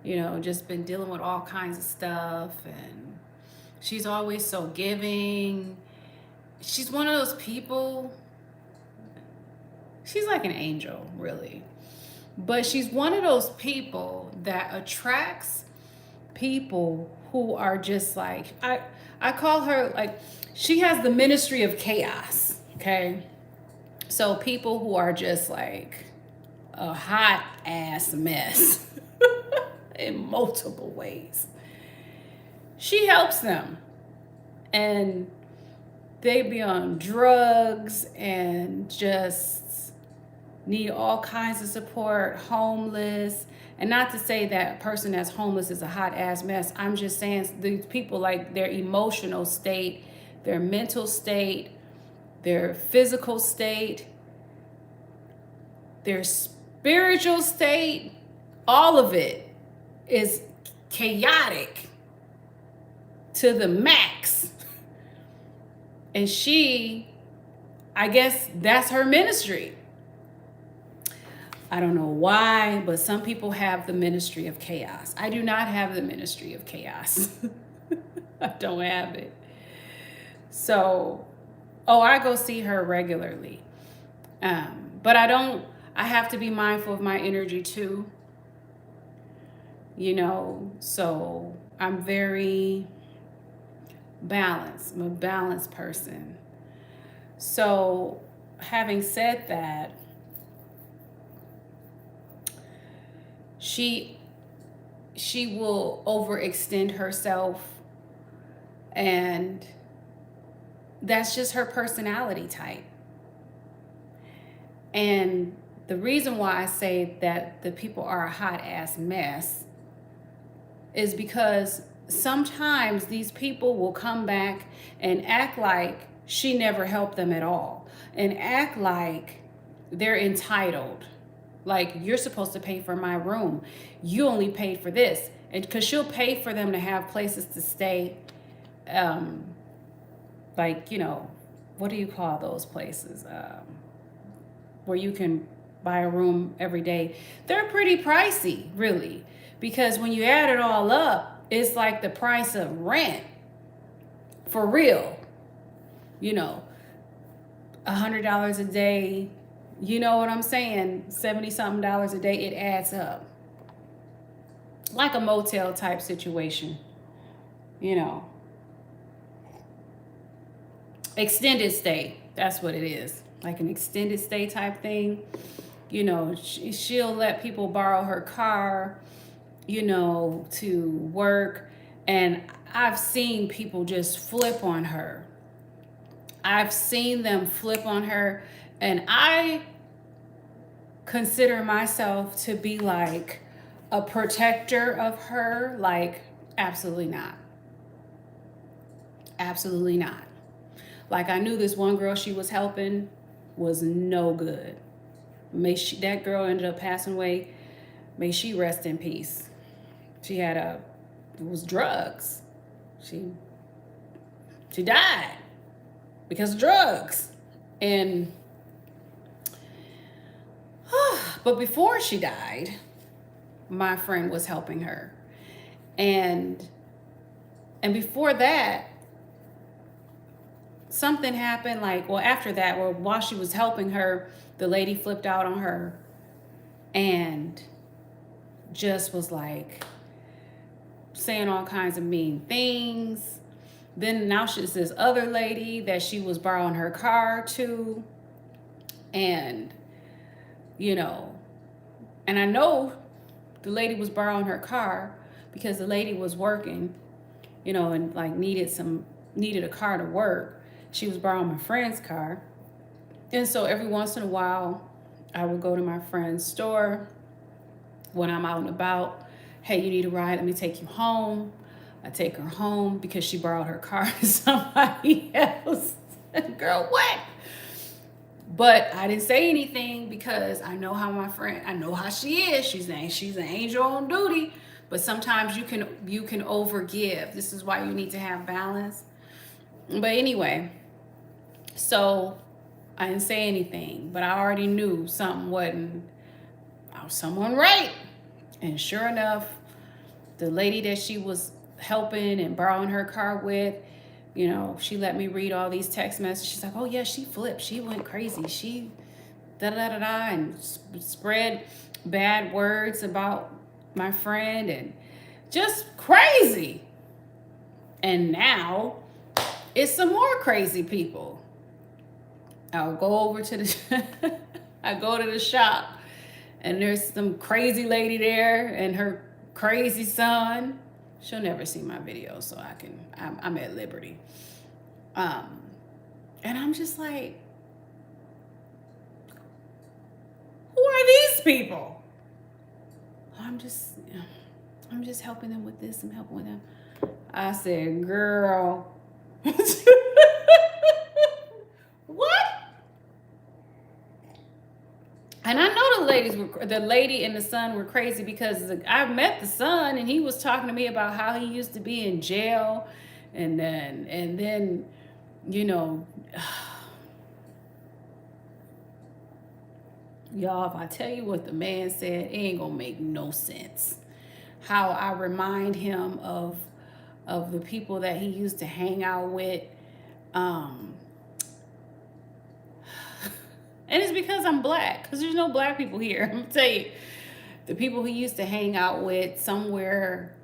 you know, just been dealing with all kinds of stuff, and she's always so giving. She's one of those people, she's like an angel, really. But she's one of those people that attracts people who are just like, I call her like, she has the ministry of chaos, okay? So people who are just like a hot ass mess in multiple ways. She helps them. And they be on drugs and just need all kinds of support, homeless. And not to say that a person that's homeless is a hot ass mess. I'm just saying these people, like their emotional state, their mental state, their physical state, their spiritual state, all of it is chaotic to the max. And she, I guess that's her ministry. I don't know why, but some people have the ministry of chaos. I do not have the ministry of chaos. I don't have it. So, I go see her regularly. But I have to be mindful of my energy too. You know, so I'm very balanced. I'm a balanced person. So, having said that, she will overextend herself, and that's just her personality type. And the reason why I say that the people are a hot ass mess is because sometimes these people will come back and act like she never helped them at all, and act like they're entitled. Like, you're supposed to pay for my room. You only paid for this. And because she'll pay for them to have places to stay. Like, you know, what do you call those places? Where you can buy a room every day. They're pretty pricey, really. Because when you add it all up, it's like the price of rent. for real. You know, $100 a day, you know what I'm saying? 70 something dollars a day, it adds up. Like a motel type situation, you know. Extended stay, that's what it is. Like an extended stay type thing. You know, she'll let people borrow her car, you know, to work. And I've seen people just flip on her. I've seen them flip on her. And I consider myself to be like a protector of her. Like, absolutely not. Absolutely not. Like, I knew this one girl she was helping was no good. That girl ended up passing away. May she rest in peace. She had it was drugs. She died because of drugs. And but before she died, my friend was helping her. And before that, something happened, like, well, after that, well, while she was helping her, the lady flipped out on her and just was like saying all kinds of mean things. Then now she's this other lady that she was borrowing her car to. And, you know, and I know the lady was borrowing her car because the lady was working, you know, and like needed a car to work. She was borrowing my friend's car. And so every once in a while, I would go to my friend's store when I'm out and about. Hey, you need a ride? Let me take you home. I take her home because she borrowed her car to somebody else. Girl, what? But I didn't say anything because I know how my friend, I know how she is. She's an angel on duty. But sometimes you can overgive. This is why you need to have balance. But anyway, so I didn't say anything, but I already knew something wasn't right. And sure enough, the lady that she was helping and borrowing her car with, you know, she let me read all these text messages. She's like, oh yeah, she flipped. She went crazy. She da-da-da-da, and spread bad words about my friend and just crazy. And now it's some more crazy people. I'll go over to the, I go to the shop and there's some crazy lady there and her crazy son. She'll never see my video, so I'm at liberty. And I'm just like, who are these people? I'm just helping them with this. I'm helping with them. I said, girl, what? And I know the lady and the son were crazy because I met the son and he was talking to me about how he used to be in jail, and then, you know, y'all, if I tell you what the man said, it ain't gonna make no sense. How I remind him of the people that he used to hang out with. And it's because I'm black, because there's no black people here. I'm gonna tell you, the people he used to hang out with somewhere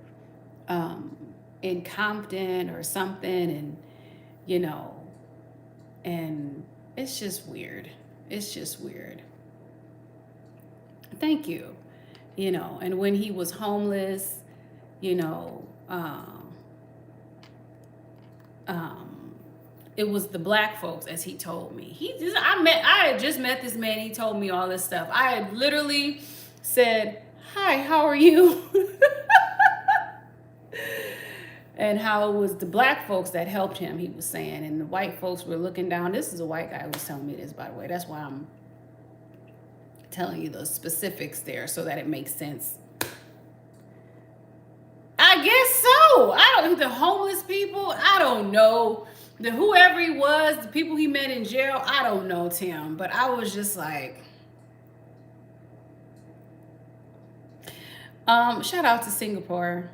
in Compton or something, and, you know, and it's just weird. It's just weird. Thank you. You know, and when he was homeless, you know, it was the black folks, as he told me. I had just met this man. He told me all this stuff. I had literally said, hi, how are you? And how it was the black folks that helped him, he was saying. And the white folks were looking down. This is a white guy who was telling me this, by the way. That's why I'm telling you the specifics there so that it makes sense. I guess so. The homeless people, I don't know. Whoever he was, the people he met in jail, I don't know, Tim. But I was just like, shout out to Singapore.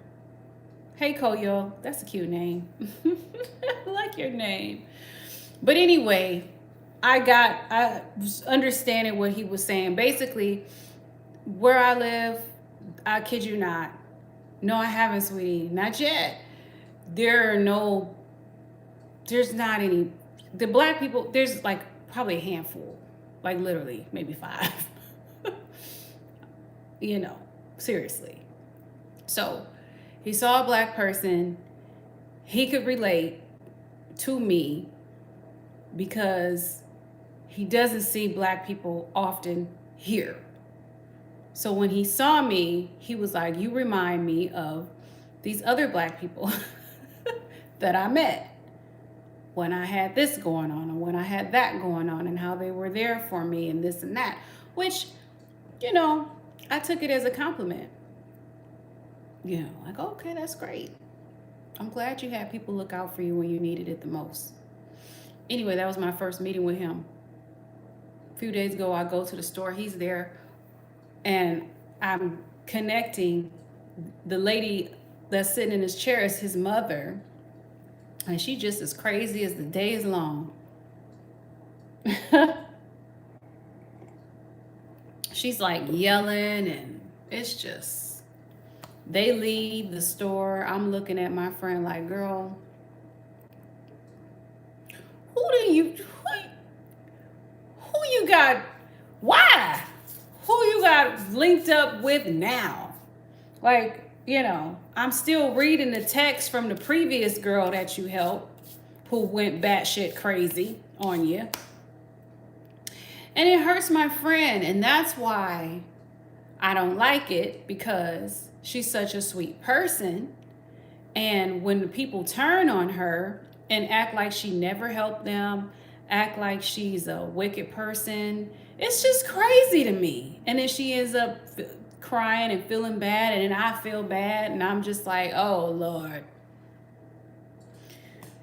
Hey, Koyo. That's a cute name. I like your name. But anyway, I was understanding what he was saying. Basically, where I live, I kid you not. No, I haven't, sweetie. Not yet. There are no, there's not any, the black people, there's like probably a handful. Like literally, maybe 5. You know, seriously. So he saw a black person. He could relate to me because he doesn't see black people often here. So when he saw me, he was like, you remind me of these other black people that I met when I had this going on and when I had that going on and how they were there for me and this and that, which, you know, I took it as a compliment. You know, like, okay, that's great. I'm glad you had people look out for you when you needed it the most. Anyway, that was my first meeting with him. A few days ago, I go to the store. He's there, and I'm connecting. The lady that's sitting in his chair is his mother, and she just as crazy as the day is long. She's like yelling, and it's just, they leave the store. I'm looking at my friend like, girl, who you got? Why? Who you got linked up with now? Like, you know, I'm still reading the text from the previous girl that you helped who went batshit crazy on you. And it hurts my friend. And that's why I don't like it, because she's such a sweet person. And when the people turn on her and act like she never helped them, act like she's a wicked person, it's just crazy to me. And then she ends up crying and feeling bad, and then I feel bad, and I'm just like, oh Lord.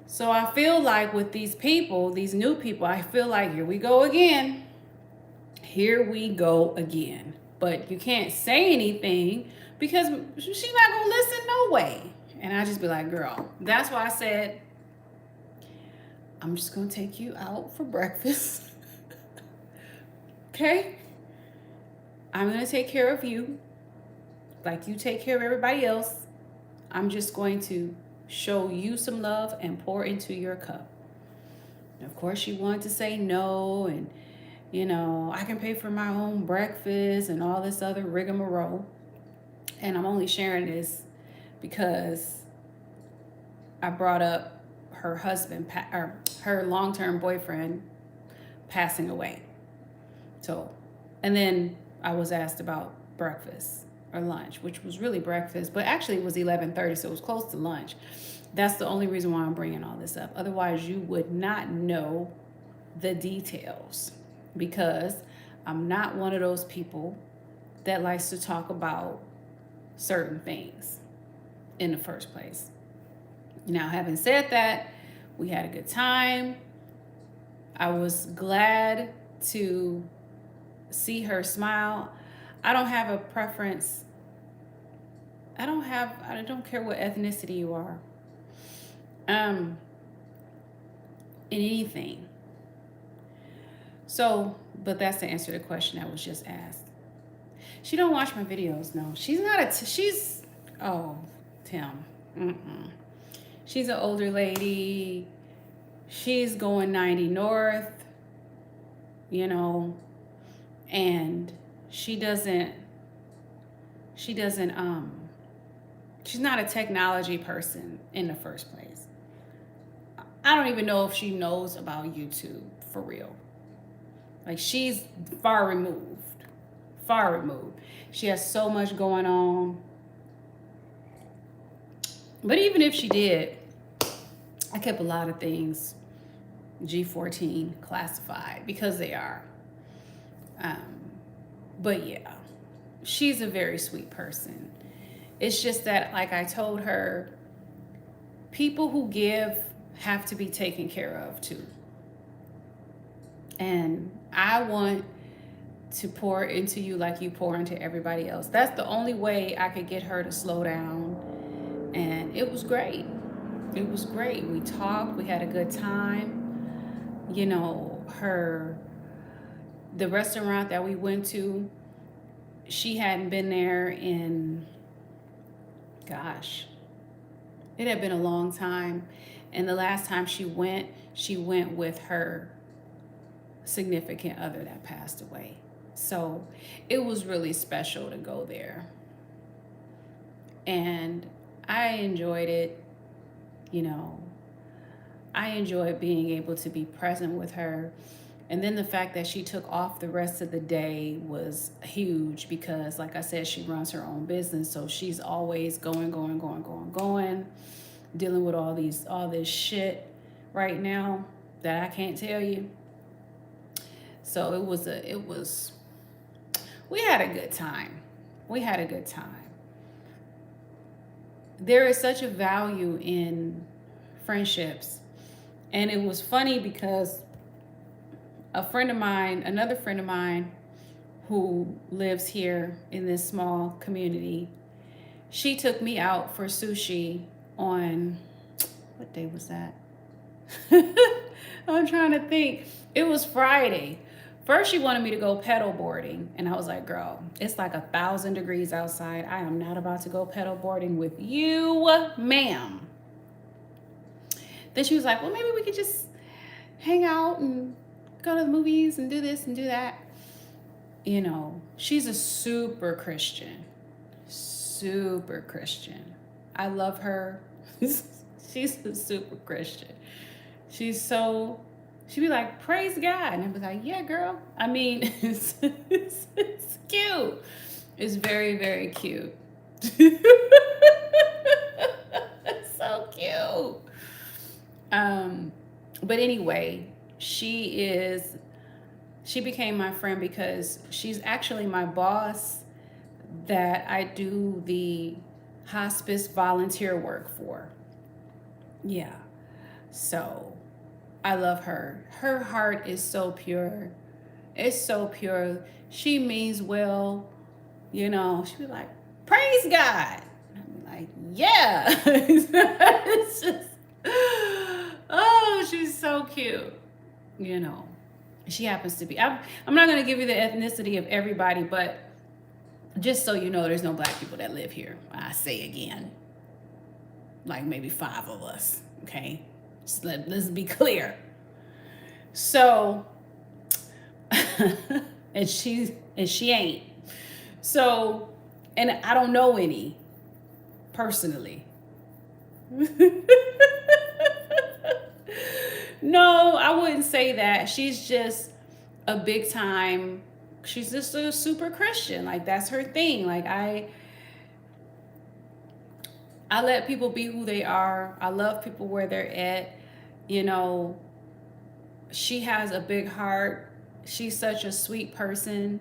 So I feel like with these people, these new people, I feel like here we go again. Here we go again. But you can't say anything because she's not gonna listen no way. And I just be like, girl, that's why I said, I'm just gonna take you out for breakfast. Okay? I'm gonna take care of you like you take care of everybody else. I'm just going to show you some love and pour into your cup. And of course, she wanted to say no, and you know, I can pay for my own breakfast and all this other rigmarole. And I'm only sharing this because I brought up her husband, or her long-term boyfriend passing away. So, and then I was asked about breakfast or lunch, which was really breakfast, but actually it was 11:30, so it was close to lunch. That's the only reason why I'm bringing all this up. Otherwise, you would not know the details, because I'm not one of those people that likes to talk about certain things in the first place. Now, having said that, we had a good time. I was glad to see her smile. I don't have a preference. I don't care what ethnicity you are. In anything. So, but that's to answer the question that was just asked. She don't watch my videos, no. She's not she's, oh, Tim. She's an older lady. She's going 90 north, you know, and she's not a technology person in the first place. I don't even know if she knows about YouTube for real. Like, she's far removed. She has so much going on. But even if she did, I kept a lot of things G14 classified because they are. But yeah, she's a very sweet person. It's just that, like I told her, people who give have to be taken care of too. And I want to pour into you like you pour into everybody else. That's the only way I could get her to slow down And it was great. It was great. We talked, we had a good time. You know, the restaurant that we went to, she hadn't been there in, gosh, it had been a long time. And the last time she went with her significant other that passed away. So it was really special to go there. And I enjoyed it. You know, I enjoyed being able to be present with her. And then the fact that she took off the rest of the day was huge because, like I said, she runs her own business. So she's always going, dealing with all this shit right now that I can't tell you. So we had a good time. We had a good time. There is such a value in friendships. And it was funny because another friend of mine who lives here in this small community, she took me out for sushi on, what day was that? I'm trying to think. It was Friday. First, she wanted me to go pedal boarding. And I was like, girl, it's like 1,000 degrees outside. I am not about to go pedal boarding with you, ma'am. Then she was like, well, maybe we could just hang out and go to the movies and do this and do that. You know, she's a super Christian. Super Christian. I love her. She's a super Christian. She'd be like, praise God. And I'd be like, yeah, girl. I mean, it's cute. It's very, very cute. It's so cute. But anyway, she became my friend because she's actually my boss that I do the hospice volunteer work for. Yeah. So I love her. Her heart is so pure. It's so pure. She means well. You know, she'd be like, praise God. And I'd be like, yeah. It's just, oh, she's so cute. You know, she happens to be. I'm not going to give you the ethnicity of everybody, but just so you know, there's no black people that live here. I say again, like maybe 5 of us. Okay, just let's be clear. So, and she ain't. So, and I don't know any personally. No, I wouldn't say that. She's just a big time. She's just a super Christian. Like that's her thing. Like I let people be who they are. I love people where they're at. You know, she has a big heart. She's such a sweet person.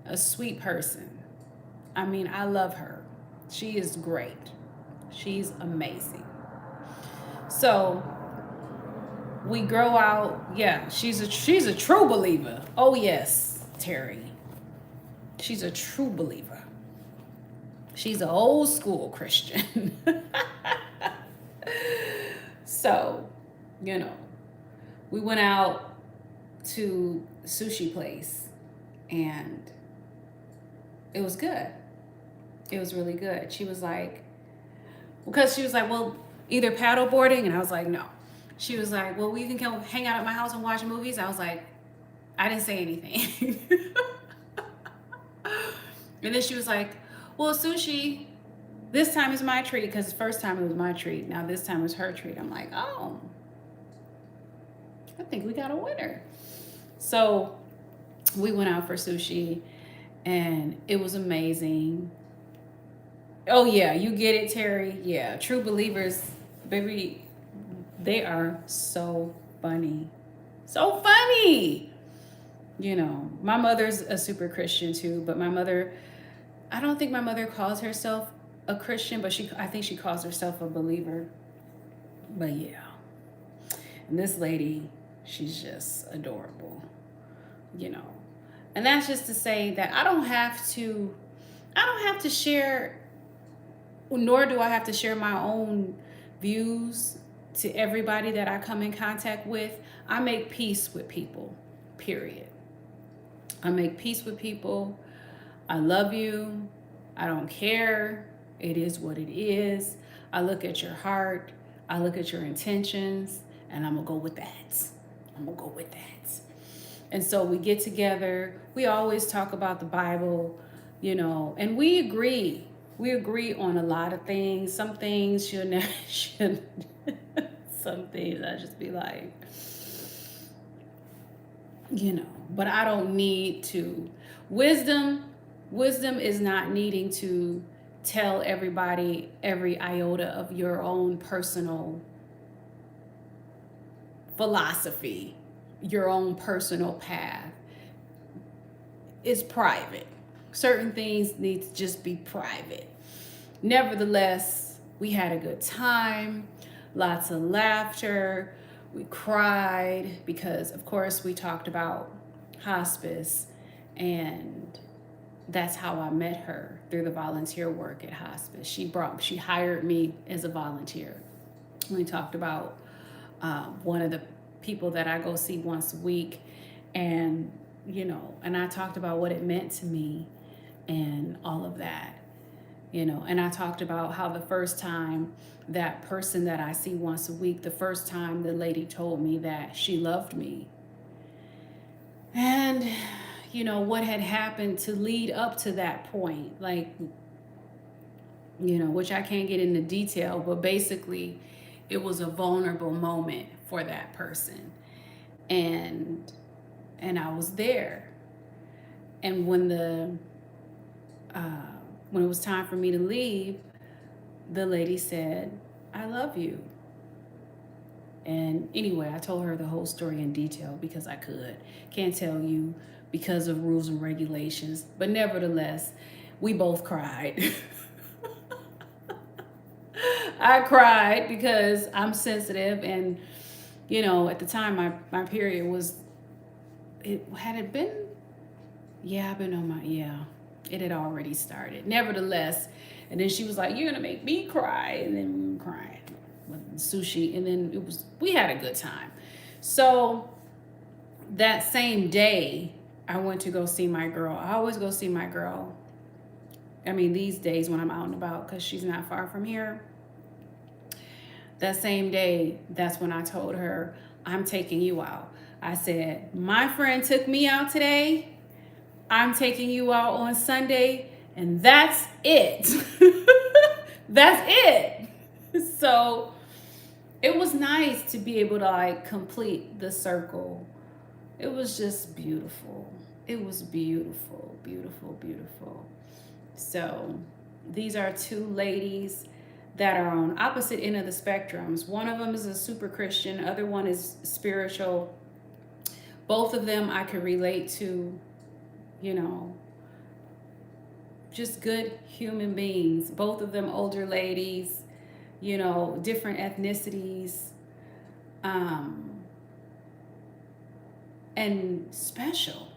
A sweet person. I mean, I love her. She is great. She's amazing. So we grow out. Yeah, she's a true believer. Oh yes, Terry. She's a true believer. She's an old school Christian. So, you know, we went out to sushi place and it was good. It was really good. She was like, well, either paddle boarding, and I was like, no. She was like, well, we can come hang out at my house and watch movies. I was like, I didn't say anything. And then she was like, well, sushi, this time is my treat, because the first time it was my treat. Now this time was her treat. I'm like, oh, I think we got a winner. So we went out for sushi and it was amazing. Oh yeah, you get it, Terry. Yeah, true believers, baby, they are so funny. So funny. You know, my mother's a super Christian too, but my mother, I don't think my mother calls herself a Christian, but I think she calls herself a believer. But yeah. And this lady, she's just adorable. You know. And that's just to say that I don't have to share nor do I have to share my own views to everybody that I come in contact with. I make peace with people, period. I make peace with people. I love you. I don't care. It is what it is. I look at your heart. I look at your intentions, and I'm going to go with that. I'm going to go with that. And so we get together. We always talk about the Bible, and we agree. We agree on a lot of things. Some things should never, should, some things I just be like, but I don't need to. Wisdom is not needing to tell everybody every iota of your own personal philosophy, your own personal path. It's private. Certain things need to just be private. Nevertheless, we had a good time, lots of laughter. We cried because, of course, we talked about hospice, and that's how I met her, through the volunteer work at hospice. She hired me as a volunteer. We talked about one of the people that I go see once a week, and and I talked about what it meant to me and all of that, and I talked about how the first time that person that I see once a week, the first time the lady told me that she loved me, and what had happened to lead up to that point, like, which I can't get into detail, but basically it was a vulnerable moment for that person, and I was there. And when it was time for me to leave, the lady said, "I love you." And anyway, I told her the whole story in detail because I can't tell you because of rules and regulations, but nevertheless, we both cried. I cried because I'm sensitive, and at the time my period was, it had been, I've been on it had already started. Nevertheless, and then she was like, "You're gonna make me cry," and then we were crying with sushi, and then we had a good time. So that same day, I went to go see my girl. I always go see my girl. I mean, these days when I'm out and about, because she's not far from here. That same day, that's when I told her, "I'm taking you out." I said, "My friend took me out today. I'm taking you out on Sunday, and that's it." That's it. So it was nice to be able to complete the circle. It was just beautiful. It was beautiful, beautiful, beautiful. So these are two ladies that are on opposite end of the spectrums. One of them is a super Christian, other one is spiritual. Both of them I could relate to, just good human beings. Both of them older ladies, different ethnicities, and special.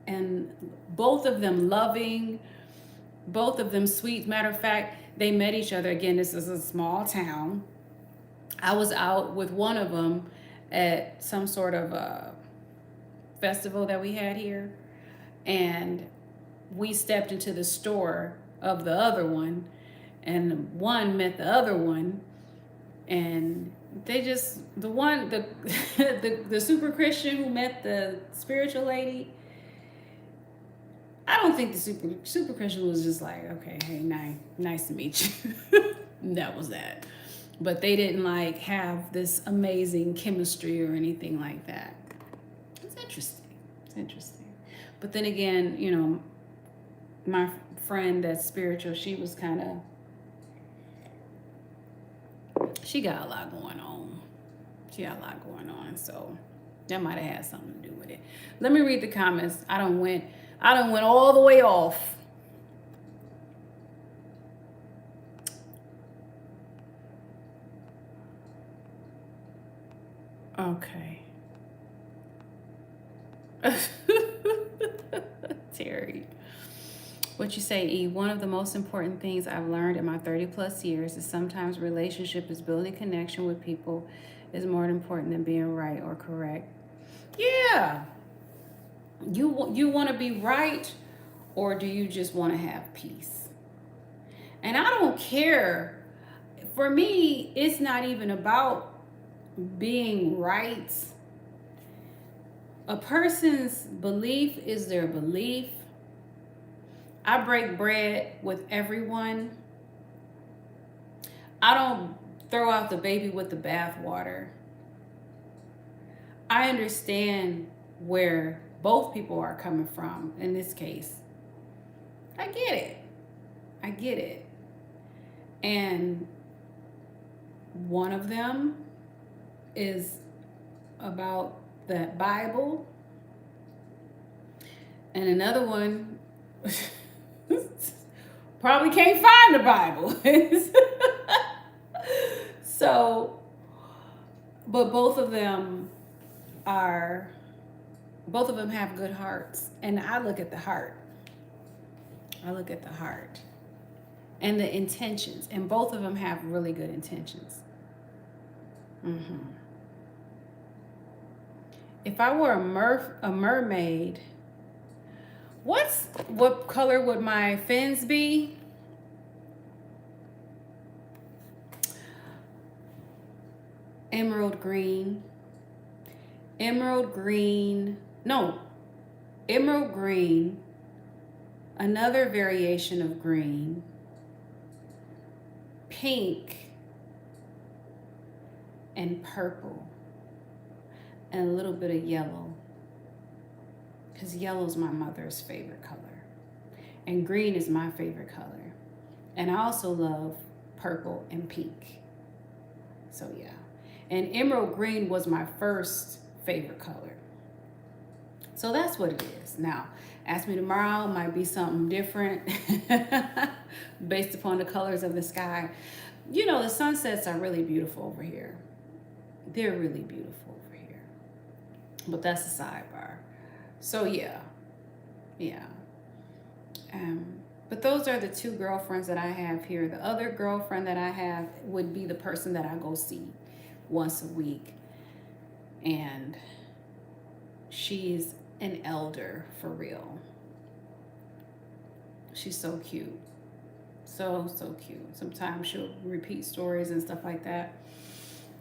And both of them loving, both of them sweet. Matter of fact, they met each other. Again, this is a small town. I was out with one of them at some sort of a festival that we had here, and we stepped into the store of the other one, and one met the other one, and they just, the super Christian who met the spiritual lady, I don't think the super Christian was just like, "Okay, hey, nice to meet you." That was that. But they didn't have this amazing chemistry or anything like that. It's interesting. It's interesting. But then again, my friend that's spiritual, she was she got a lot going on. So that might have had something to do with it. Let me read the comments. I done went all the way off. Okay. Terry. What you say, E? One of the most important things I've learned in my 30 plus years is sometimes relationship is building connection with people is more important than being right or correct. Yeah. You want to be right, or do you just want to have peace? And I don't care. For me, it's not even about being right. A person's belief is their belief. I break bread with everyone. I don't throw out the baby with the bathwater. I understand where both people are coming from in this case. I get it. I get it. And one of them is about the Bible, and another one probably can't find the Bible. So, but both of them have good hearts, and I look at the heart. I look at the heart and the intentions, and both of them have really good intentions. If I were a mermaid, what color would my fins be? Emerald green. Emerald green. No. Emerald green. Another variation of green. Pink. And purple. And a little bit of yellow. Because yellow is my mother's favorite color. And green is my favorite color. And I also love purple and pink. So yeah. And emerald green was my first favorite color. So that's what it is. Now, ask me tomorrow, might be something different based upon the colors of the sky. You know, the sunsets are really beautiful over here. They're really beautiful over here. But that's a sidebar. So yeah. But those are the two girlfriends that I have here. The other girlfriend that I have would be the person that I go see once a week. And she's an elder for real. She's so cute. So cute. Sometimes she'll repeat stories and stuff like that.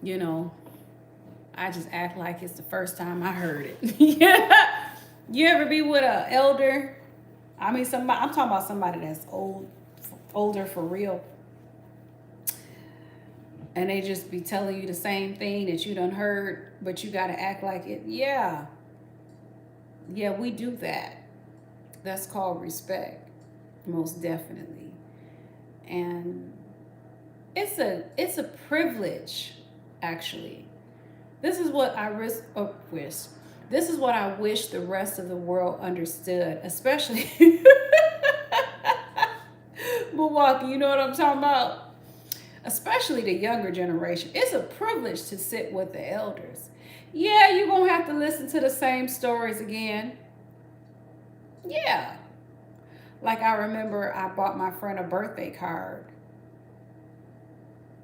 You know, I just act like it's the first time I heard it. Yeah. You ever be with an elder? I mean, I'm talking about somebody that's older for real. And they just be telling you the same thing that you done heard, but you got to act like it. Yeah, we do that. That's called respect, most definitely. And it's a privilege, actually. This is what I wish. This is what I wish the rest of the world understood, especially Milwaukee. You know what I'm talking about? Especially the younger generation. It's a privilege to sit with the elders. Yeah, you're going to have to listen to the same stories again. Yeah. Like I remember I bought my friend a birthday card.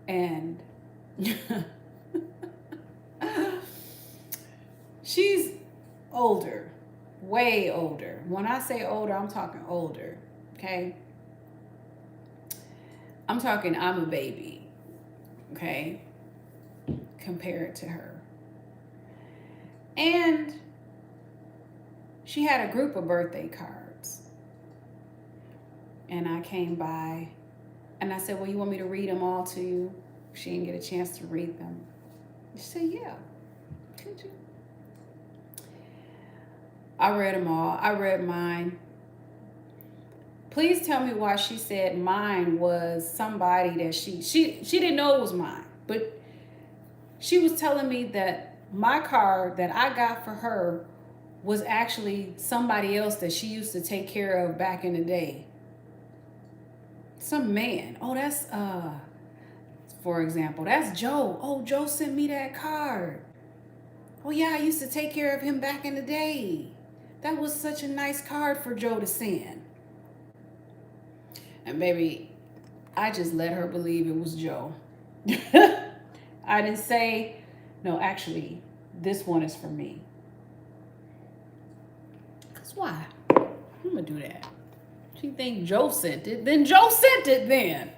And she's older. Way older. When I say older, I'm talking older. Okay? I'm talking I'm a baby. Okay? Compared to her. And she had a group of birthday cards. And I came by and I said, well, you want me to read them all to you? She didn't get a chance to read them. She said, yeah. Could you? I read them all. I read mine. Please tell me why she said mine was somebody that she didn't know it was mine. But she was telling me that my card that I got for her was actually somebody else that she used to take care of back in the day. Some man. Oh, that's, for example, that's Joe. Oh, Joe sent me that card. Oh, yeah, I used to take care of him back in the day. That was such a nice card for Joe to send. And baby, I just let her believe it was Joe. I didn't say, no, actually, this one is for me. Because why? I'm going to do that. She think Joe sent it, then Joe sent it then.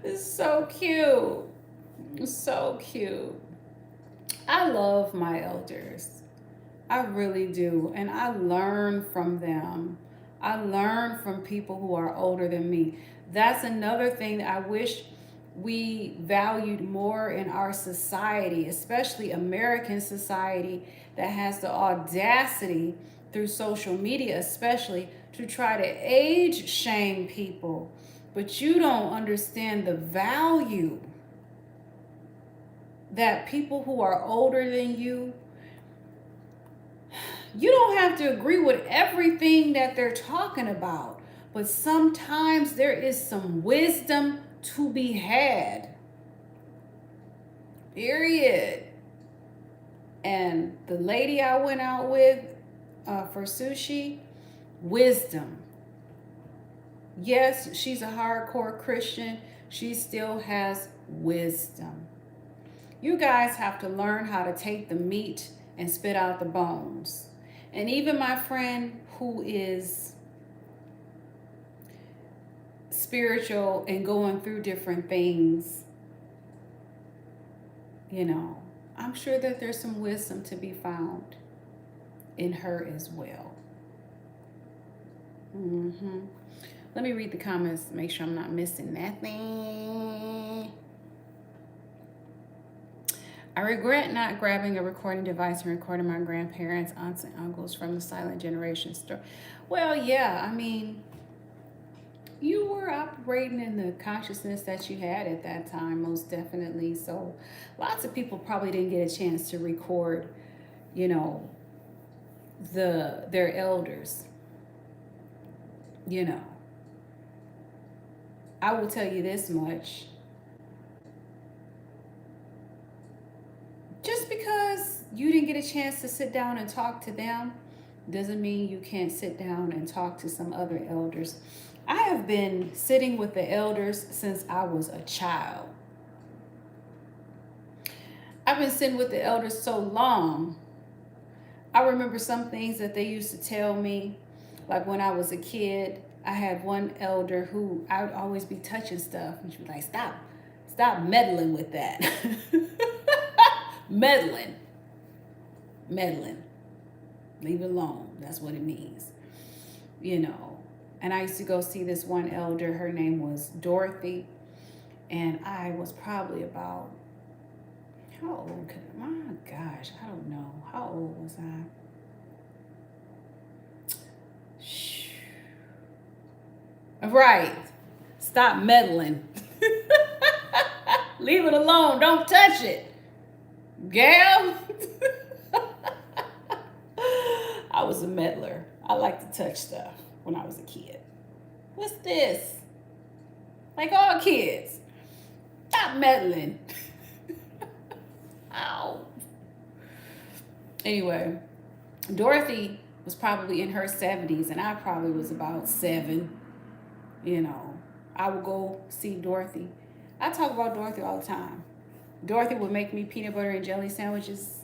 It's so cute. It's so cute. I love my elders. I really do. And I learn from them. I learn from people who are older than me. That's another thing that I wish we valued more in our society, especially American society that has the audacity through social media, especially to try to age shame people. But you don't understand the value that people who are older than you don't have to agree with everything that they're talking about, but sometimes there is some wisdom to be had. Period. And the lady I went out with for sushi, wisdom. Yes, she's a hardcore Christian. She still has wisdom. You guys have to learn how to take the meat and spit out the bones. And even my friend who is spiritual and going through different things, you know, I'm sure that there's some wisdom to be found in her as well. Let me read the comments, make sure I'm not missing nothing. I regret not grabbing a recording device and recording my grandparents, aunts, and uncles from the silent generation story. Well, yeah, I mean, you were operating in the consciousness that you had at that time, most definitely. So lots of people probably didn't get a chance to record, you know, their elders. You know, I will tell you this much. Just because you didn't get a chance to sit down and talk to them doesn't mean you can't sit down and talk to some other elders. I have been sitting with the elders since I was a child. I've been sitting with the elders so long. I remember some things that they used to tell me, like when I was a kid. I had one elder who I would always be touching stuff, and she'd be like, stop meddling with that. Meddling. Leave it alone. That's what it means. You know. And I used to go see this one elder. Her name was Dorothy. And I was probably about, how old could I? My gosh, I don't know. How old was I? Shh. Right. Stop meddling. Leave it alone. Don't touch it. Gal, I was a meddler. I liked to touch stuff when I was a kid. What's this? Like all kids. Stop meddling. Ow. Anyway, Dorothy was probably in her 70s, and I probably was about 7. You know, I would go see Dorothy. I talk about Dorothy all the time. Dorothy would make me peanut butter and jelly sandwiches.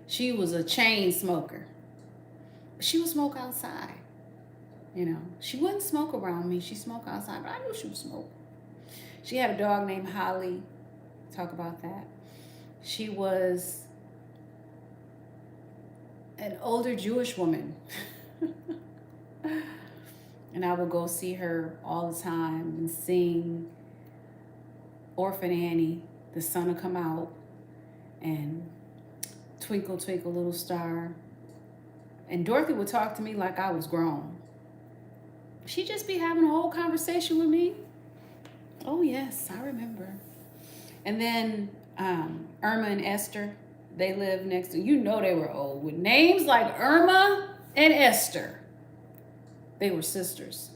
She was a chain smoker. She would smoke outside. You know, she wouldn't smoke around me. She smoked outside, but I knew she would smoke. She had a dog named Holly. Talk about that. She was an older Jewish woman. And I would go see her all the time and sing Orphan Annie, the sun will come out, and Twinkle, Twinkle, Little Star. And Dorothy would talk to me like I was grown. She'd just be having a whole conversation with me. Oh, yes, I remember. And then Irma and Esther, they lived next to, you know they were old. With names like Irma and Esther. They were sisters.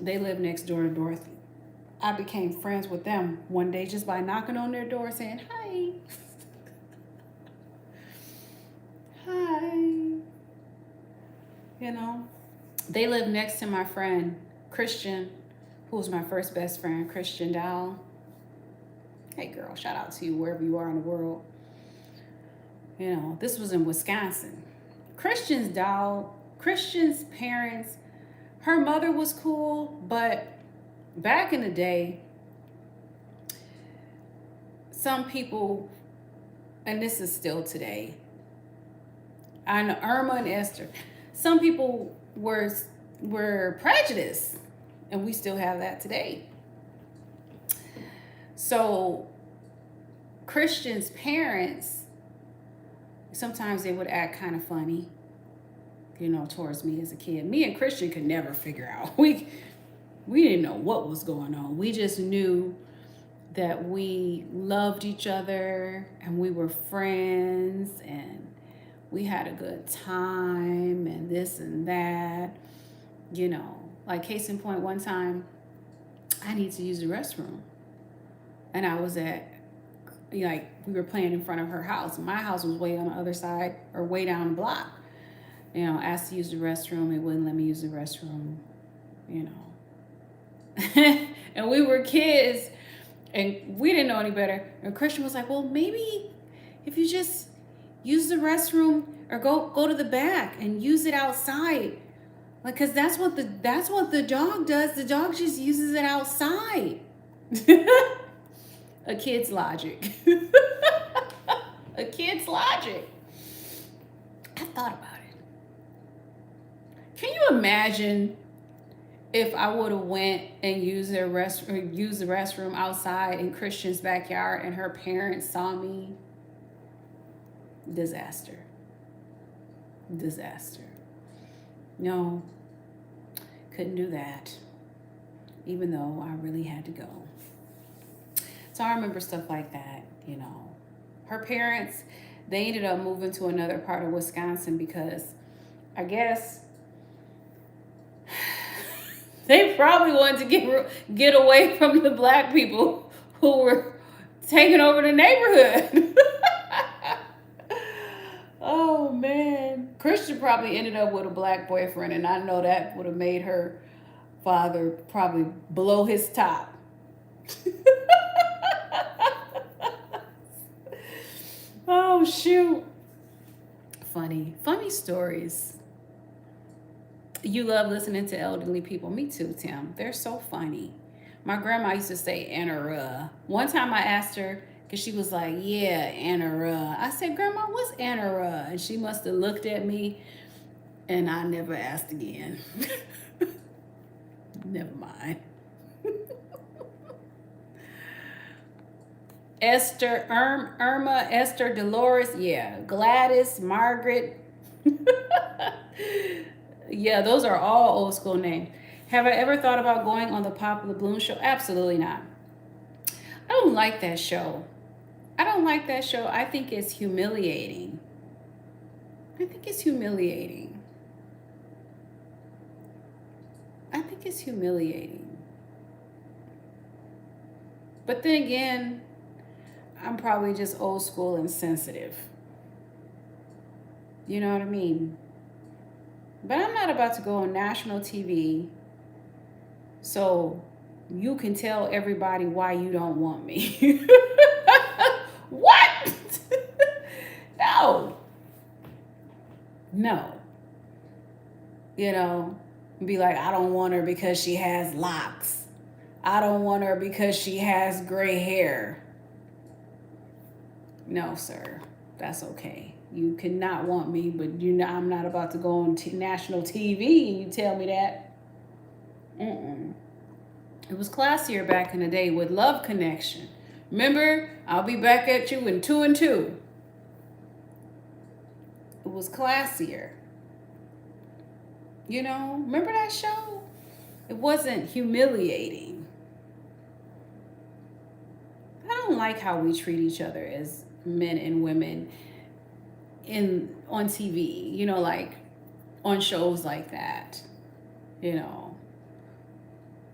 They lived next door to Dorothy. I became friends with them one day just by knocking on their door saying, hi. Hi. You know, they live next to my friend Christian, who was my first best friend, Christian Dow. Hey, girl, shout out to you wherever you are in the world. You know, this was in Wisconsin. Christian's parents, her mother was cool, but back in the day, some people, and this is still today, and Irma and Esther, some people were prejudiced, and we still have that today. So Christian's parents, sometimes they would act kind of funny, you know, towards me as a kid. Me and Christian could never figure out. We didn't know what was going on. We just knew that we loved each other and we were friends and we had a good time and this and that. You know, like case in point, one time I need to use the restroom. And I was like, we were playing in front of her house. My house was way on the other side or way down the block. You know, asked to use the restroom. It wouldn't let me use the restroom, you know. And we were kids and we didn't know any better. And Christian was like, well, maybe if you just use the restroom or go to the back and use it outside. Like, cause that's what the dog does. The dog just uses it outside. A kid's logic. A kid's logic. I thought about it. Can you imagine if I would have went and used the restroom outside in Christian's backyard and her parents saw me? Disaster. No, couldn't do that, even though I really had to go. So I remember stuff like that, you know. Her parents, they ended up moving to another part of Wisconsin because I guess they probably wanted to get away from the black people who were taking over the neighborhood. Oh, man. Christian probably ended up with a black boyfriend, and I know that would have made her father probably blow his top. Oh, shoot. Funny stories. You love listening to elderly people. Me too, Tim. They're so funny. My grandma used to say Anna. One time I asked her, because she was like, yeah, Anna. I said, Grandma, what's Anna? And she must have looked at me, and I never asked again. Never mind. Esther, Irma, Esther, Dolores, yeah, Gladys, Margaret. Yeah, those are all old school names. Have I ever thought about going on the Pop of the Bloom show? Absolutely not. I don't like that show. I think it's humiliating. But then again, I'm probably just old school and sensitive. You know what I mean? But I'm not about to go on national TV so you can tell everybody why you don't want me. What? No. You know, be like, I don't want her because she has locks. I don't want her because she has gray hair. No, sir. That's okay. You cannot want me, but I'm not about to go on national TV and you tell me that. It was classier back in the day with Love Connection. Remember, I'll be back at you in 2 and 2. It was classier. You know, remember that show? It wasn't humiliating. I don't like how we treat each other as men and women on TV, you know, like on shows like that, you know.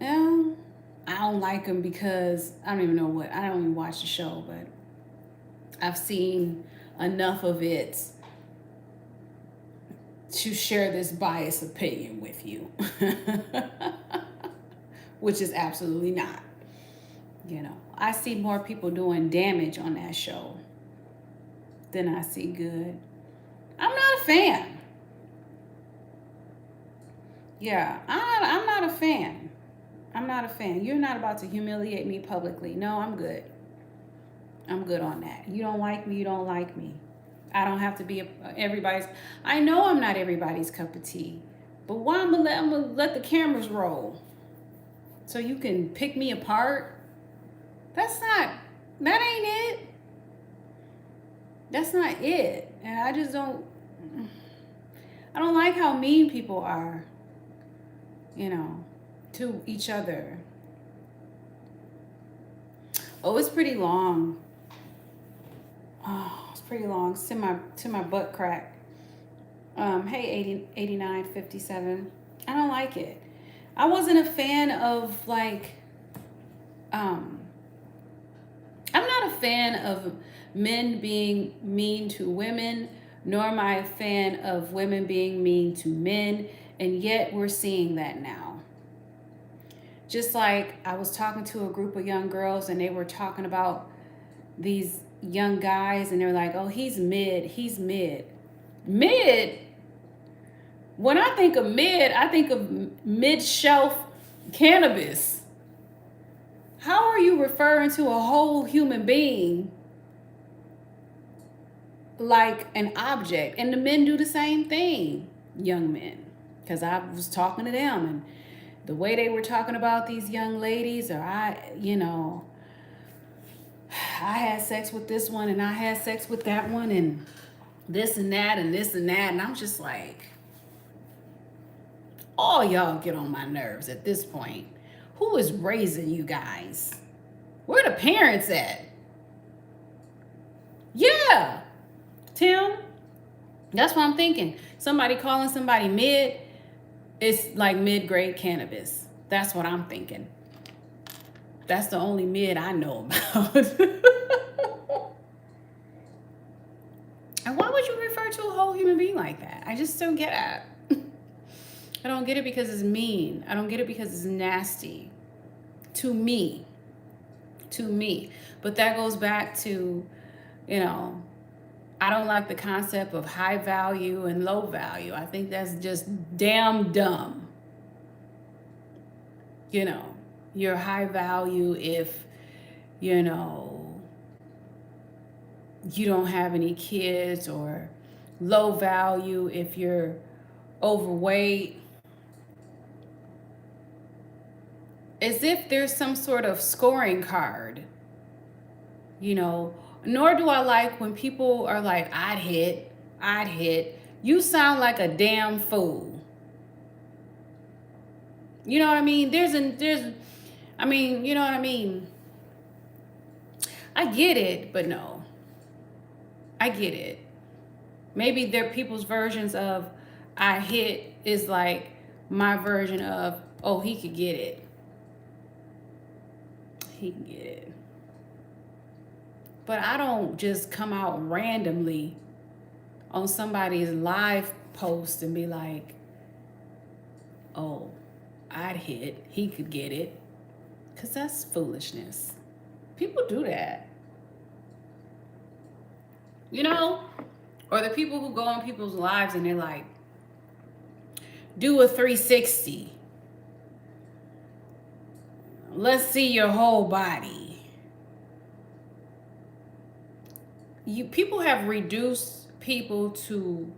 Yeah, I don't like them because I don't even watch the show, but I've seen enough of it to share this biased opinion with you, which is absolutely not. You know, I see more people doing damage on that show than I see good. I'm not a fan. Yeah, I'm not a fan. I'm not a fan. You're not about to humiliate me publicly. No, I'm good. I'm good on that. You don't like me, you don't like me. I don't have to be everybody's. I know I'm not everybody's cup of tea, but why I'm gonna let the cameras roll so you can pick me apart? That ain't it. That's not it. And I just don't. I don't like how mean people are. You know, to each other. Oh, it's pretty long. Oh, it's pretty long. It's to my butt crack. Hey, 8957. I don't like it. I wasn't a fan of like, I'm not a fan of men being mean to women, nor am I a fan of women being mean to men, and yet we're seeing that now. Just like I was talking to a group of young girls and they were talking about these young guys and they're like, oh, he's mid. Mid? When I think of mid, I think of mid-shelf cannabis. How are you referring to a whole human being like an object? And the men do the same thing, young men. Because I was talking to them and the way they were talking about these young ladies, or I had sex with this one and I had sex with that one and this and that and this and that. And I'm just like, all y'all get on my nerves at this point. Who is raising you guys? Where the parents at? Yeah, Tim, that's what I'm thinking. Somebody calling somebody mid, it's like mid-grade cannabis. That's what I'm thinking. That's the only mid I know about. And why would you refer to a whole human being like that? I just don't get it. I don't get it because it's mean. I don't get it because it's nasty. To me. But that goes back to, I don't like the concept of high value and low value. I think that's just damn dumb. You're high value if, you don't have any kids, or low value if you're overweight. As if there's some sort of scoring card, Nor do I like when people are like, I'd hit. You sound like a damn fool. You know what I mean? You know what I mean? I get it, but no. I get it. Maybe their people's versions of I hit is like my version of, oh, he could get it. He can get it. But I don't just come out randomly on somebody's live post and be like, oh, I'd hit. He could get it. Because that's foolishness. People do that. Or the people who go on people's lives and they're like, do a 360. Let's see your whole body. People have reduced people to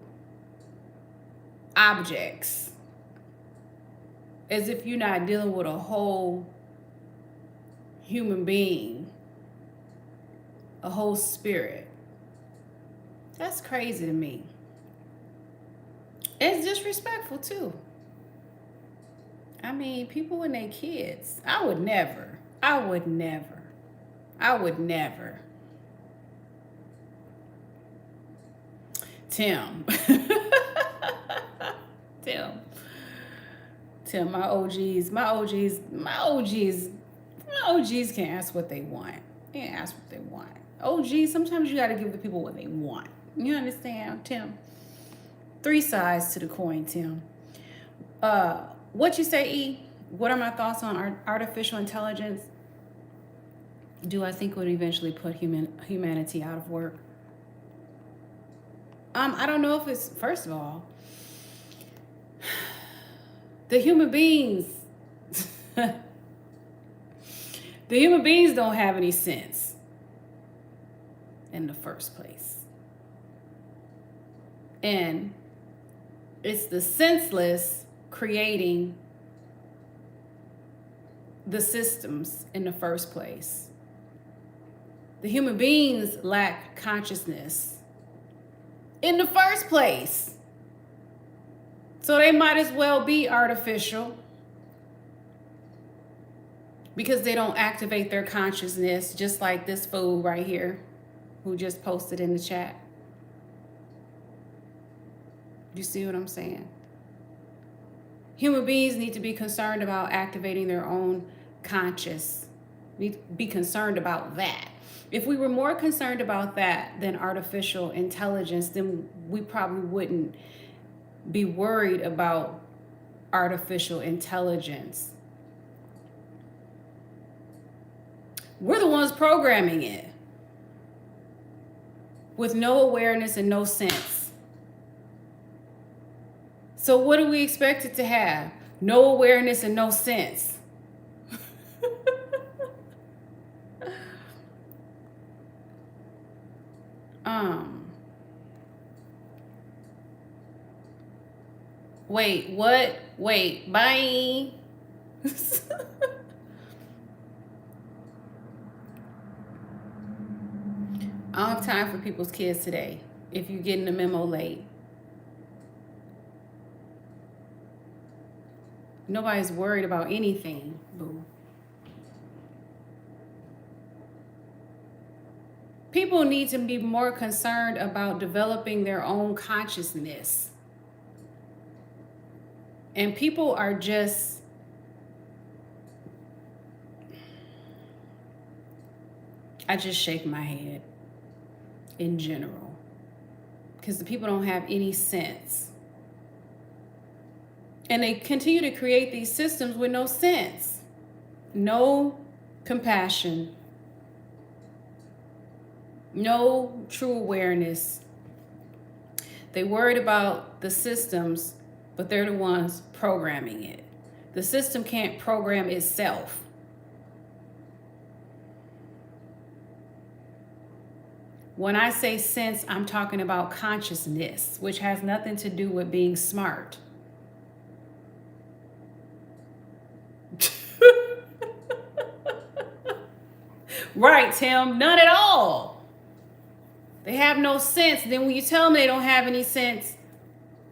objects, as if you're not dealing with a whole human being, a whole spirit. That's crazy to me. It's disrespectful too. I mean, people and their kids. I would never. Tim. Tim, my OGs can't ask what they want. They can't ask what they want. OGs, sometimes you got to give the people what they want. You understand, Tim? Three sides to the coin, Tim. What you say, E? What are my thoughts on artificial intelligence? Do I think it would eventually put humanity out of work? I don't know if it's, first of all, the human beings, the human beings don't have any sense in the first place. And it's the senseless creating the systems in the first place. The human beings lack consciousness in the first place. So they might as well be artificial because they don't activate their consciousness, just like this fool right here who just posted in the chat. You see what I'm saying? Human beings need to be concerned about activating their own conscious. Need to be concerned about that. If we were more concerned about that than artificial intelligence, then we probably wouldn't be worried about artificial intelligence. We're the ones programming it with no awareness and no sense. So what do we expect it to have? No awareness and no sense. Wait, what? Wait, bye. I don't have time for people's kids today. If you're getting the memo late. Nobody's worried about anything, boo. People need to be more concerned about developing their own consciousness. And people are just, I just shake my head in general. Because the people don't have any sense. And they continue to create these systems with no sense. No compassion. No true awareness. They worried about the systems, but they're the ones programming it. The system can't program itself. When I say sense, I'm talking about consciousness, which has nothing to do with being smart. Right, Tim, none at all. They have no sense. Then when you tell them they don't have any sense,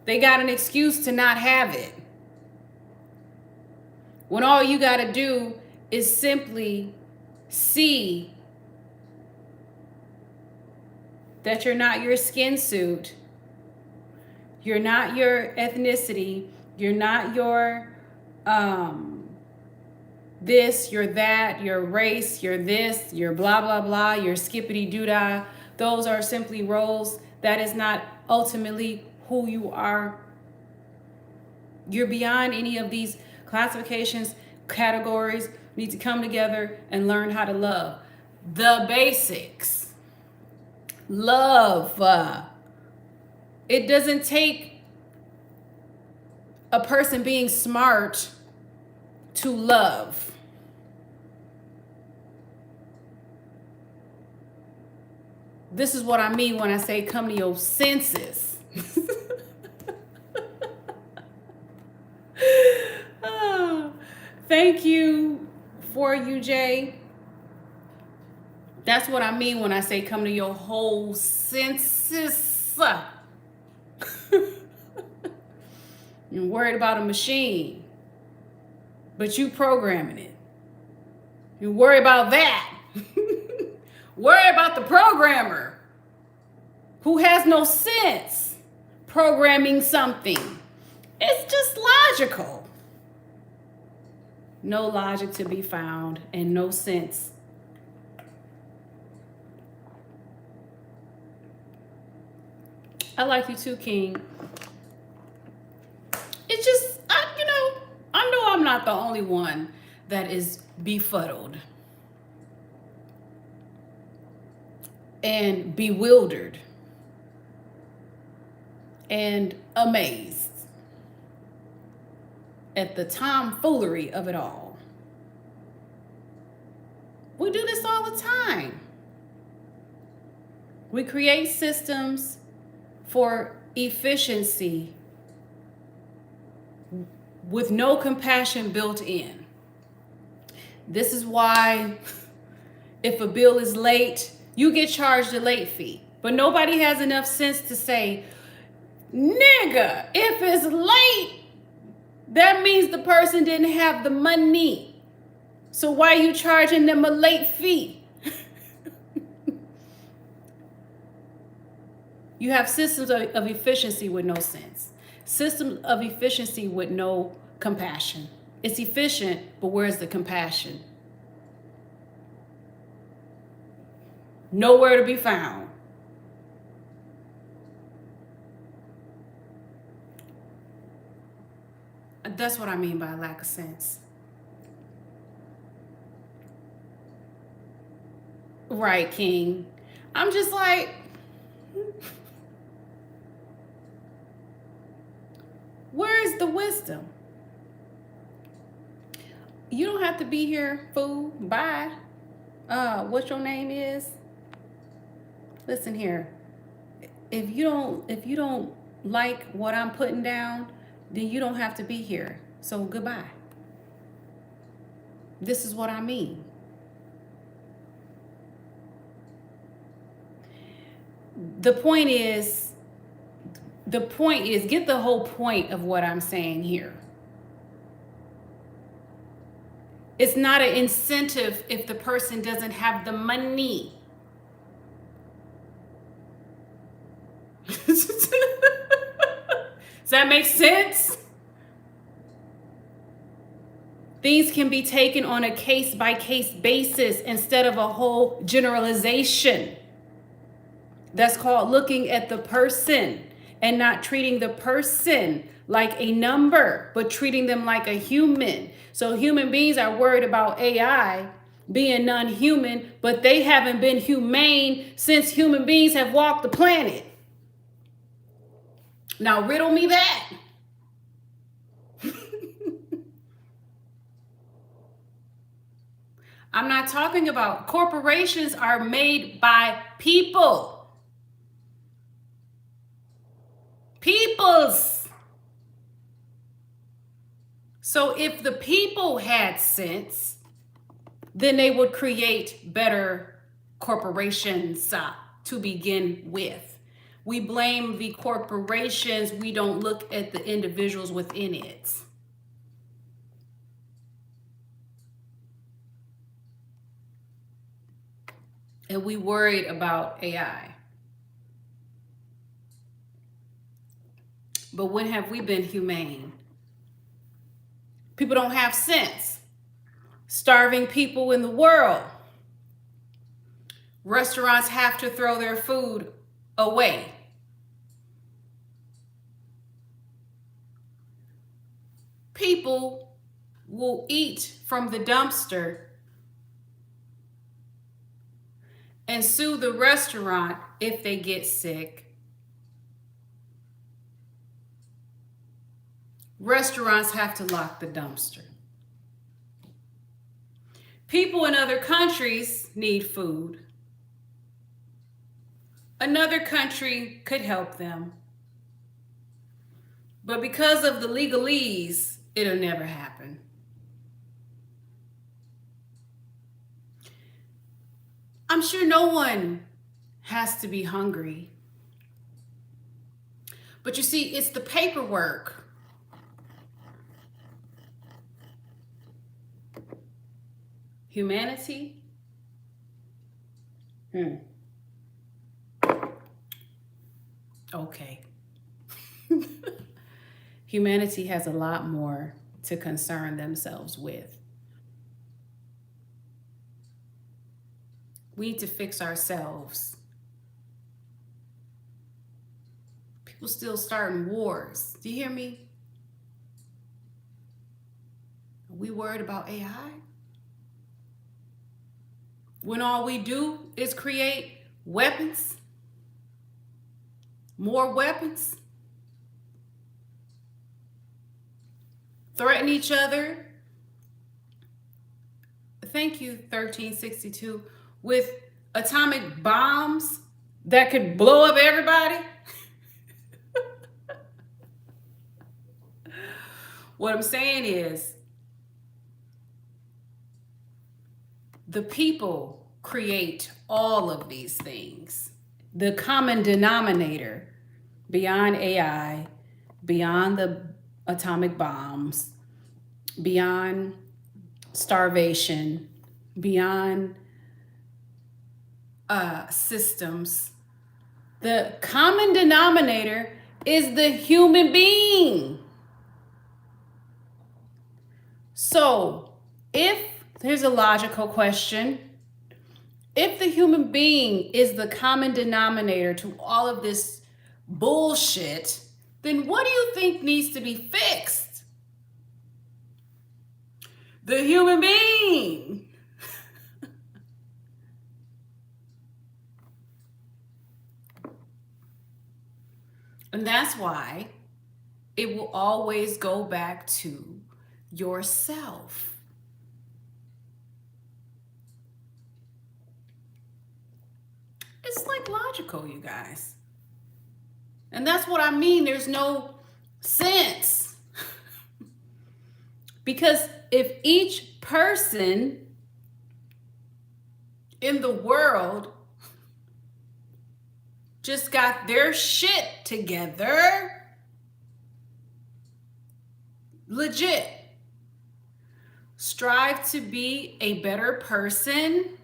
they got an excuse to not have it. When all you got to do is simply see that you're not your skin suit, you're not your ethnicity, you're not your this, you're that, your race, you're this, you're blah, blah, blah, you're skippity doo-dah. Those are simply roles. That is not ultimately who you are. You're beyond any of these classifications, categories. You need to come together and learn how to love. The basics. Love. It doesn't take a person being smart to love. This is what I mean when I say come to your senses. Oh, thank you for you, Jay. That's what I mean when I say come to your whole senses. You're worried about a machine, but you programming it. You worry about that. Worry about the programmer who has no sense programming something. It's just logical. No logic to be found and no sense. I like you too, King. not the only one that is befuddled and bewildered and amazed at the tomfoolery of it all. We do this all the time. We create systems for efficiency with no compassion built in. This is why if a bill is late, you get charged a late fee. But nobody has enough sense to say, nigga, if it's late, that means the person didn't have the money. So why are you charging them a late fee? You have systems of efficiency with no sense. Systems of efficiency with no compassion. It's efficient, but where's the compassion? Nowhere to be found. That's what I mean by lack of sense. Right, King. I'm just like, where is the wisdom? You don't have to be here, fool. Bye. What your name is? Listen here. If you don't like what I'm putting down, then you don't have to be here. So goodbye. This is what I mean. The point is, get the whole point of what I'm saying here. It's not an incentive if the person doesn't have the money. Does that make sense? Things can be taken on a case-by-case basis instead of a whole generalization. That's called looking at the person and not treating the person like a number, but treating them like a human. So human beings are worried about AI being non-human, but they haven't been humane since human beings have walked the planet. Now riddle me that. I'm not talking about corporations are made by people. Peoples. So if the people had sense, then they would create better corporations to begin with. We blame the corporations. We don't look at the individuals within it. And we worried about AI. But when have we been humane? People don't have sense. Starving people in the world. Restaurants have to throw their food away. People will eat from the dumpster and sue the restaurant if they get sick. Restaurants have to lock the dumpster. People in other countries need food. Another country could help them. But because of the legalese, it'll never happen. I'm sure no one has to be hungry. But you see, it's the paperwork. Humanity? Okay. Humanity has a lot more to concern themselves with. We need to fix ourselves. People still starting wars. Do you hear me? Are we worried about AI? When all we do is create weapons, more weapons, threaten each other. Thank you, 1362, with atomic bombs that could blow up everybody. What I'm saying is, the people create all of these things. The common denominator beyond AI, beyond the atomic bombs, beyond starvation, beyond systems, the common denominator is the human being. So, if here's a logical question, if the human being is the common denominator to all of this bullshit, then what do you think needs to be fixed? The human being. And that's why it will always go back to yourself. It's like logical, you guys. And that's what I mean. There's no sense. Because if each person in the world just got their shit together, legit, strive to be a better person,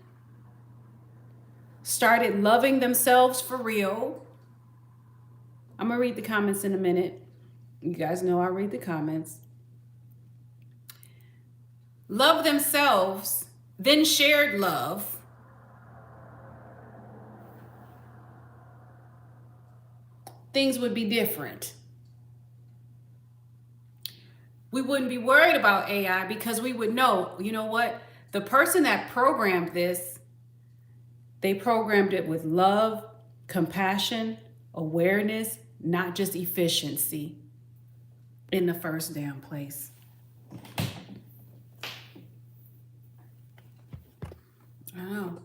started loving themselves for real. I'm gonna read the comments in a minute. You guys know I read the comments. Love themselves, then shared love. Things would be different. We wouldn't be worried about AI because we would know, you know what? The person that programmed this, they programmed it with love, compassion, awareness, not just efficiency in the first damn place. I don't know.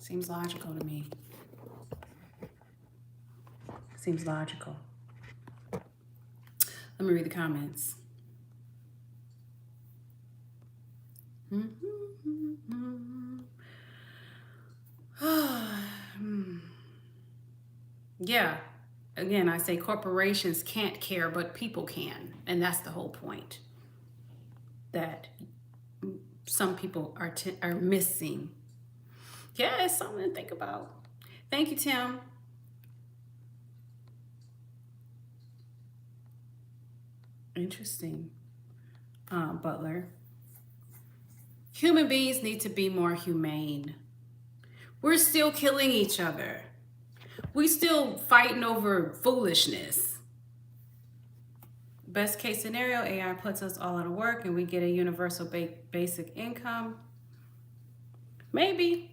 Seems logical to me. Seems logical. Let me read the comments. Yeah. Again, I say corporations can't care, but people can. And that's the whole point. That some people are missing. Yeah, it's something to think about. Thank you, Tim. Interesting, Butler. Human beings need to be more humane. We're still killing each other. We still fighting over foolishness. Best case scenario, AI puts us all out of work and we get a universal basic income. Maybe.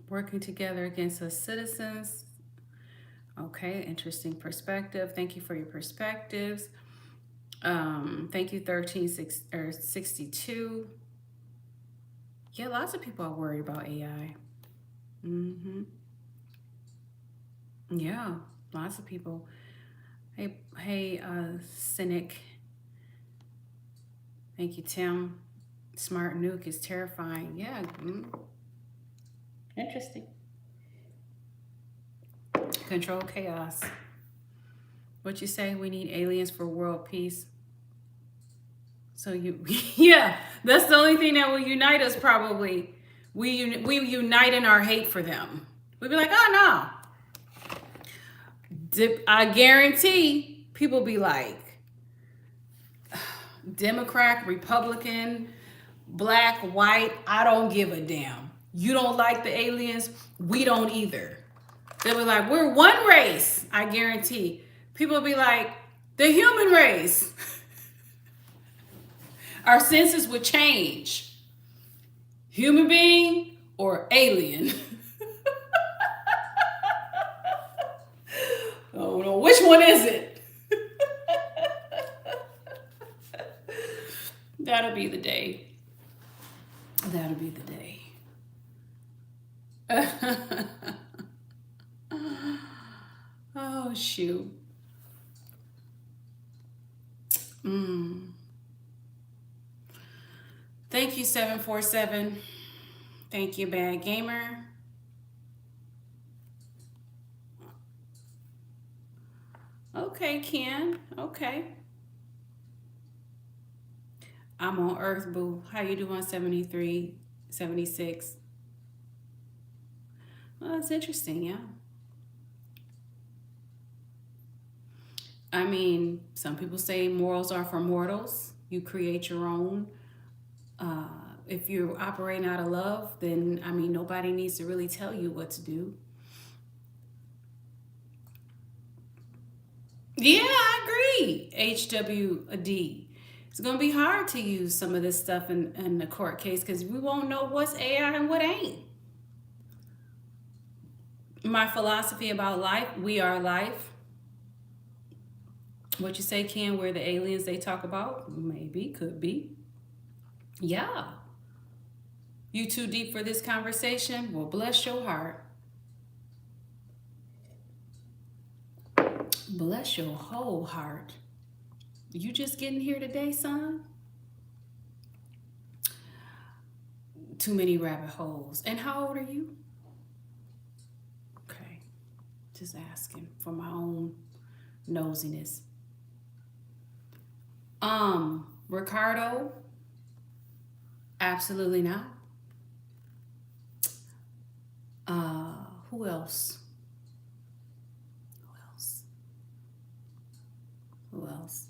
Working together against us citizens. Okay, interesting perspective. Thank you for your perspectives. Thank you, 1362. Yeah, lots of people are worried about AI. Yeah, lots of people. Hey, Cynic. Thank you, Tim. Smart nuke is terrifying. Yeah. Interesting. Control chaos. What you say? We need aliens for world peace. So yeah, that's the only thing that will unite us probably. We unite in our hate for them. We'd be like, oh no. I guarantee people be like, Democrat, Republican, black, white, I don't give a damn. You don't like the aliens? We don't either. They'll be like, we're one race, I guarantee. People will be like, The human race. Our senses would change. Human being or alien. I don't know. Which one is it? That'll be the day. That'll be the day. Oh, shoot. Thank you, 747. Thank you, Bad Gamer. Okay, Ken. Okay. I'm on Earth, boo. How you doing, 73, 76? Well, that's interesting, yeah. I mean, some people say morals are for mortals. You create your own. If you're operating out of love, then, I mean, nobody needs to really tell you what to do. Yeah, I agree, HWD. It's going to be hard to use some of this stuff in the court case because we won't know what's AI and what ain't. My philosophy about life, we are life. What you say, Ken, where the aliens they talk about? Maybe, could be. Yeah. You too deep for this conversation? Well, bless your heart. Bless your whole heart. You just getting here today, son? Too many rabbit holes. And how old are you? Okay. Just asking for my own nosiness. Ricardo? Absolutely not. Who else? Who else?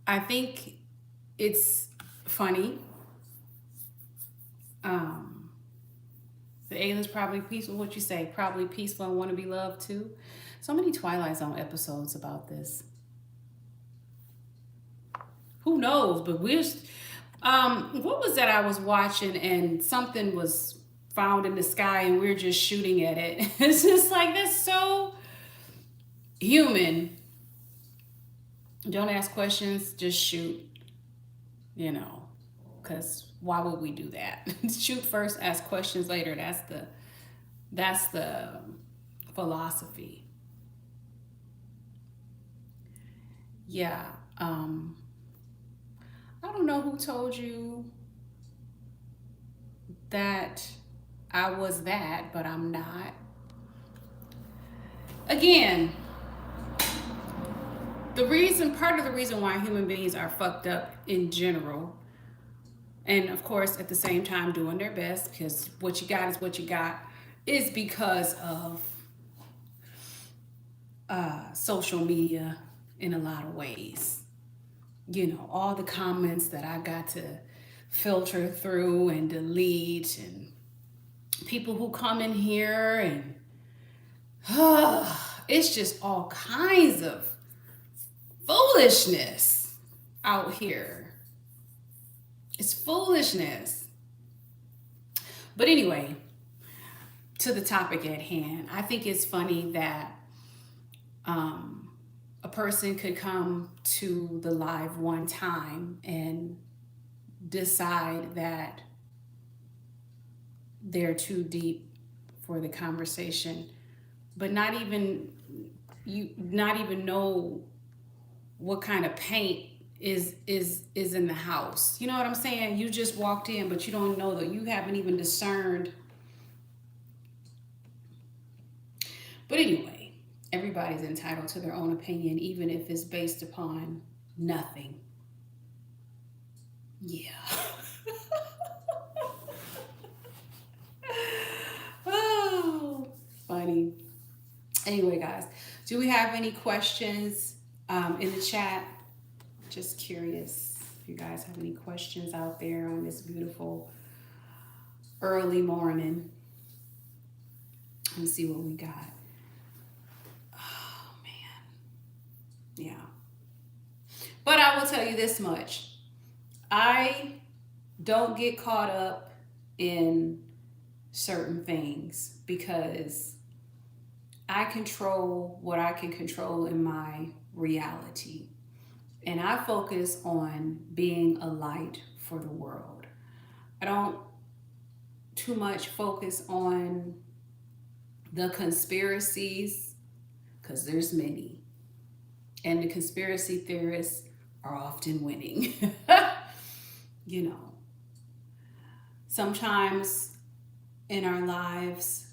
I think it's funny. The alien's probably peaceful. What you say? Probably peaceful and want to be loved too. So many Twilight Zone episodes about this. Who knows? But we're what was that I was watching and something was found in the sky and we're just shooting at it. It's just like, that's so human. Don't ask questions, just shoot. You know, because why would we do that? Shoot first, ask questions later. That's the philosophy. Yeah. I don't know who told you that I was that, but I'm not. Again, part of the reason why human beings are fucked up in general, and of course at the same time doing their best, because what you got is what you got, is because of social media in a lot of ways. You know, all the comments that I got to filter through and delete, and people who come in here, and it's just all kinds of foolishness out here. It's foolishness. But anyway, to the topic at hand, I think it's funny that a person could come to the live one time and decide that they're too deep for the conversation, but not even know what kind of paint is in the house. You know what I'm saying? You just walked in, but you don't know that you haven't even discerned. But anyway, everybody's entitled to their own opinion, even if it's based upon nothing. Yeah. Oh, funny. Anyway, guys, do we have any questions in the chat? Just curious if you guys have any questions out there on this beautiful early morning. Let's see what we got. Oh man. Yeah. But I will tell you this much. I don't get caught up in certain things because I control what I can control in my reality. And I focus on being a light for the world. I don't too much focus on the conspiracies because there's many. And the conspiracy theorists are often winning. You know, sometimes in our lives,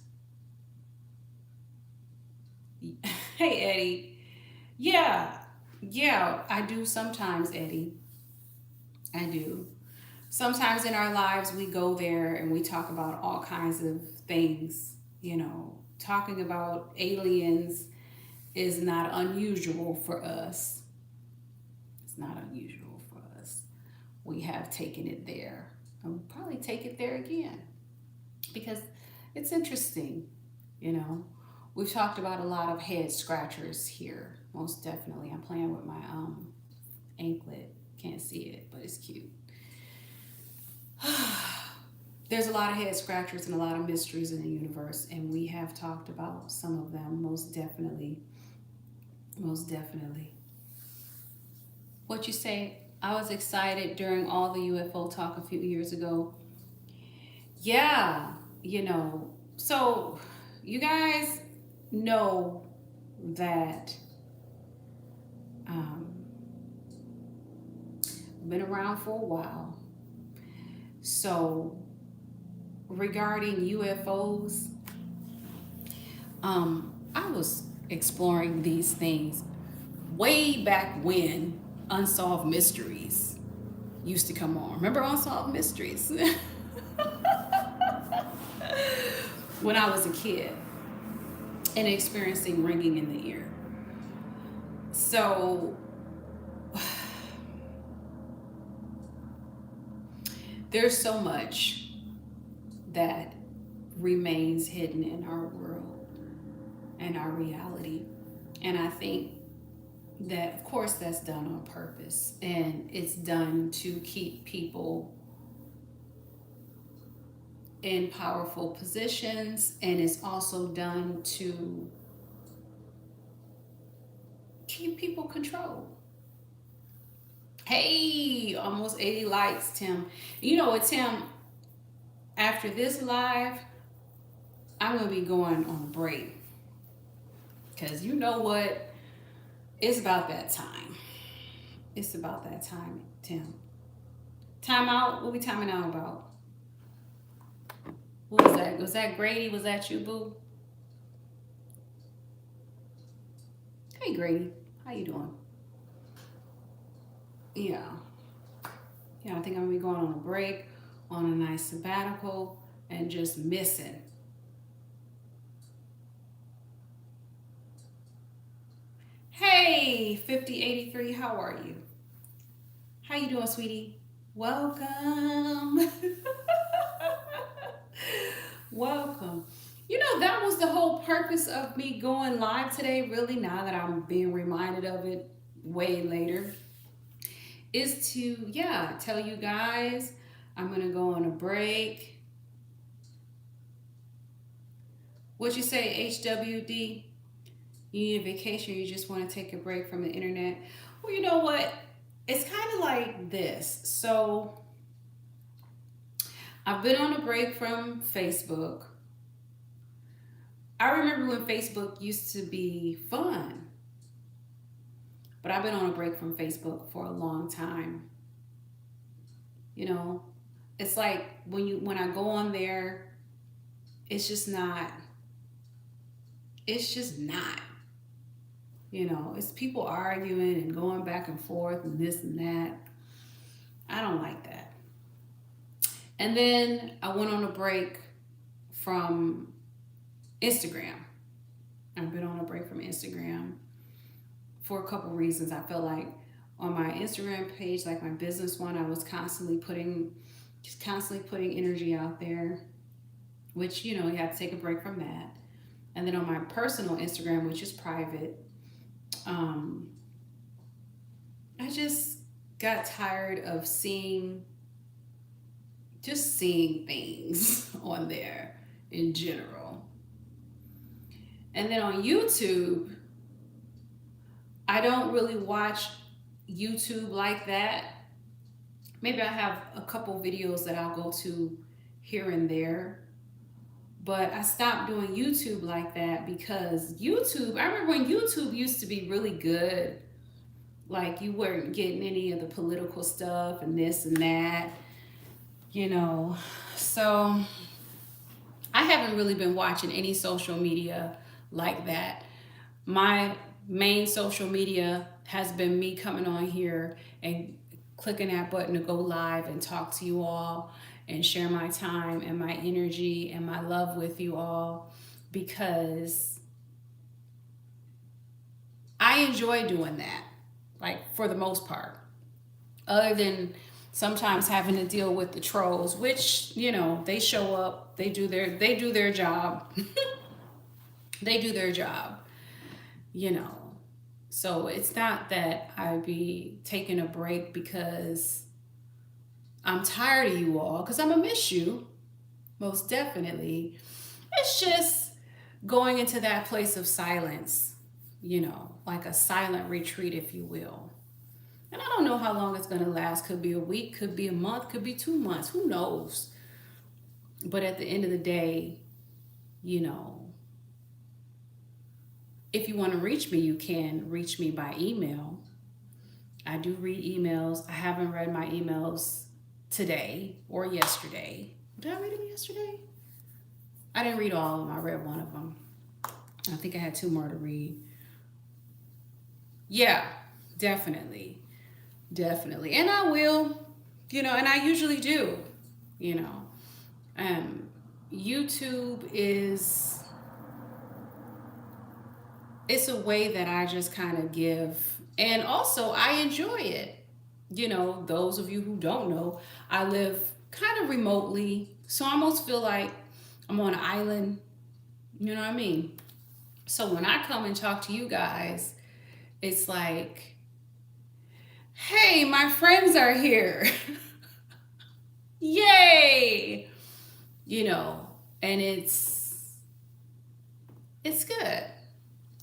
hey Eddie, yeah, I do sometimes, Eddie. I do. Sometimes in our lives, we go there and we talk about all kinds of things. You know, talking about aliens is not unusual for us. It's not unusual for us. We have taken it there. And we'll probably take it there again because it's interesting, you know. We've talked about a lot of head scratchers here, most definitely. I'm playing with my anklet. Can't see it, but it's cute. There's a lot of head scratchers and a lot of mysteries in the universe, and we have talked about some of them, most definitely. Most definitely. What you say? I was excited during all the UFO talk a few years ago. Yeah, you know. So, you guys know that um, I've been around for a while. So, regarding UFOs, I was exploring these things way back when Unsolved Mysteries used to come on. Remember Unsolved Mysteries? When I was a kid and experiencing ringing in the ear. So there's so much that remains hidden in our world and our reality. And I think that, of course, that's done on purpose. And it's done to keep people in powerful positions. And it's also done to keep people controlled. Hey, almost 80 likes, Tim. You know what, Tim? After this live, I'm going to be going on a break. Because you know what? It's about that time. It's about that time, Tim. Time out? What we timing out about? What was that? Was that Grady? Was that you, boo? Hey, Grady. How you doing? Yeah. Yeah, I think I'm going to be going on a break, on a nice sabbatical, and just missing. Hey, 5083, how are you? How you doing, sweetie? Welcome. Welcome. You know, that was the whole purpose of me going live today, really, now that I'm being reminded of it way later, is to, yeah, tell you guys I'm going to go on a break. What you say, HWD? You need a vacation, you just want to take a break from the internet? Well, you know what? It's kind of like this. So, I've been on a break from Facebook. I remember when Facebook used to be fun. But I've been on a break from Facebook for a long time. You know, it's like when I go on there, it's just not. It's just not. You know, it's people arguing and going back and forth and this and that. I don't like that. And then I went on a break from Instagram. I've been on a break from Instagram for a couple reasons. I felt like on my Instagram page, like my business one, I was constantly putting energy out there, which, you know, you have to take a break from that. And then on my personal Instagram, which is private, um, I just got tired of seeing things on there in general. And then on YouTube, I don't really watch YouTube like that. Maybe I have a couple videos that I'll go to here and there. But I stopped doing YouTube like that because YouTube, I remember when YouTube used to be really good. Like you weren't getting any of the political stuff and this and that, you know. So I haven't really been watching any social media like that. My main social media has been me coming on here and clicking that button to go live and talk to you all and share my time and my energy and my love with you all, because I enjoy doing that, like for the most part, other than sometimes having to deal with the trolls, which, you know, they show up, they do their job. They do their job, you know. So it's not that I be taking a break because I'm tired of you all, because I'm gonna miss you, most definitely. It's just going into that place of silence, you know, like a silent retreat, if you will. And I don't know how long it's gonna last. Could be a week, could be a month, could be 2 months, who knows? But at the end of the day, you know, if you want to reach me, you can reach me by email. I do read emails. I haven't read my emails today or yesterday. Did I read them yesterday? I didn't read all of them. I read one of them. I think I had 2 more to read. Yeah, definitely. Definitely. And I will, you know, and I usually do, you know. YouTube is, it's a way that I just kind of give, and also I enjoy it. You know, those of you who don't know, I live kind of remotely, so I almost feel like I'm on an island, you know what I mean? So when I come and talk to you guys, it's like, hey, my friends are here. Yay! You know, and it's good.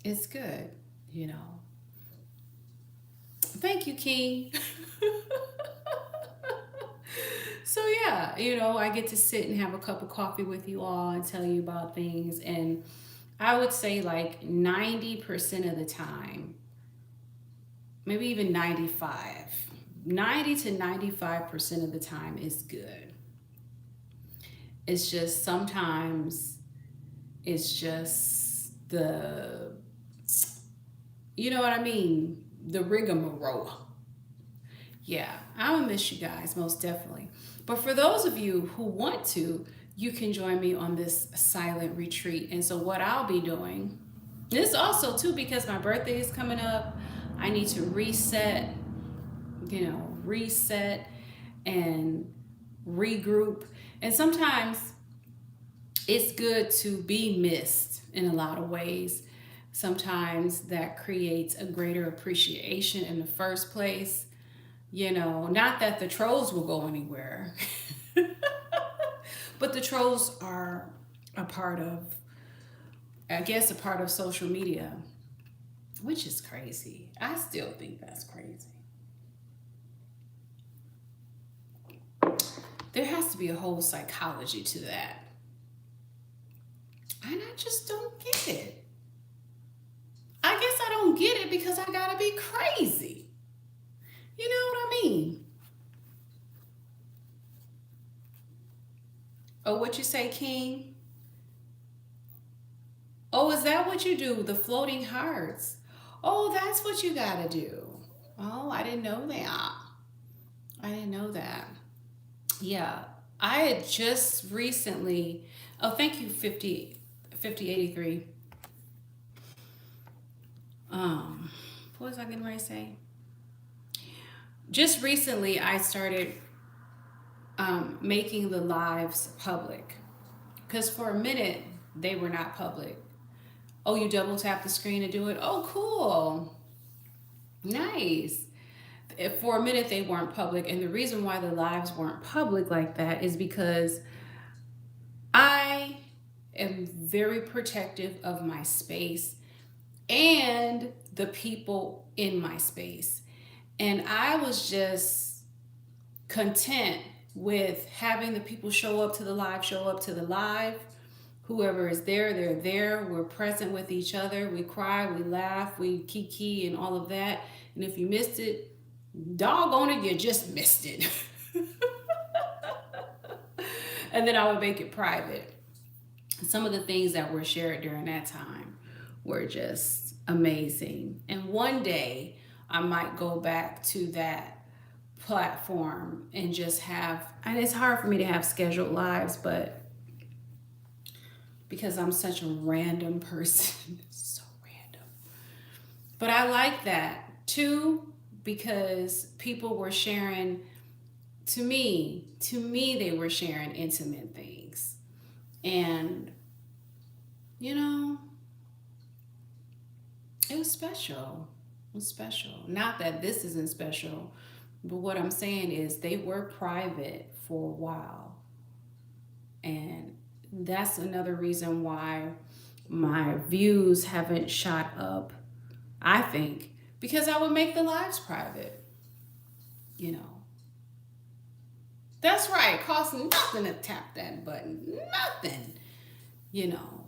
It's good, you know. Thank you, King. So yeah, you know, I get to sit and have a cup of coffee with you all and tell you about things. And I would say like 90% of the time, maybe even 90 to 95% of the time is good. It's just sometimes it's just the, you know what I mean? The rigmarole. Yeah, I'm gonna miss you guys, most definitely. But for those of you who want to, you can join me on this silent retreat. And so, what I'll be doing, this also too, because my birthday is coming up, I need to reset, you know, reset and regroup. And sometimes it's good to be missed in a lot of ways. Sometimes that creates a greater appreciation in the first place. You know, not that the trolls will go anywhere, but the trolls are a part of, I guess, a part of social media, which is crazy. I still think that's crazy. There has to be a whole psychology to that. And I just don't get it. I guess I don't get it because I gotta be crazy. You know what I mean? Oh, what you say, King? Oh, is that what you do? The floating hearts. Oh, that's what you gotta do. Oh, I didn't know that. I didn't know that. Yeah, I had just recently, oh, thank you, 5083. What was I getting ready to say? Just recently, I started making the lives public, because for a minute they were not public. Oh, you double tap the screen to do it? Oh, cool. Nice. For a minute, they weren't public. And the reason why the lives weren't public like that is because I am very protective of my space and the people in my space. And I was just content with having the people show up to the live, show up to the live. Whoever is there, they're there. We're present with each other. We cry, we laugh, we kiki and all of that. And if you missed it, doggone it, you just missed it. And then I would make it private. Some of the things that were shared during that time were just amazing. And one day I might go back to that platform and just have, and it's hard for me to have scheduled lives, but because I'm such a random person, so random. But I like that too, because people were sharing to me, they were sharing intimate things. And, you know, it was special. It was special. Not that this isn't special, but what I'm saying is they were private for a while. And that's another reason why my views haven't shot up, I think, because I would make the lives private. You know. That's right. Costs nothing to tap that button. Nothing. You know.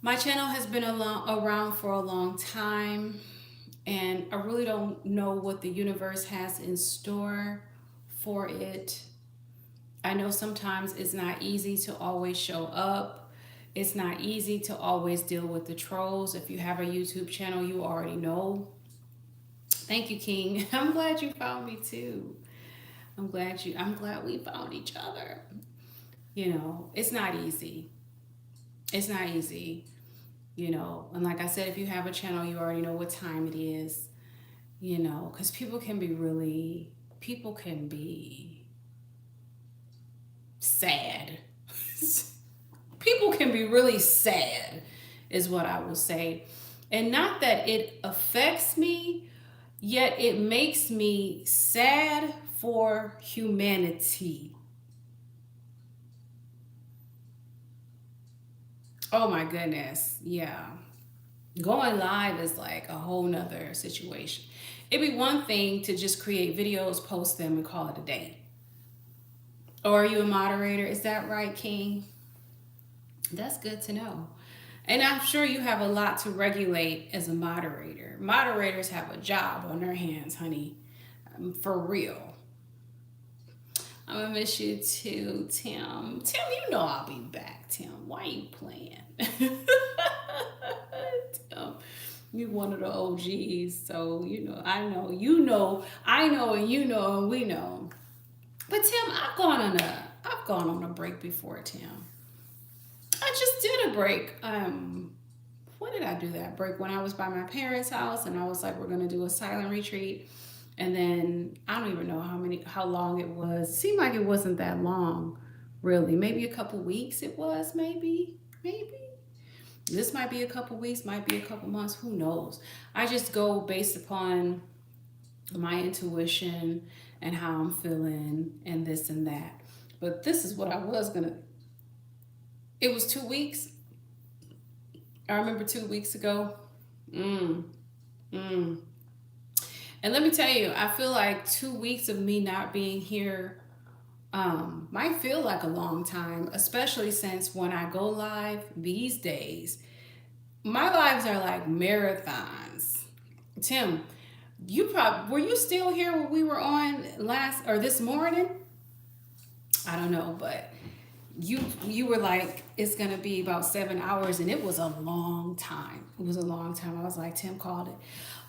My channel has been around for a long time, and I really don't know what the universe has in store for it. I know sometimes it's not easy to always show up. It's not easy to always deal with the trolls. If you have a YouTube channel, you already know. Thank you, King. I'm glad you found me too. I'm glad we found each other. You know, it's not easy. It's not easy. You know, and like I said, if you have a channel, you already know what time it is. You know, because people can be sad. People can be really sad, is what I will say. And not that it affects me, yet it makes me sad for humanity. Oh my goodness. Yeah. Going live is like a whole nother situation. It'd be one thing to just create videos, post them, and call it a day. Or are you a moderator? Is that right, King? That's good to know. And I'm sure you have a lot to regulate as a moderator. Moderators have a job on their hands, honey. For real. I'm gonna miss you too, Tim. Tim, you know I'll be back, Tim. Why are you playing? Tim, you're one of the OGs, so you know, I know, and you know, and we know. But Tim, I've gone on a break before, Tim. I just did a break. When did I do that break? When I was by my parents' house and I was like, we're gonna do a silent retreat. And then I don't even know how long it was. It seemed like it wasn't that long, really. Maybe a couple weeks it was, maybe. This might be a couple weeks, might be a couple months, who knows? I just go based upon my intuition and how I'm feeling and this and that. But this is what it was 2 weeks. I remember 2 weeks ago. And let me tell you, I feel like 2 weeks of me not being here might feel like a long time, especially since when I go live these days, my lives are like marathons. Tim, were you still here when we were on this morning? I don't know, but you were like, it's gonna be about 7 hours, and it was a long time. I was like, Tim called it.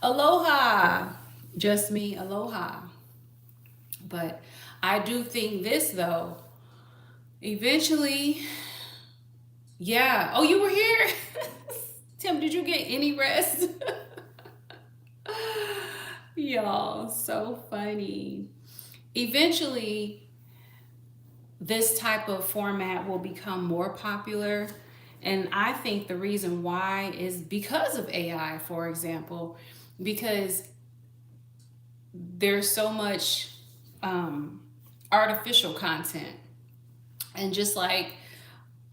Aloha. Just me, aloha. But I do think this, though, eventually, yeah. Oh, you were here? Tim, did you get any rest? Y'all, so funny. Eventually, this type of format will become more popular, And I think the reason why is because of AI, for example, because there's so much artificial content. And just like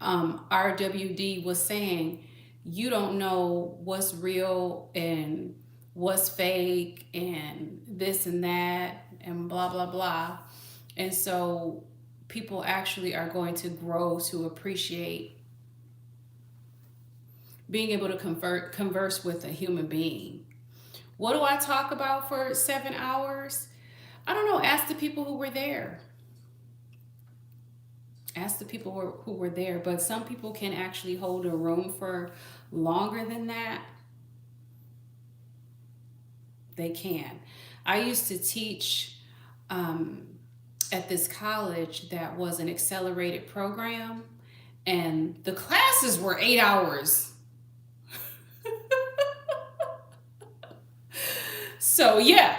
RWD was saying, you don't know what's real and what's fake and this and that and blah, blah, blah. And so people actually are going to grow to appreciate being able to converse with a human being. What do I talk about for 7 hours? I don't know. Ask the people who were there. Ask the people who were there. But some people can actually hold a room for longer than that. They can. I used to teach at this college that was an accelerated program, and the classes were 8 hours. So yeah,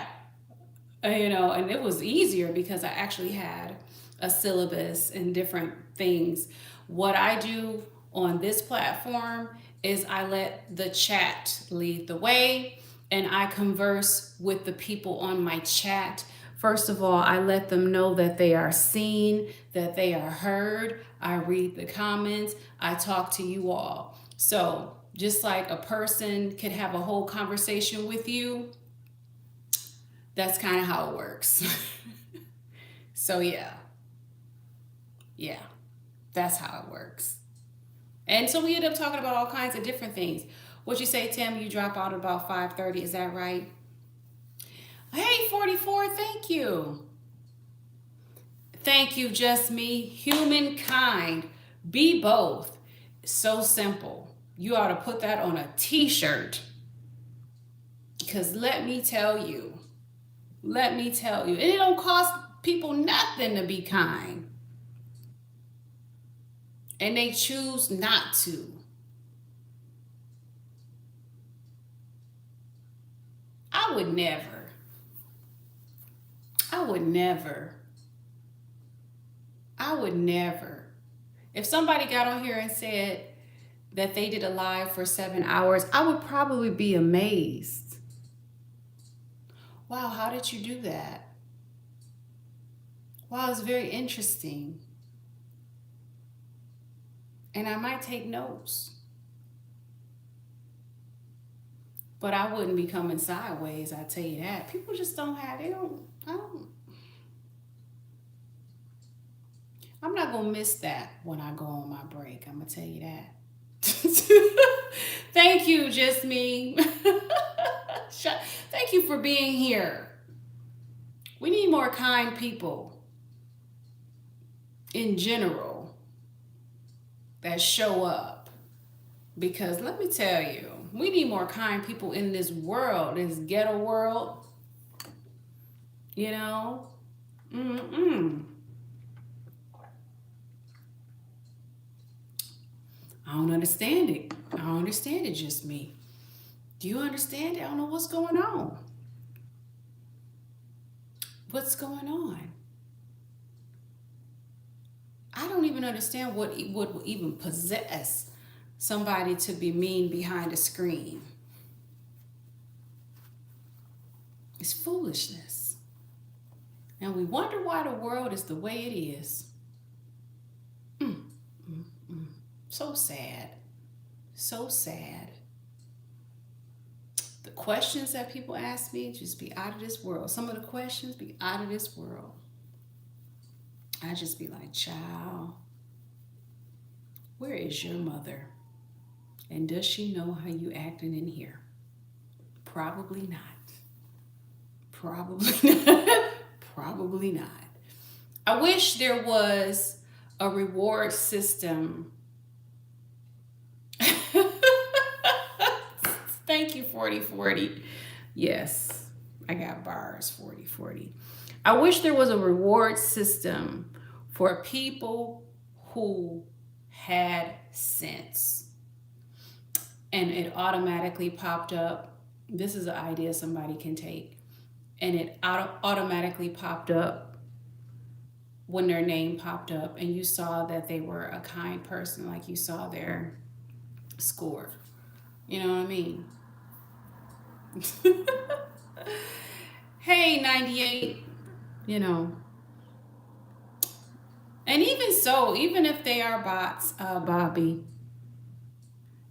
and it was easier because I actually had a syllabus and different things. What I do on this platform is I let the chat lead the way, and I converse with the people on my chat. First of all, I let them know that they are seen, that they are heard. I read the comments. I talk to you all. So just like a person could have a whole conversation with you, that's kind of how it works. So yeah, that's how it works. And so we end up talking about all kinds of different things. What you say, Tim? You drop out at about 5:30. Is that right? Hey, 44. Thank you. Thank you, just me. Humankind. Be both. So simple. You ought to put that on a t-shirt. Because let me tell you, and it don't cost people nothing to be kind. And they choose not to. I would never. If somebody got on here and said that they did a live for 7 hours, I would probably be amazed. Wow, how did you do that? Wow, it's very interesting. And I might take notes. But I wouldn't be coming sideways, I tell you that. People just don't have, I'm not going to miss that when I go on my break. I'm going to tell you that. Thank you, just me. Thank you for being here. We need more kind people in general that show up. Because let me tell you, we need more kind people in this world, this ghetto world. I don't understand it. Just me. Do you understand it? I don't know what's going on. I don't even understand what would even possess somebody to be mean behind a screen. It's foolishness. And we wonder why the world is the way it is. So sad. The questions that people ask me just be out of this world. Some of the questions be out of this world. I just be like, child, where is your mother? And does she know how you acting in here? Probably not. Probably not. I wish there was a reward system. Thank you, 4040. Yes, I got bars, 4040. I wish there was a reward system for people who had sense. And it automatically popped up. This is an idea somebody can take. And it automatically popped up when their name popped up and you saw that they were a kind person, like you saw there score. You know what I mean? Hey, 98, you know. And even so, even if they are bots, Bobby,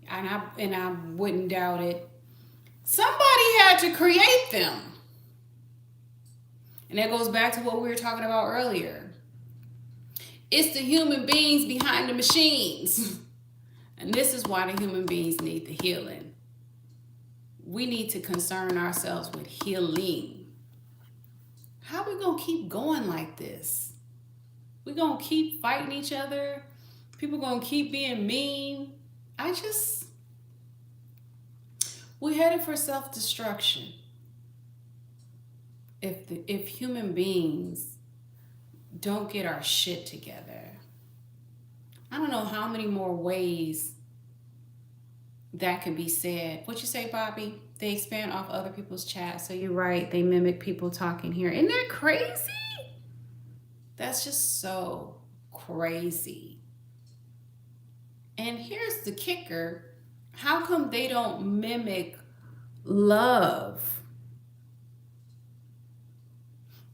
and I wouldn't doubt it, somebody had to create them. And that goes back to what we were talking about earlier. It's the human beings behind the machines. And this is why the human beings need the healing. We need to concern ourselves with healing. How are we going to keep going like this? We're going to keep fighting each other. People going to keep being mean. We're headed for self-destruction. If human beings don't get our shit together, I don't know how many more ways that can be said. What you say, Bobby? They expand off other people's chats. So you're right. They mimic people talking here. Isn't that crazy? That's just so crazy. And here's the kicker. How come they don't mimic love?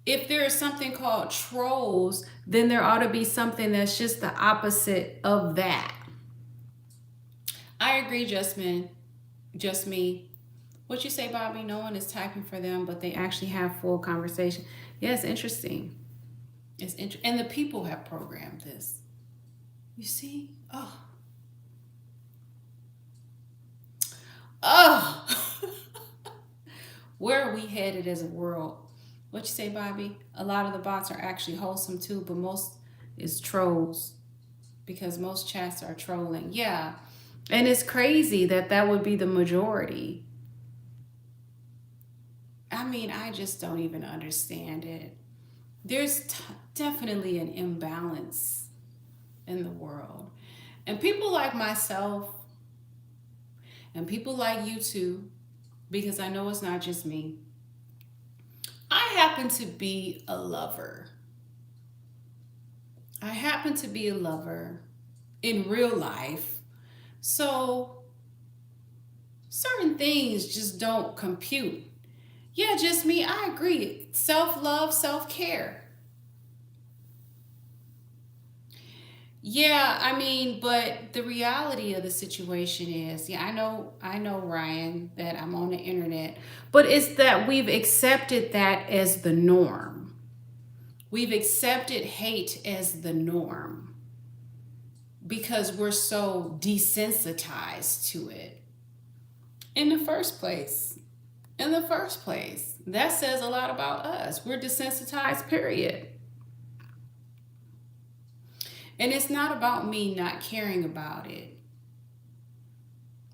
If there is something called trolls, then there ought to be something that's just the opposite of that. I agree, just me. What you say, Bobby? No one is typing for them, but they actually have full conversation. Yeah, it's interesting. And the people have programmed this. You see? Oh. Where are we headed as a world? What you say, Bobby? A lot of the bots are actually wholesome too, but most is trolls because most chats are trolling. Yeah. And it's crazy that would be the majority. I mean, I just don't even understand it. There's definitely an imbalance in the world. And people like myself and people like you too, because I know it's not just me, I happen to be a lover. I happen to be a lover in real life. So certain things just don't compute. Yeah, just me. I agree. Self-love, self-care. Yeah, I mean, but the reality of the situation is, yeah, I know, Ryan, that I'm on the internet, but it's that we've accepted that as the norm. We've accepted hate as the norm because we're so desensitized to it. In the first place, that says a lot about us. We're desensitized, period. And it's not about me not caring about it,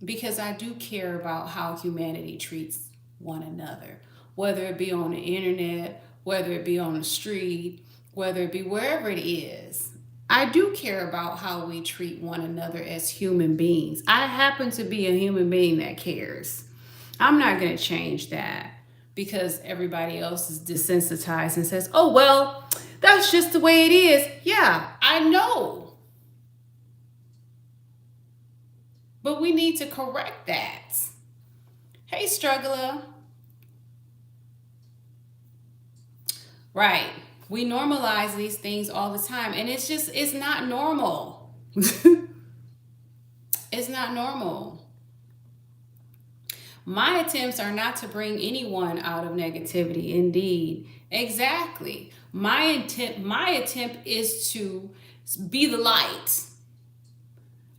because I do care about how humanity treats one another, whether it be on the internet, whether it be on the street, whether it be wherever it is. I do care about how we treat one another as human beings. I happen to be a human being that cares. I'm not going to change that because everybody else is desensitized and says, oh, well, that's just the way it is. Yeah, I know. But we need to correct that. Hey, struggler. Right. We normalize these things all the time. And it's not normal. It's not normal. My attempts are not to bring anyone out of negativity. Indeed. Exactly. My attempt is to be the light.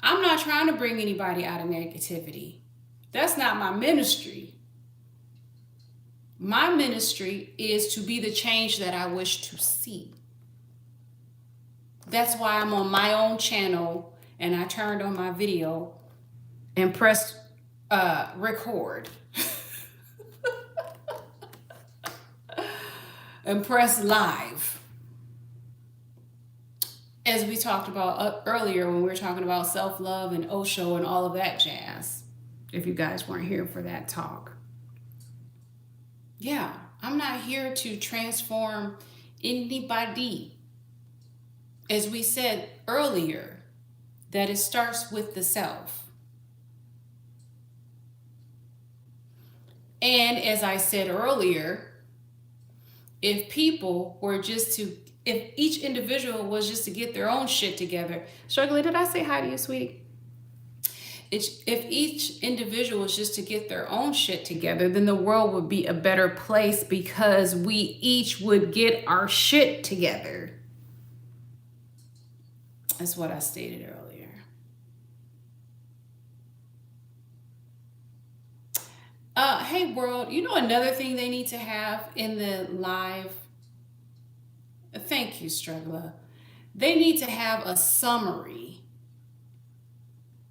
I'm not trying to bring anybody out of negativity. That's not my ministry. My ministry is to be the change that I wish to see. That's why I'm on my own channel and I turned on my video and pressed record and press live, as we talked about earlier when we were talking about self-love and Osho and all of that jazz, if you guys weren't here for that talk. Yeah, I'm not here to transform anybody. As we said earlier, that it starts with the self. And as I said earlier, if each individual was just to get their own shit together. Struggling, did I say hi to you, sweetie? If each individual was just to get their own shit together, then the world would be a better place because we each would get our shit together. That's what I stated earlier. Hey world, you know another thing they need to have in the live? Thank you, Struggler. They need to have a summary.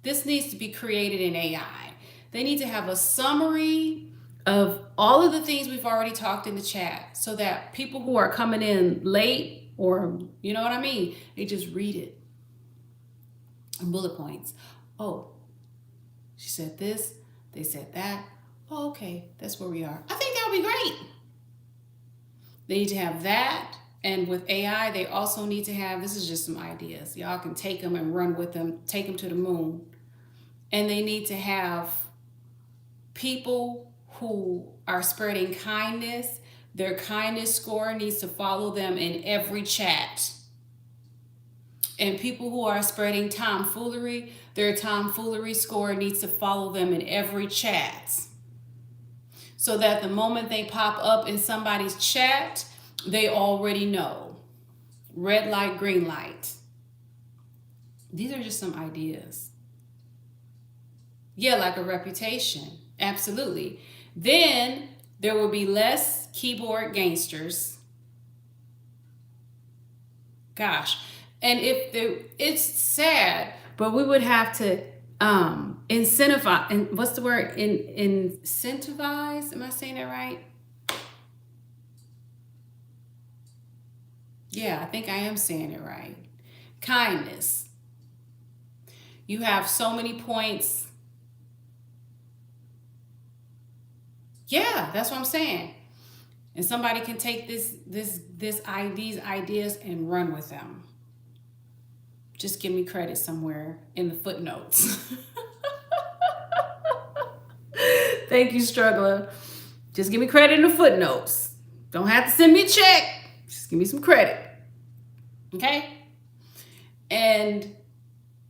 This needs to be created in AI. They need to have a summary of all of the things we've already talked in the chat so that people who are coming in late, or you know what I mean, they just read it. Bullet points. Oh, she said this, they said that. Oh, okay, that's where we are. I think that would be great. They need to have that. And with AI, they also need to have, this is just some ideas. Y'all can take them and run with them, take them to the moon. And they need to have people who are spreading kindness. Their kindness score needs to follow them in every chat. And people who are spreading tomfoolery, their tomfoolery score needs to follow them in every chat. So that the moment they pop up in somebody's chat, they already know. Red light, green light. These are just some ideas. Yeah, like a reputation. Absolutely. Then there will be less keyboard gangsters. Gosh. And it's sad, but we would have to incentivize, and what's the word? Incentivize? Am I saying that right? Yeah, I think I am saying it right. Kindness. You have so many points. Yeah, that's what I'm saying. And somebody can take these ideas and run with them. Just give me credit somewhere in the footnotes. Thank you, Struggler. Just give me credit in the footnotes. Don't have to send me a check. Just give me some credit. Okay? And,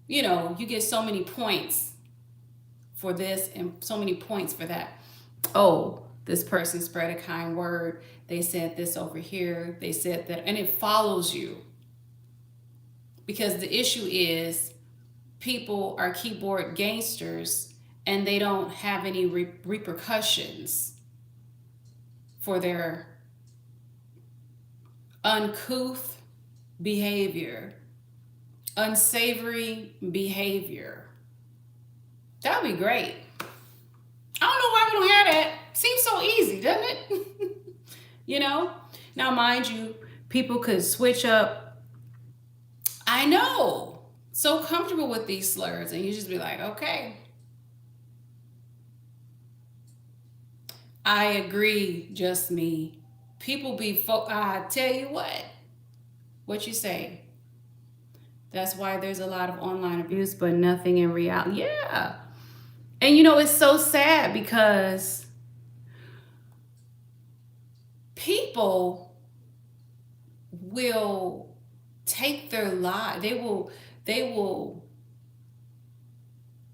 you know, you get so many points for this and so many points for that. Oh, this person spread a kind word. They said this over here. They said that. And it follows you. Because the issue is people are keyboard gangsters and they don't have any repercussions for their uncouth behavior, unsavory behavior. That would be great. I don't know why we don't have that. Seems so easy, doesn't it? You know? Now, mind you, people could switch up. I know. So comfortable with these slurs. And you just be like, okay. I agree, just me. People be, I tell you what you say. That's why there's a lot of online abuse, but nothing in reality. Yeah. And you know, it's so sad because people will take their life. They will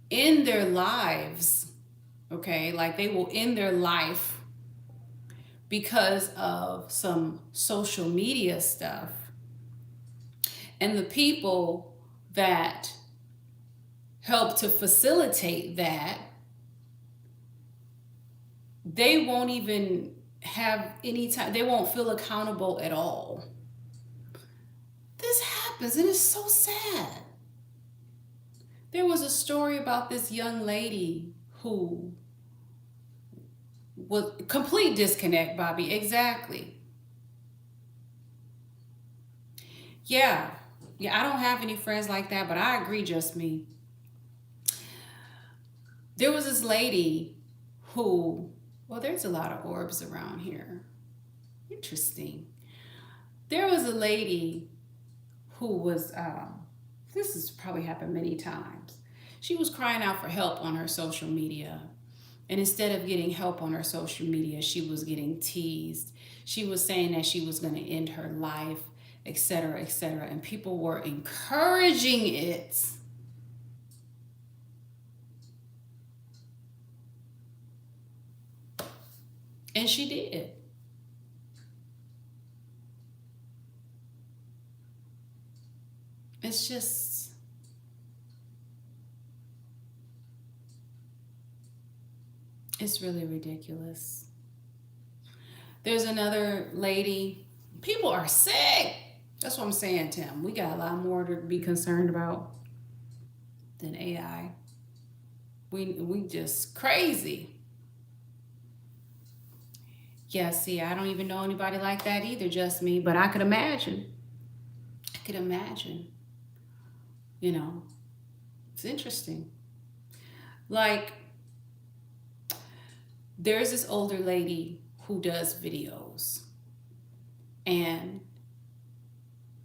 end their lives. Okay. Like they will end their life because of some social media stuff. And the people that help to facilitate that, they won't even have any time. They won't feel accountable at all. This happens and it's so sad. There was a story about this young lady who was complete disconnect, Bobby. Exactly. Yeah, I don't have any friends like that, but I agree, just me. There was this lady who, well, there's a lot of orbs around here. Interesting. There was a lady who was, this has probably happened many times. She was crying out for help on her social media. And instead of getting help on her social media, she was getting teased. She was saying that she was going to end her life, etc., etc. And people were encouraging it. And she did. It's just, it's really ridiculous. There's another lady. People are sick. That's what I'm saying, Tim. We got a lot more to be concerned about than AI. We just crazy. Yeah, see, I don't even know anybody like that either, just me. But I could imagine. I could imagine. You know, it's interesting. Like, there's this older lady who does videos, and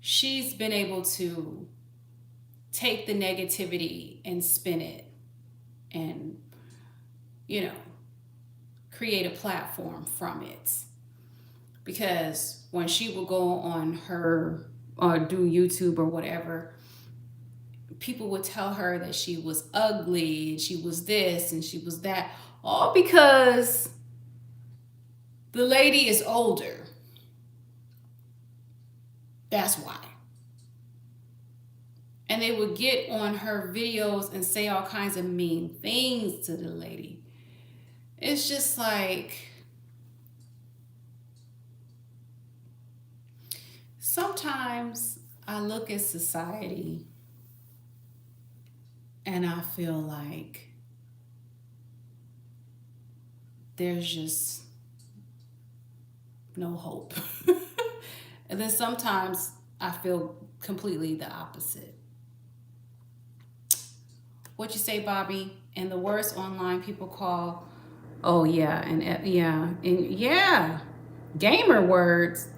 she's been able to take the negativity and spin it and, you know, create a platform from it. Because when she would go on her or do YouTube or whatever, people would tell her that she was ugly and she was this and she was that, all because the lady is older. That's why. And they would get on her videos and say all kinds of mean things to the lady. It's just like, sometimes I look at society and I feel like there's just no hope. And then sometimes I feel completely the opposite. What you say, Bobby? And the worst online people call, oh yeah, and yeah, gamer words.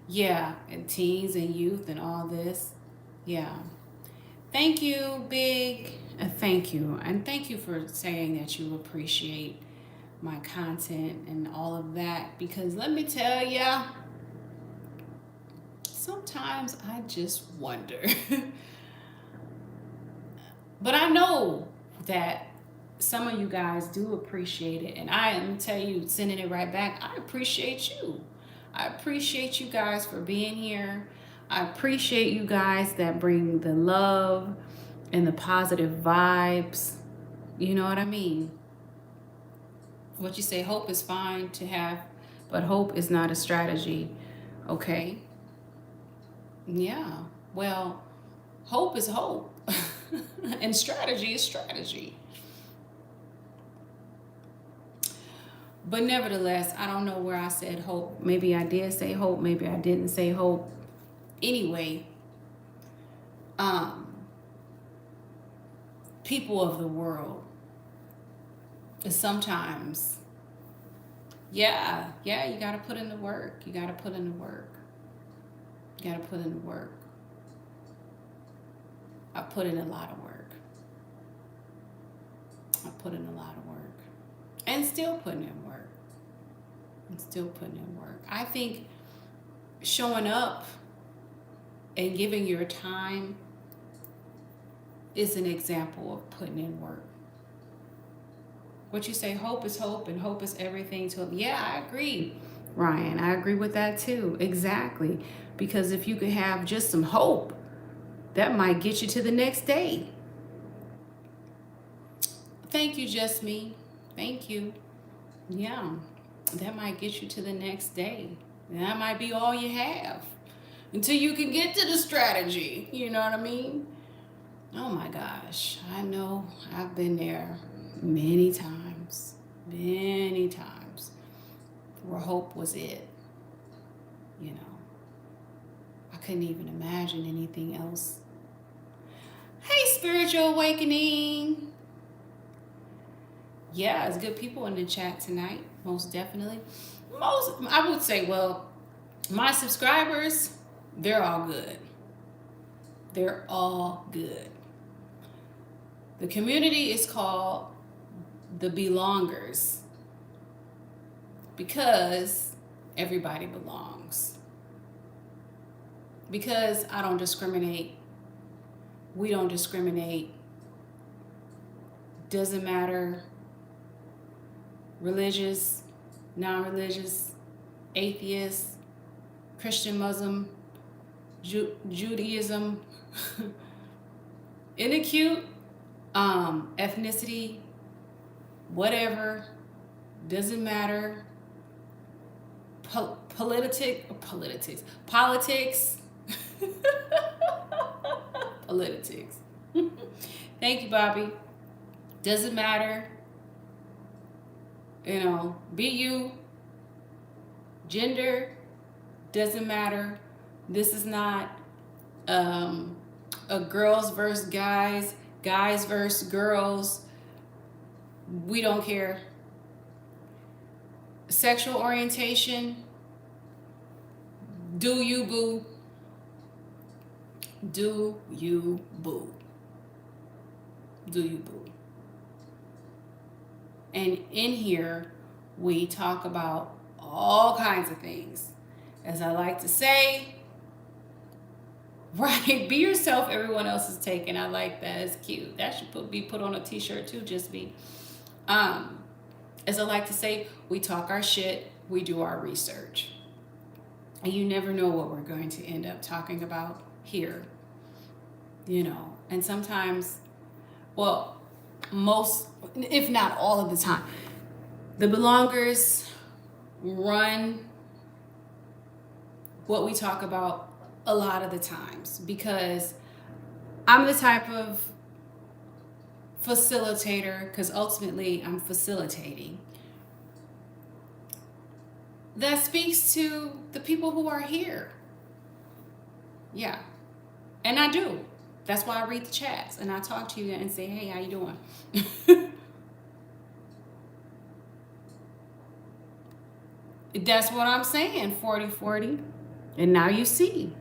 Yeah, and teens and youth and all this. Yeah. Thank you, Big. Thank you. And thank you for saying that you appreciate my content and all of that. Because let me tell ya, sometimes I just wonder. But I know that some of you guys do appreciate it. And I am tell you, sending it right back, I appreciate you. I appreciate you guys for being here. I appreciate you guys that bring the love and the positive vibes. You know what I mean? What you say, hope is fine to have, but hope is not a strategy. Okay? Yeah. Well, hope is hope. And strategy is strategy. But nevertheless, I don't know where I said hope. Maybe I did say hope. Maybe I didn't say hope. Anyway, people of the world, sometimes, yeah, you got to put in the work. You got to put in the work. You got to put in the work. I put in a lot of work. I put in a lot of work. And still putting in work. And still putting in work. I think showing up and giving your time is an example of putting in work. What you say, hope is hope and hope is everything to them. Yeah, I agree, Ryan. I agree with that too. Exactly. Because if you could have just some hope, that might get you to the next day. Thank you, Just Me. Thank you. Yeah, that might get you to the next day. That might be all you have until you can get to the strategy. You know what I mean? Oh my gosh. I know I've been there many times where hope was it. You know, I couldn't even imagine anything else. Hey, Spiritual Awakening. Yeah, it's good people in the chat tonight, most definitely. I would say, well, my subscribers, they're all good. They're all good. The community is called the belongers because everybody belongs. Because I don't discriminate. We don't discriminate. Doesn't matter. Religious, non-religious, atheist, Christian, Muslim, Judaism. Isn't it cute? Ethnicity, whatever, doesn't matter. Politics. Politics. Thank you, Bobby. Doesn't matter. You know, be you. Gender doesn't matter. This is not a girls versus guys, guys versus girls. We don't care. Sexual orientation, do you boo? Do you boo? Do you boo? And in here, we talk about all kinds of things. As I like to say, right, be yourself, everyone else is taken. I like that. It's cute. That should be put on a t-shirt too, just be. As I like to say, we talk our shit, we do our research. And you never know what we're going to end up talking about here. You know, and sometimes, well, most, if not all of the time, the belongers run what we talk about a lot of the times, because I'm the type of facilitator, because ultimately I'm facilitating, that speaks to the people who are here. Yeah, and I do. That's why I read the chats and I talk to you and say, hey, how you doing? That's what I'm saying, 40-40. And now you see.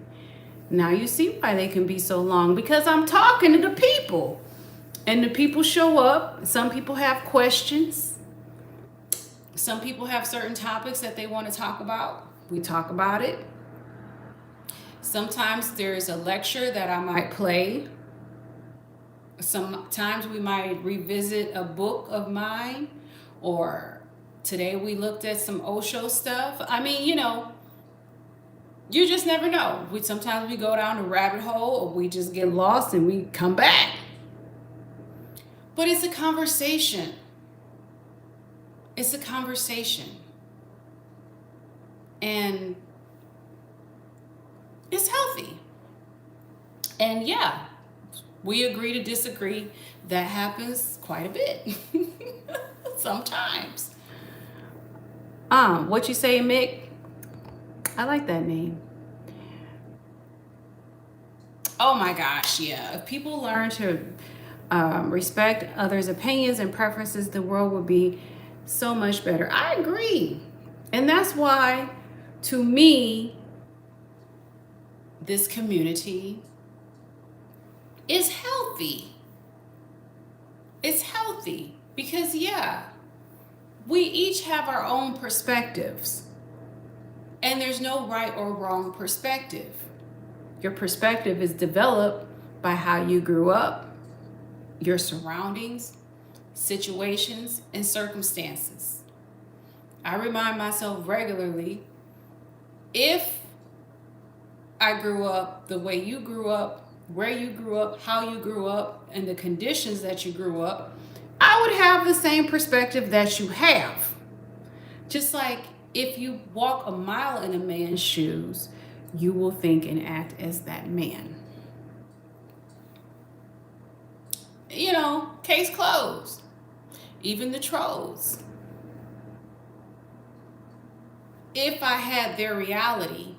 Now you see why they can be so long, because I'm talking to the people. And the people show up. Some people have questions. Some people have certain topics that they want to talk about. We talk about it. Sometimes there's a lecture that I might play. Sometimes we might revisit a book of mine, or today we looked at some Osho stuff. I mean, you know, you just never know. Sometimes we go down a rabbit hole, or we just get lost and we come back. But it's a conversation. It's a conversation. And it's healthy. And yeah, we agree to disagree. That happens quite a bit. Sometimes. What you say, Mick? I like that name. Oh my gosh, yeah. If people learn to respect others' opinions and preferences, the world would be so much better. I agree. And that's why, to me, this community is healthy. It's healthy because, yeah, we each have our own perspectives. And there's no right or wrong perspective. Your perspective is developed by how you grew up, your surroundings, situations, and circumstances. I remind myself regularly, if I grew up the way you grew up, where you grew up, how you grew up, and the conditions that you grew up, I would have the same perspective that you have. Just like if you walk a mile in a man's shoes, you will think and act as that man. You know, case closed. Even the trolls. If I had their reality,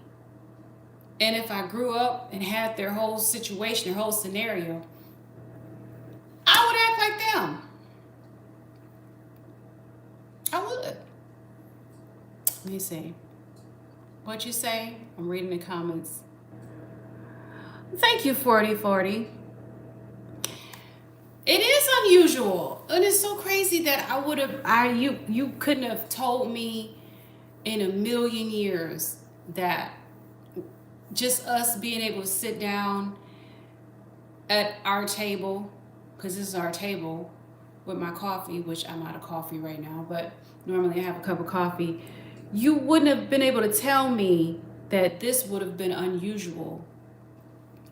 and if I grew up and had their whole situation, their whole scenario, I would act like them. I would. Let me see. What you say? I'm reading the comments. Thank you, 40-40. It is unusual. And it's so crazy that you couldn't have told me in a million years that just us being able to sit down at our table, because this is our table, with my coffee, which I'm out of coffee right now, but normally I have a cup of coffee. You wouldn't have been able to tell me that this would have been unusual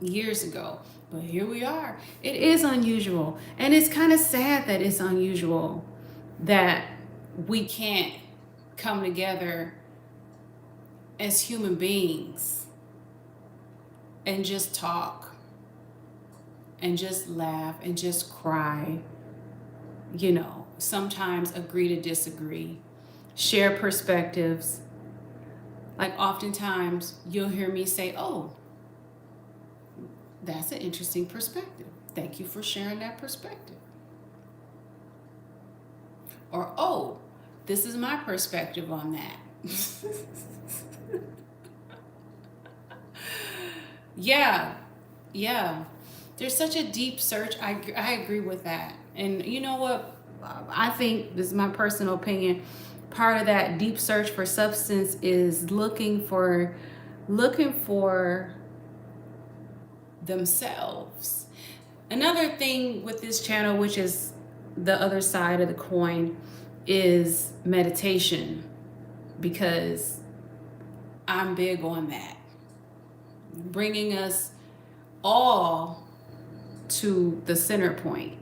years ago. But here we are. It is unusual. And it's kind of sad that it's unusual that we can't come together as human beings and just talk and just laugh and just cry. You know, sometimes agree to disagree, share perspectives. Like oftentimes you'll hear me say, oh, that's an interesting perspective. Thank you for sharing that perspective. Or, oh, this is my perspective on that. Yeah. There's such a deep search. I agree with that. And you know what? I think, this is my personal opinion, part of that deep search for substance is looking for themselves. Another thing with this channel, which is the other side of the coin, is meditation, because I'm big on that. Bringing us all to the center point,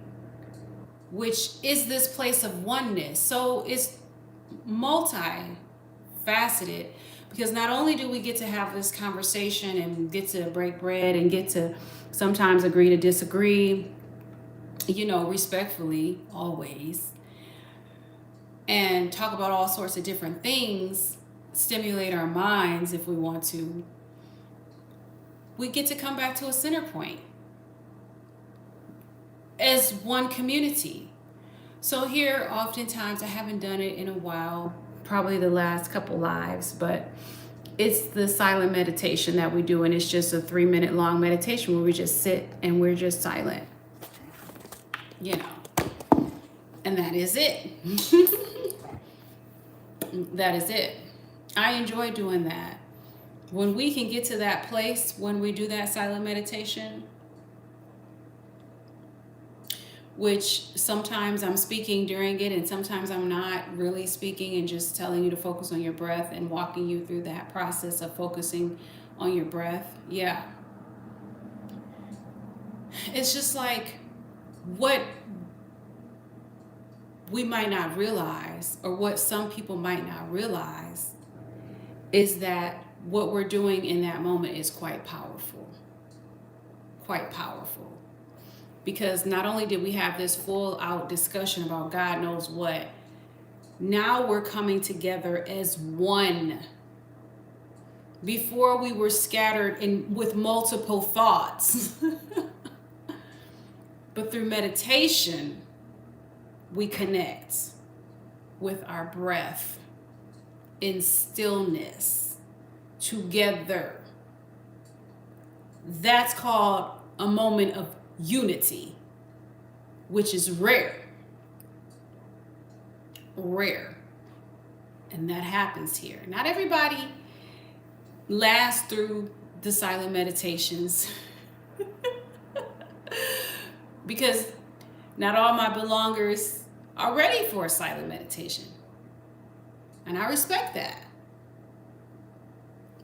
which is this place of oneness. So it's multifaceted, because not only do we get to have this conversation and get to break bread and get to sometimes agree to disagree, you know, respectfully, always, and talk about all sorts of different things, stimulate our minds if we want to, we get to come back to a center point as one community. So here, oftentimes, I haven't done it in a while, probably the last couple lives, but it's the silent meditation that we do, and it's just a 3-minute long meditation where we just sit and we're just silent, you know, and that is it. That is it. I enjoy doing that. When we can get to that place, when we do that silent meditation, which sometimes I'm speaking during it and sometimes I'm not really speaking and just telling you to focus on your breath and walking you through that process of focusing on your breath. Yeah. It's just like what we might not realize, or what some people might not realize, is that what we're doing in that moment is quite powerful. Quite powerful. Because not only did we have this full out discussion about God knows what, now we're coming together as one. Before we were scattered with multiple thoughts. But through meditation, we connect with our breath in stillness together. That's called a moment of unity, which is rare. And that happens here. Not everybody lasts through the silent meditations because not all my belongers are ready for a silent meditation, and I respect that.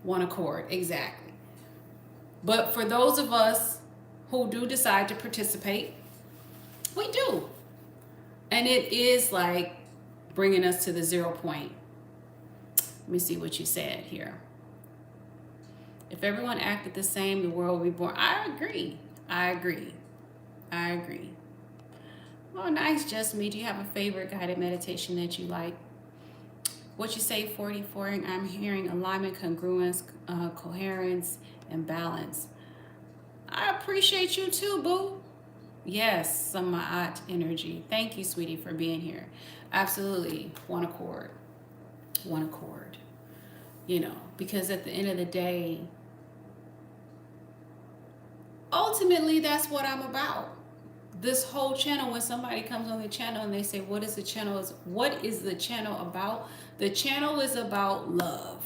One accord, exactly. But for those of us who do decide to participate, we do. And it is like bringing us to the 0 point. Let me see what you said here. If everyone acted the same, the world would be born. I agree. Oh, nice, Just Me. Do you have a favorite guided meditation that you like? What you say, 44? I'm hearing alignment, congruence, coherence, and balance. I appreciate you too, boo. Yes, some Ma'at energy. Thank you, sweetie, for being here. Absolutely. One accord. You know, because at the end of the day, ultimately, that's what I'm about. this whole channel, when somebody comes on the channel and they say, what is the channel? What is the channel about? The channel is about love.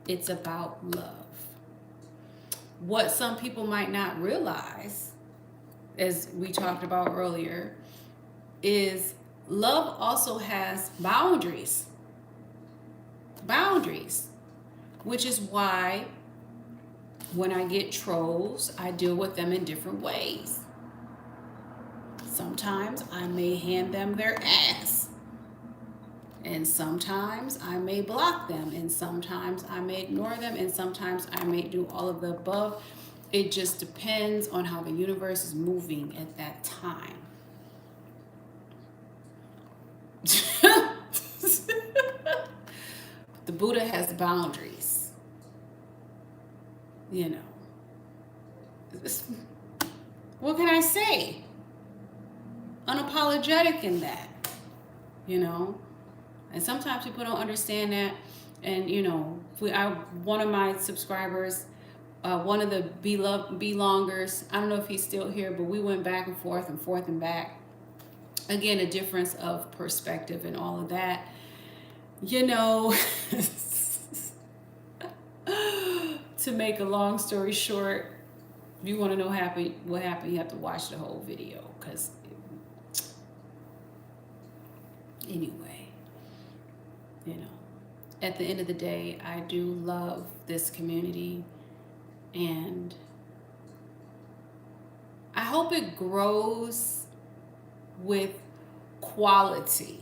It's about love. What some people might not realize, as we talked about earlier, is love also has boundaries. Boundaries. Which is why when I get trolls, I deal with them in different ways. Sometimes I may hand them their ass. And sometimes I may block them. And sometimes I may ignore them. And sometimes I may do all of the above. It just depends on how the universe is moving at that time. The Buddha has boundaries. You know. What can I say? Unapologetic in that. You know. And sometimes people don't understand that. And, you know, one of my subscribers, one of the belongers, I don't know if he's still here, but we went back and forth and back. Again, a difference of perspective and all of that. You know, to make a long story short, if you want to know what happened, you have to watch the whole video. Because, anyway, you know, at the end of the day, I do love this community. And I hope it grows with quality.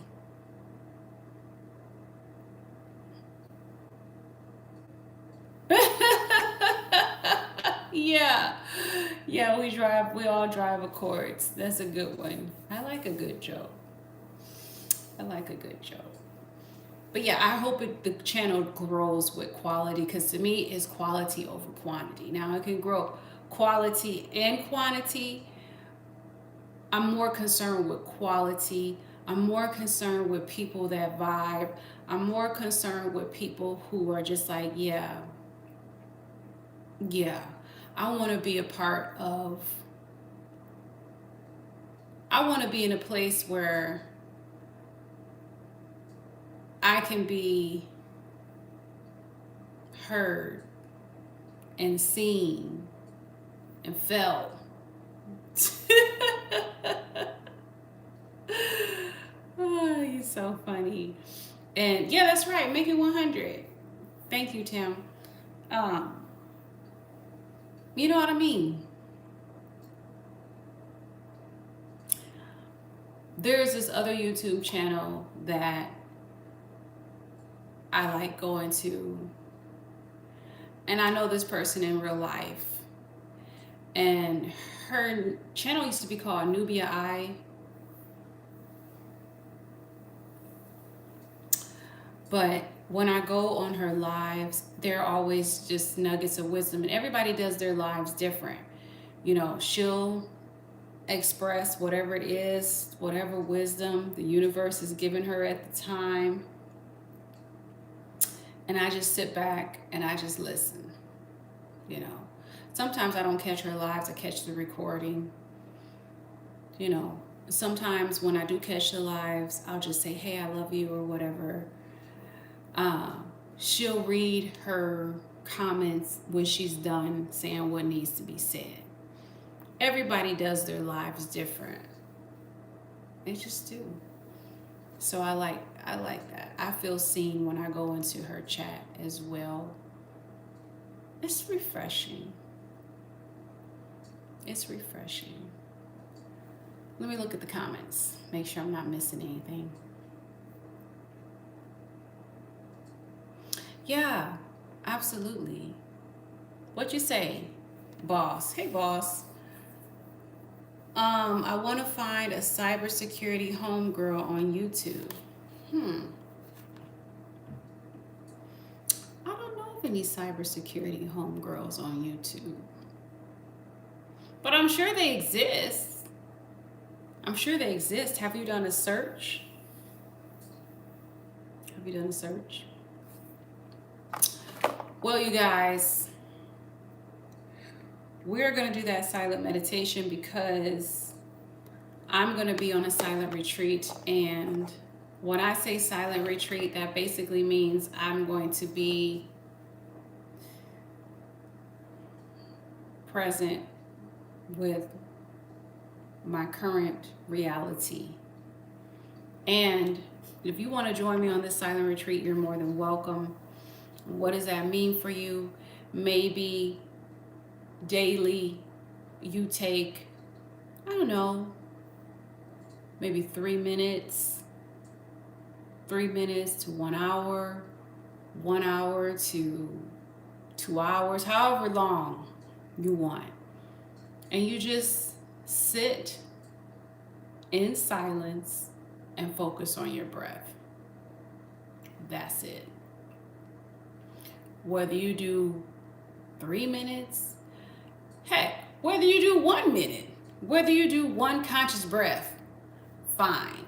Yeah, we all drive Accords. That's a good one. I like a good joke. But yeah, I hope the channel grows with quality, because to me, it's quality over quantity. Now, it can grow quality and quantity. I'm more concerned with quality. I'm more concerned with people that vibe. I'm more concerned with people who are just like, yeah, I want to be a part of, I want to be in a place where I can be heard and seen and felt. Oh, you're so funny. And yeah, that's right. Make it 100. Thank you, Tim. You know what I mean? There's this other YouTube channel that I like going to, and I know this person in real life, and her channel used to be called Nubia I. But when I go on her lives, they're always just nuggets of wisdom, and everybody does their lives different. You know, she'll express whatever it is, whatever wisdom the universe has given her at the time. And I just sit back and I just listen. You know, sometimes I don't catch her lives, I catch the recording. You know, sometimes when I do catch the lives, I'll just say, hey, I love you, or whatever. She'll read her comments when she's done saying what needs to be said. Everybody does their lives different. They just do. So I like that. I feel seen when I go into her chat as well. It's refreshing. It's refreshing. Let me look at the comments. Make sure I'm not missing anything. Yeah, absolutely. What you say, boss? Hey, boss. I want to find a cybersecurity homegirl on YouTube. I don't know of any cybersecurity homegirls on YouTube, but I'm sure they exist. Have you done a search? Well, you guys, we're going to do that silent meditation because I'm going to be on a silent retreat. And when I say silent retreat, that basically means I'm going to be present with my current reality. And if you want to join me on this silent retreat, you're more than welcome. What does that mean for you? Maybe daily you take, I don't know, maybe 3 minutes, 3 minutes to 1 hour, 1 hour to 2 hours, however long you want. And you just sit in silence and focus on your breath. That's it. Whether you do 3 minutes, heck, whether you do 1 minute, whether you do one conscious breath, fine.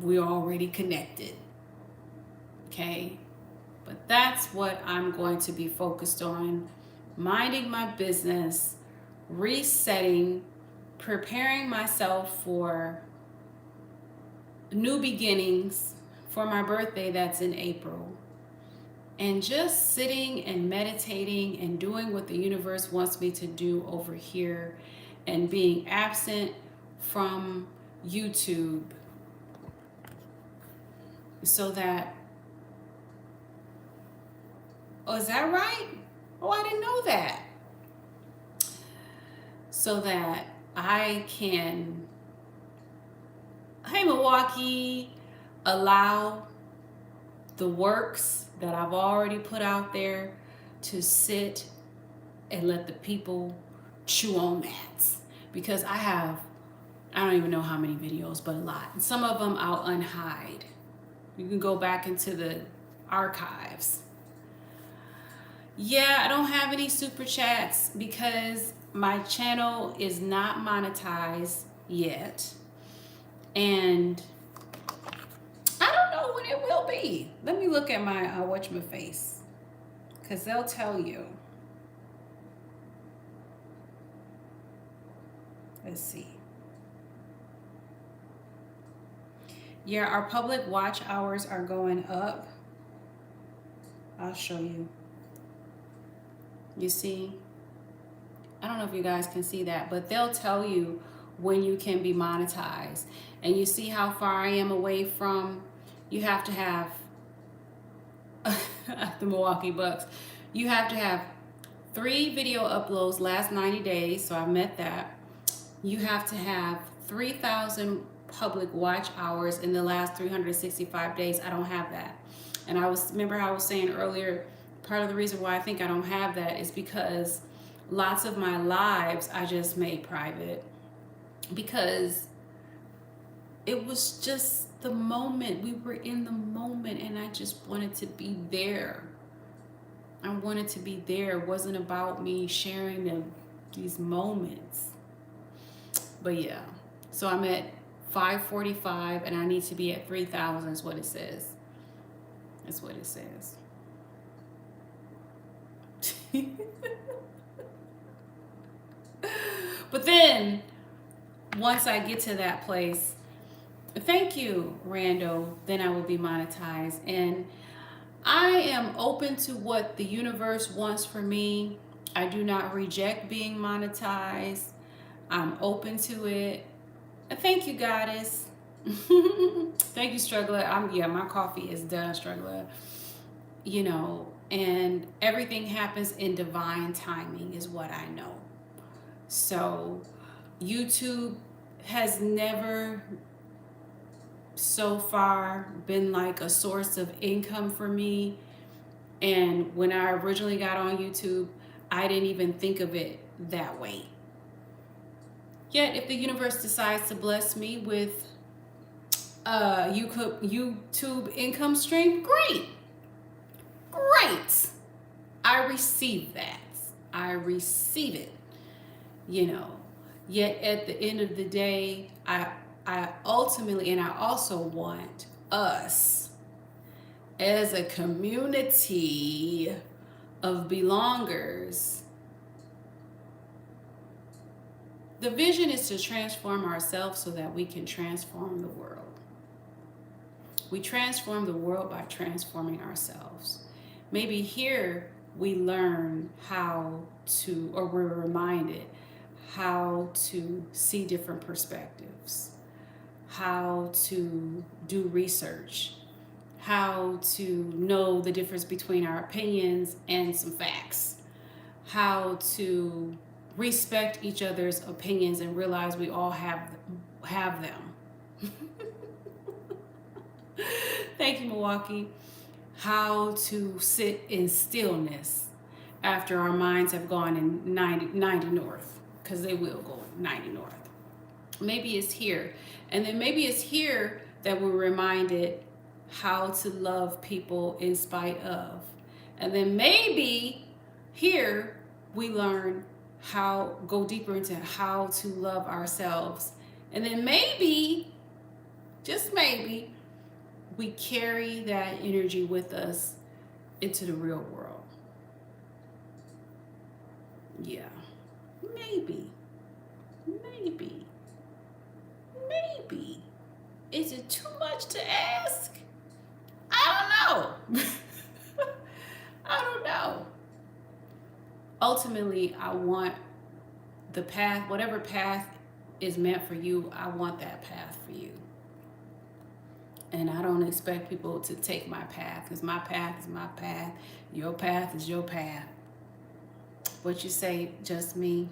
We're already connected. Okay? But that's what I'm going to be focused on. Minding my business, resetting, preparing myself for new beginnings for my birthday that's in April. And just sitting and meditating and doing what the universe wants me to do over here and being absent from YouTube so that, oh, is that right? Oh, I didn't know that. So that I can, hey Milwaukee, allow the works that I've already put out there to sit and let the people chew on that. Because I don't even know how many videos, but a lot. And some of them I'll unhide. You can go back into the archives. Yeah, I don't have any super chats because my channel is not monetized yet. And I don't know when it will be. Let me look at my whatchamaface, because they'll tell you. Let's see. Yeah, our public watch hours are going up. I'll show you. You see? I don't know if you guys can see that, but they'll tell you when you can be monetized. And you see how far I am away from, you have to have, the Milwaukee Bucks, you have to have 3 video uploads last 90 days, so I met that. You have to have 3,000 public watch hours in the last 365 days. I don't have that. And remember how I was saying earlier, part of the reason why I think I don't have that is because lots of my lives I just made private because it was just the moment. We were in the moment and I just wanted to be there. I wanted to be there. It wasn't about me sharing these moments. But yeah, so I'm at 545 and I need to be at 3,000 is what it says. That's what it says. But then once I get to that place, thank you, Rando, then I will be monetized. And I am open to what the universe wants for me. I do not reject being monetized. I'm open to it. Thank you, Goddess. Thank you, Struggler. My coffee is done, Struggler. You know, and everything happens in divine timing is what I know. So YouTube has never so far been like a source of income for me. And when I originally got on YouTube, I didn't even think of it that way. Yet if the universe decides to bless me with a YouTube income stream, great. Great. I receive that. I receive it. You know, yet at the end of the day, I ultimately, and I also want us as a community of belongers The vision is to transform ourselves so that we can transform the world. We transform the world by transforming ourselves. Maybe here we learn how to, or we're reminded how to see different perspectives, how to do research, how to know the difference between our opinions and some facts, how to respect each other's opinions and realize we all have them. Thank you, Milwaukee. How to sit in stillness after our minds have gone in 90 north, because they will go 90 north. Maybe it's here. And then maybe it's here that we're reminded how to love people in spite of. And then maybe here we learn how, go deeper into how to love ourselves. And then maybe, just maybe, we carry that energy with us into the real world. Yeah, maybe. Is it too much to ask? I don't know. I don't know. Ultimately, I want the path, whatever path is meant for you, I want that path for you. And I don't expect people to take my path, because my path is my path. Your path is your path. What you say, just me?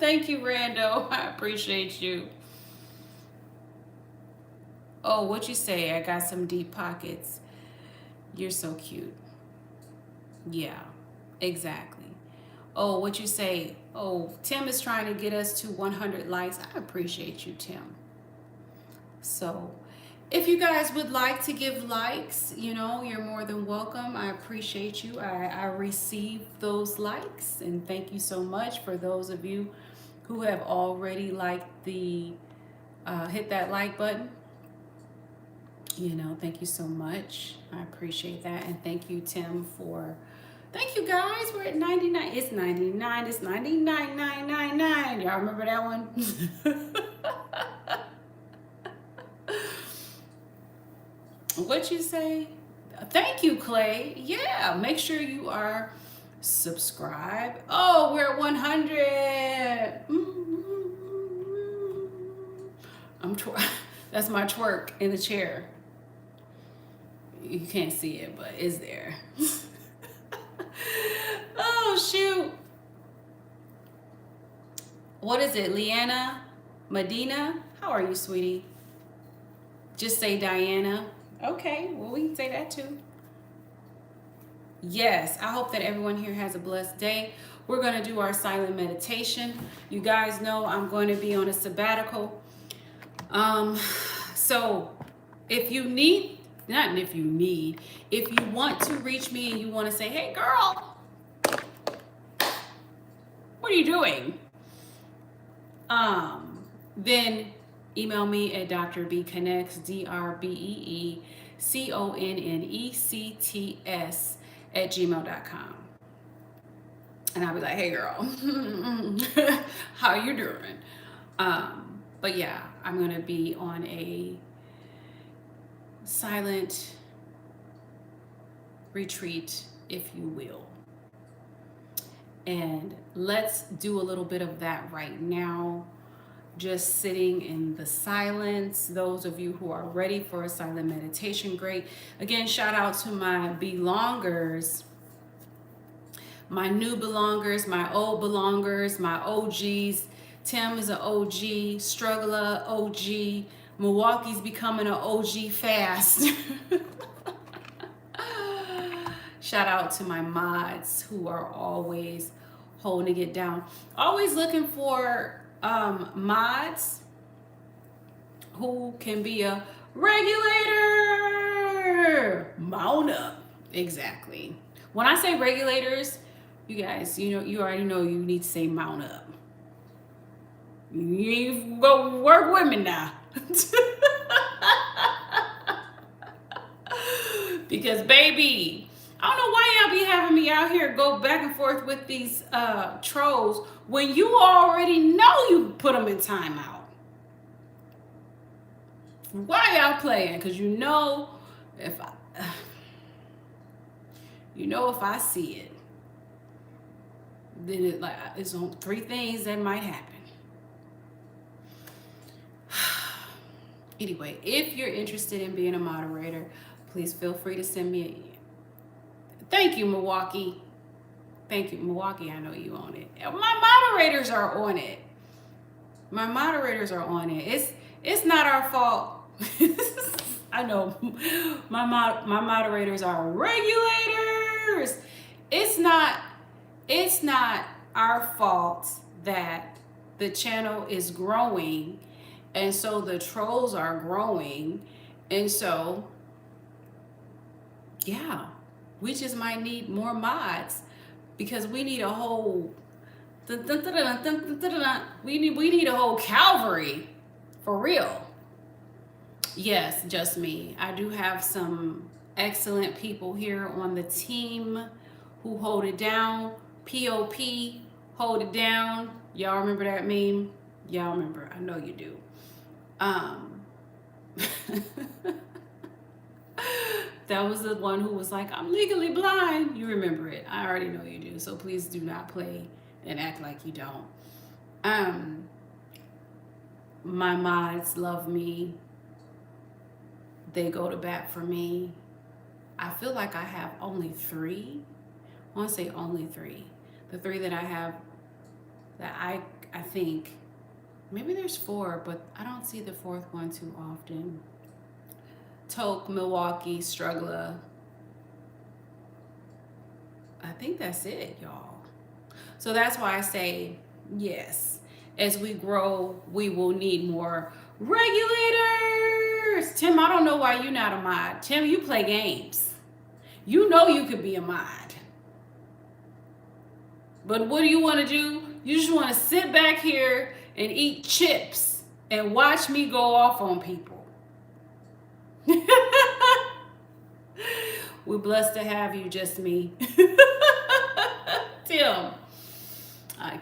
Thank you, Rando. I appreciate you. Oh, what you say? I got some deep pockets. You're so cute. Yeah, exactly. Oh, what you say? Oh, Tim is trying to get us to 100 likes. I appreciate you, Tim. So if you guys would like to give likes, you know, you're more than welcome. I appreciate you. I receive those likes, and thank you so much for those of you who have already liked the, hit that like button. You know, thank you so much. I appreciate that. And thank you, Tim, for, thank you guys. We're at 99. It's 99. It's 99,999. Y'all remember that one? What you say? Thank you, Clay. Yeah, make sure you are subscribed. Oh, we're at 100. That's my twerk in the chair. You can't see it, but it's there. Oh, shoot. What is it? Leanna Medina? How are you, sweetie? Just say Diana. Okay, well, we can say that too. Yes, I hope that everyone here has a blessed day. We're going to do our silent meditation. You guys know I'm going to be on a sabbatical. So if you need, if you want to reach me and you want to say, hey, girl, what are you doing? Then email me at DrBeeConnects, DrBeeConnects @gmail.com. And I'll be like, hey, girl, how you doing? But yeah, I'm going to be on a silent retreat, if you will. And let's do a little bit of that right now. Just sitting in the silence. Those of you who are ready for a silent meditation, great. Again, shout out to my belongers, my new belongers, my old belongers, my OGs. Tim is an OG, Struggler OG, Milwaukee's becoming an OG fast. Shout out to my mods who are always holding it down. Always looking for mods who can be a regulator. Mount up. Exactly. When I say regulators, you guys, you already know you need to say mount up. You go work with me now. Because baby, I don't know why y'all be having me out here go back and forth with these trolls when you already know you put them in timeout. Why y'all playing? Because you know if I see it, then it's on 3 things that might happen. Anyway, if you're interested in being a moderator, please feel free to send me Thank you, Milwaukee. Thank you, Milwaukee. I know you on it. My moderators are on it. My moderators are on it. It's not our fault. I know my moderators are regulators. It's not our fault that the channel is growing, and so the trolls are growing, and so yeah, we just might need more mods because we need a whole we need a whole cavalry for real. Yes, just me. I do have some excellent people here on the team who hold it down. POP, hold it down. Y'all remember that meme? Y'all remember? I know you do. That was the one who was like, I'm legally blind. You remember it. I already know you do. So please do not play and act like you don't. My mods love me. They go to bat for me. I feel like I have only 3. I want to say only 3. The 3 that I have that I think, maybe there's 4, but I don't see the 4th one too often. Toke, Milwaukee, Struggler. I think that's it, y'all. So that's why I say, yes, as we grow, we will need more regulators. Tim, I don't know why you're not a mod. Tim, you play games. You know you could be a mod. But what do you want to do? You just want to sit back here and eat chips and watch me go off on people. We're blessed to have you, just me. Tim, I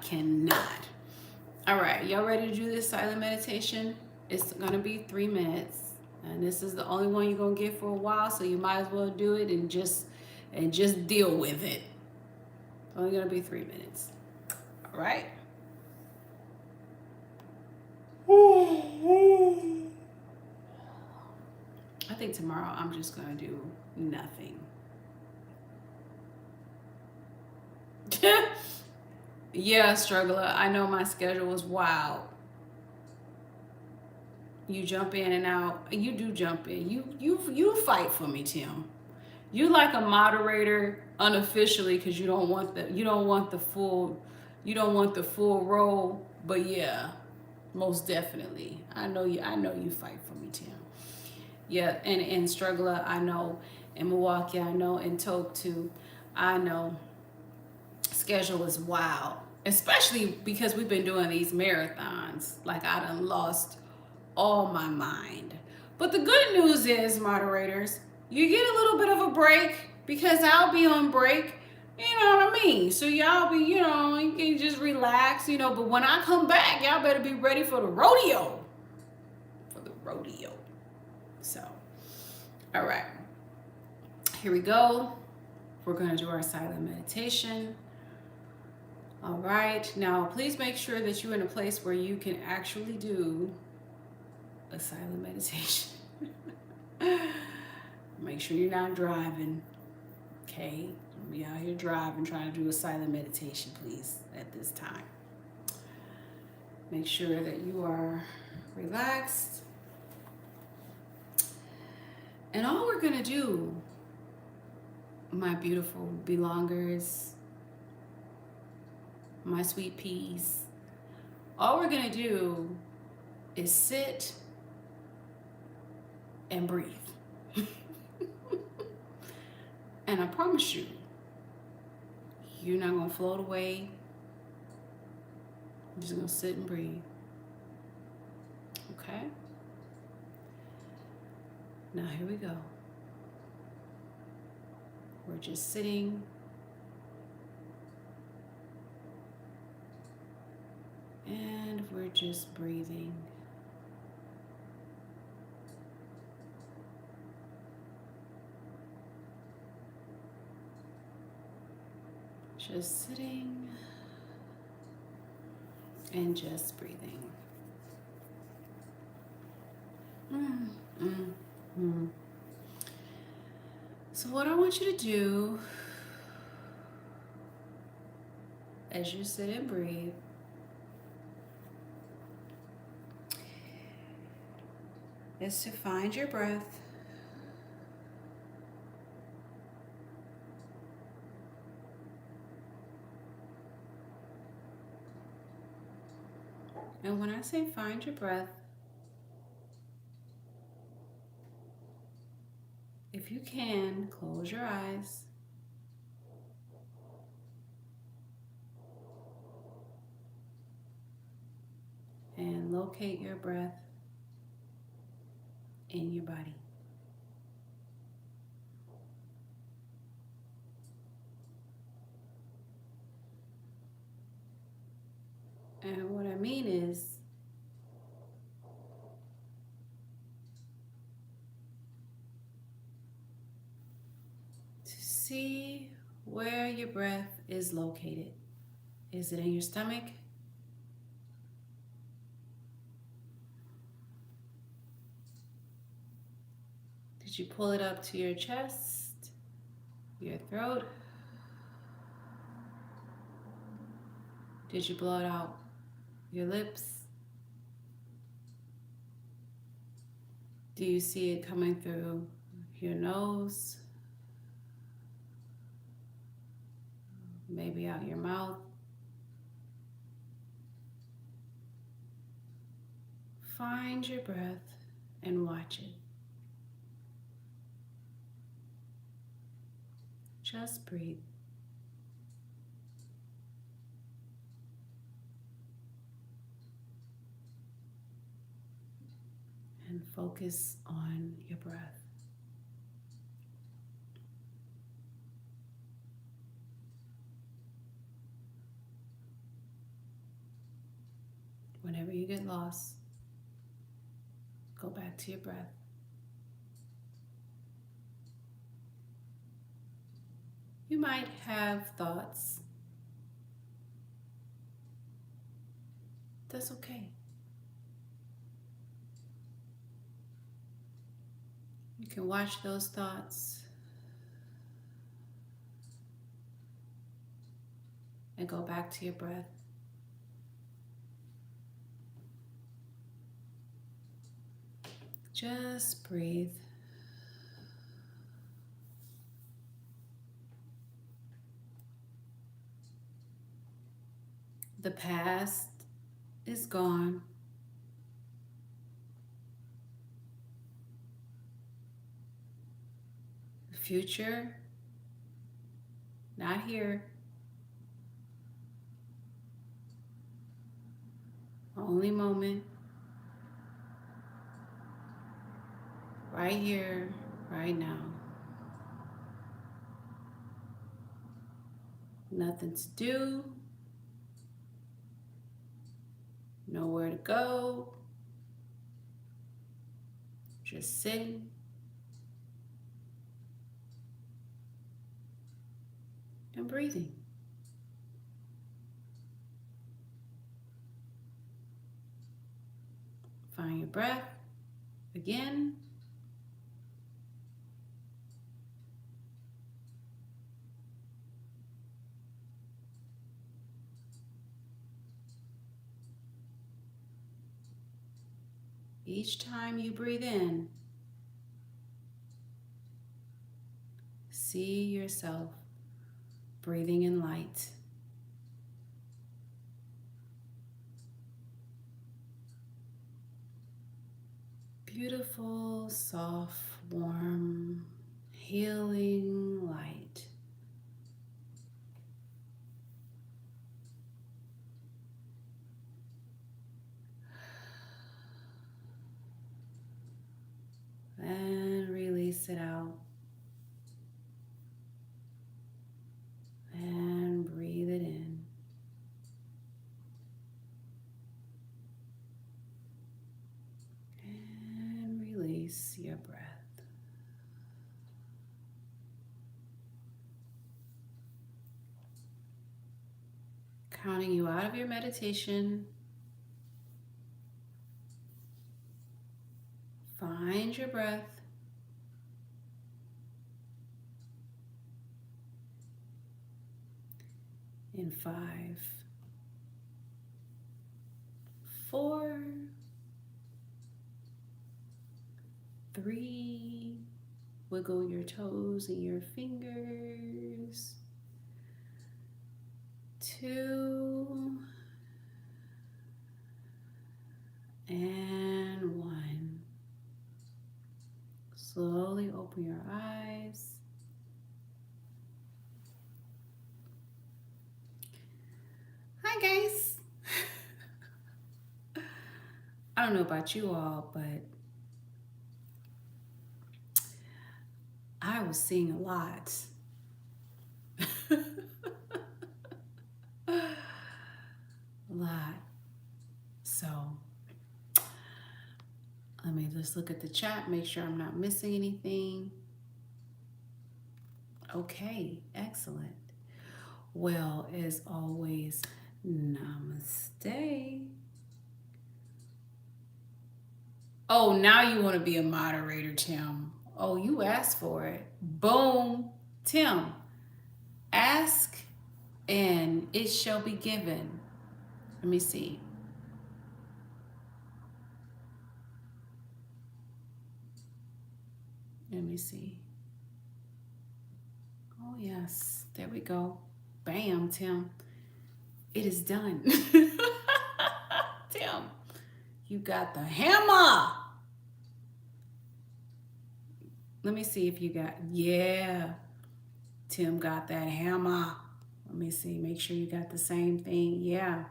cannot. All right, y'all ready to do this silent meditation? It's gonna be 3 minutes, and this is the only one you're gonna get for a while, so you might as well do it and just deal with it. It's only gonna be 3 minutes. All right. I think tomorrow I'm just gonna do nothing. Yeah, struggler. I know my schedule is wild. You jump in and out. You do jump in. You fight for me, Tim. You like a moderator unofficially because you don't want the full role. But yeah, most definitely. I know you fight for me, Tim. Yeah, and struggler, I know. In Milwaukee, I know. In Toke too, I know. Schedule is wild, especially because we've been doing these marathons. Like I done lost all my mind. But the good news is, moderators, you get a little bit of a break because I'll be on break. You know what I mean? So y'all be, you can just relax, but when I come back, y'all better be ready for the rodeo. So, all right, here we go. We're going to do our silent meditation. All right, now please make sure that you're in a place where you can actually do a silent meditation. Make sure you're not driving, okay? Don't be out here driving trying to do a silent meditation, please, at this time. Make sure that you are relaxed. And all we're gonna do, my beautiful belongers, my sweet peas, all we're gonna do is sit and breathe. And I promise you, you're not gonna float away. You're just gonna sit and breathe. Okay? Now here we go. We're just sitting and we're just breathing. Just sitting and just breathing. So what I want you to do as you sit and breathe is to find your breath. And when I say find your breath, if you can, close your eyes. And locate your breath in your body. And what I mean is, to see where your breath is located. Is it in your stomach? Did you pull it up to your chest, your throat? Did you blow it out your lips? Do you see it coming through your nose? Maybe out your mouth? Find your breath and watch it. Just breathe. And focus on your breath. Whenever you get lost, go back to your breath. You might have thoughts. That's okay. You can watch those thoughts and go back to your breath. Just breathe. The past is gone. The future, not here. Only moment. Right here, right now. Nothing to do. Nowhere to go. Just sitting. And breathing. Find your breath again. Each time you breathe in, see yourself breathing in light. Beautiful, soft, warm, healing light. And release it out. Counting you out of your meditation. Find your breath. In 5, 4, 3, wiggle your toes and your fingers. 2, and 1. Slowly open your eyes. Hi guys. I don't know about you all, but I was seeing a lot. A lot. So let me just look at the chat, make sure I'm not missing anything. Okay, excellent. Well, as always, namaste. Oh, now you want to be a moderator, Tim. Oh, you asked for it. Boom. Tim, ask and it shall be given. Let me see. Let me see. Oh, yes. There we go. Bam, Tim. It is done. Tim, you got the hammer. Let me see if you got, yeah. Tim got that hammer. Let me see, make sure you got the same thing. Yeah.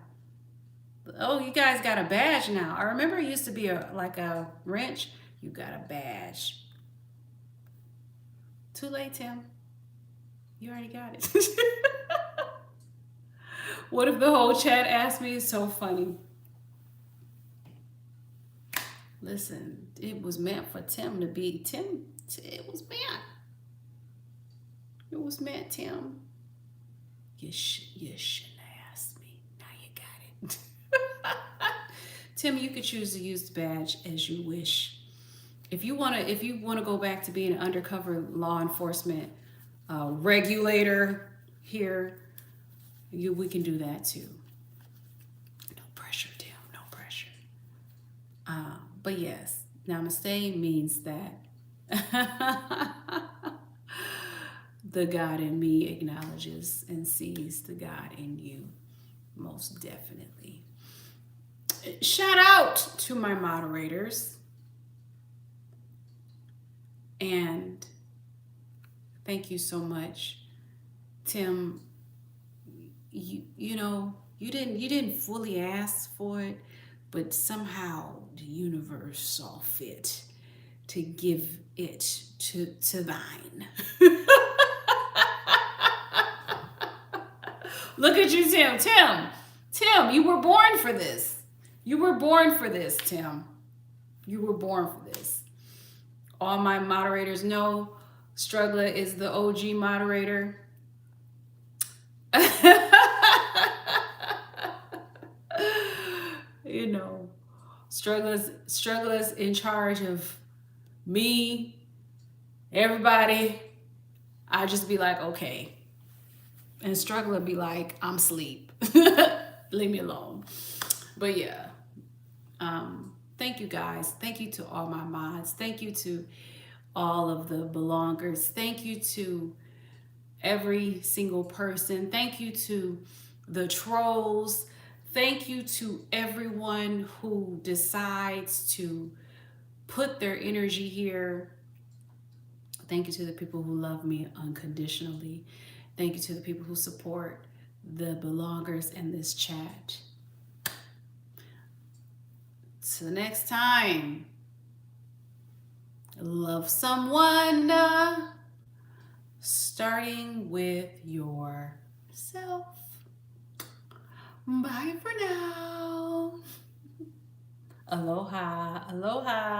Oh, you guys got a badge now. I remember it used to be like a wrench. You got a badge. Too late, Tim. You already got it. What if the whole chat asked me? It's so funny. Listen, it was meant for Tim to be Tim. It was meant. It was meant, Tim. You shouldn't have asked me. Now you got it. Tim, you could choose to use the badge as you wish. If you wanna go back to being an undercover law enforcement regulator here, we can do that too. No pressure, Tim. No pressure. But yes, namaste means that the God in me acknowledges and sees the God in you, most definitely. Shout out to my moderators. And thank you so much. Tim, you know, you didn't fully ask for it, but somehow the universe saw fit to give it to thine. Look at you, Tim. Tim, you were born for this. You were born for this, Tim. You were born for this. All my moderators know Struggler is the OG moderator. You know, Struggler's in charge of me, everybody. I just be like, okay. And Struggler be like, I'm asleep. Leave me alone. But yeah. Thank you guys. Thank you to all my mods. Thank you to all of the belongers. Thank you to every single person. Thank you to the trolls. Thank you to everyone who decides to put their energy here. Thank you to the people who love me unconditionally. Thank you to the people who support the belongers in this chat. Till next time, love someone, starting with yourself. Bye for now. Aloha, aloha.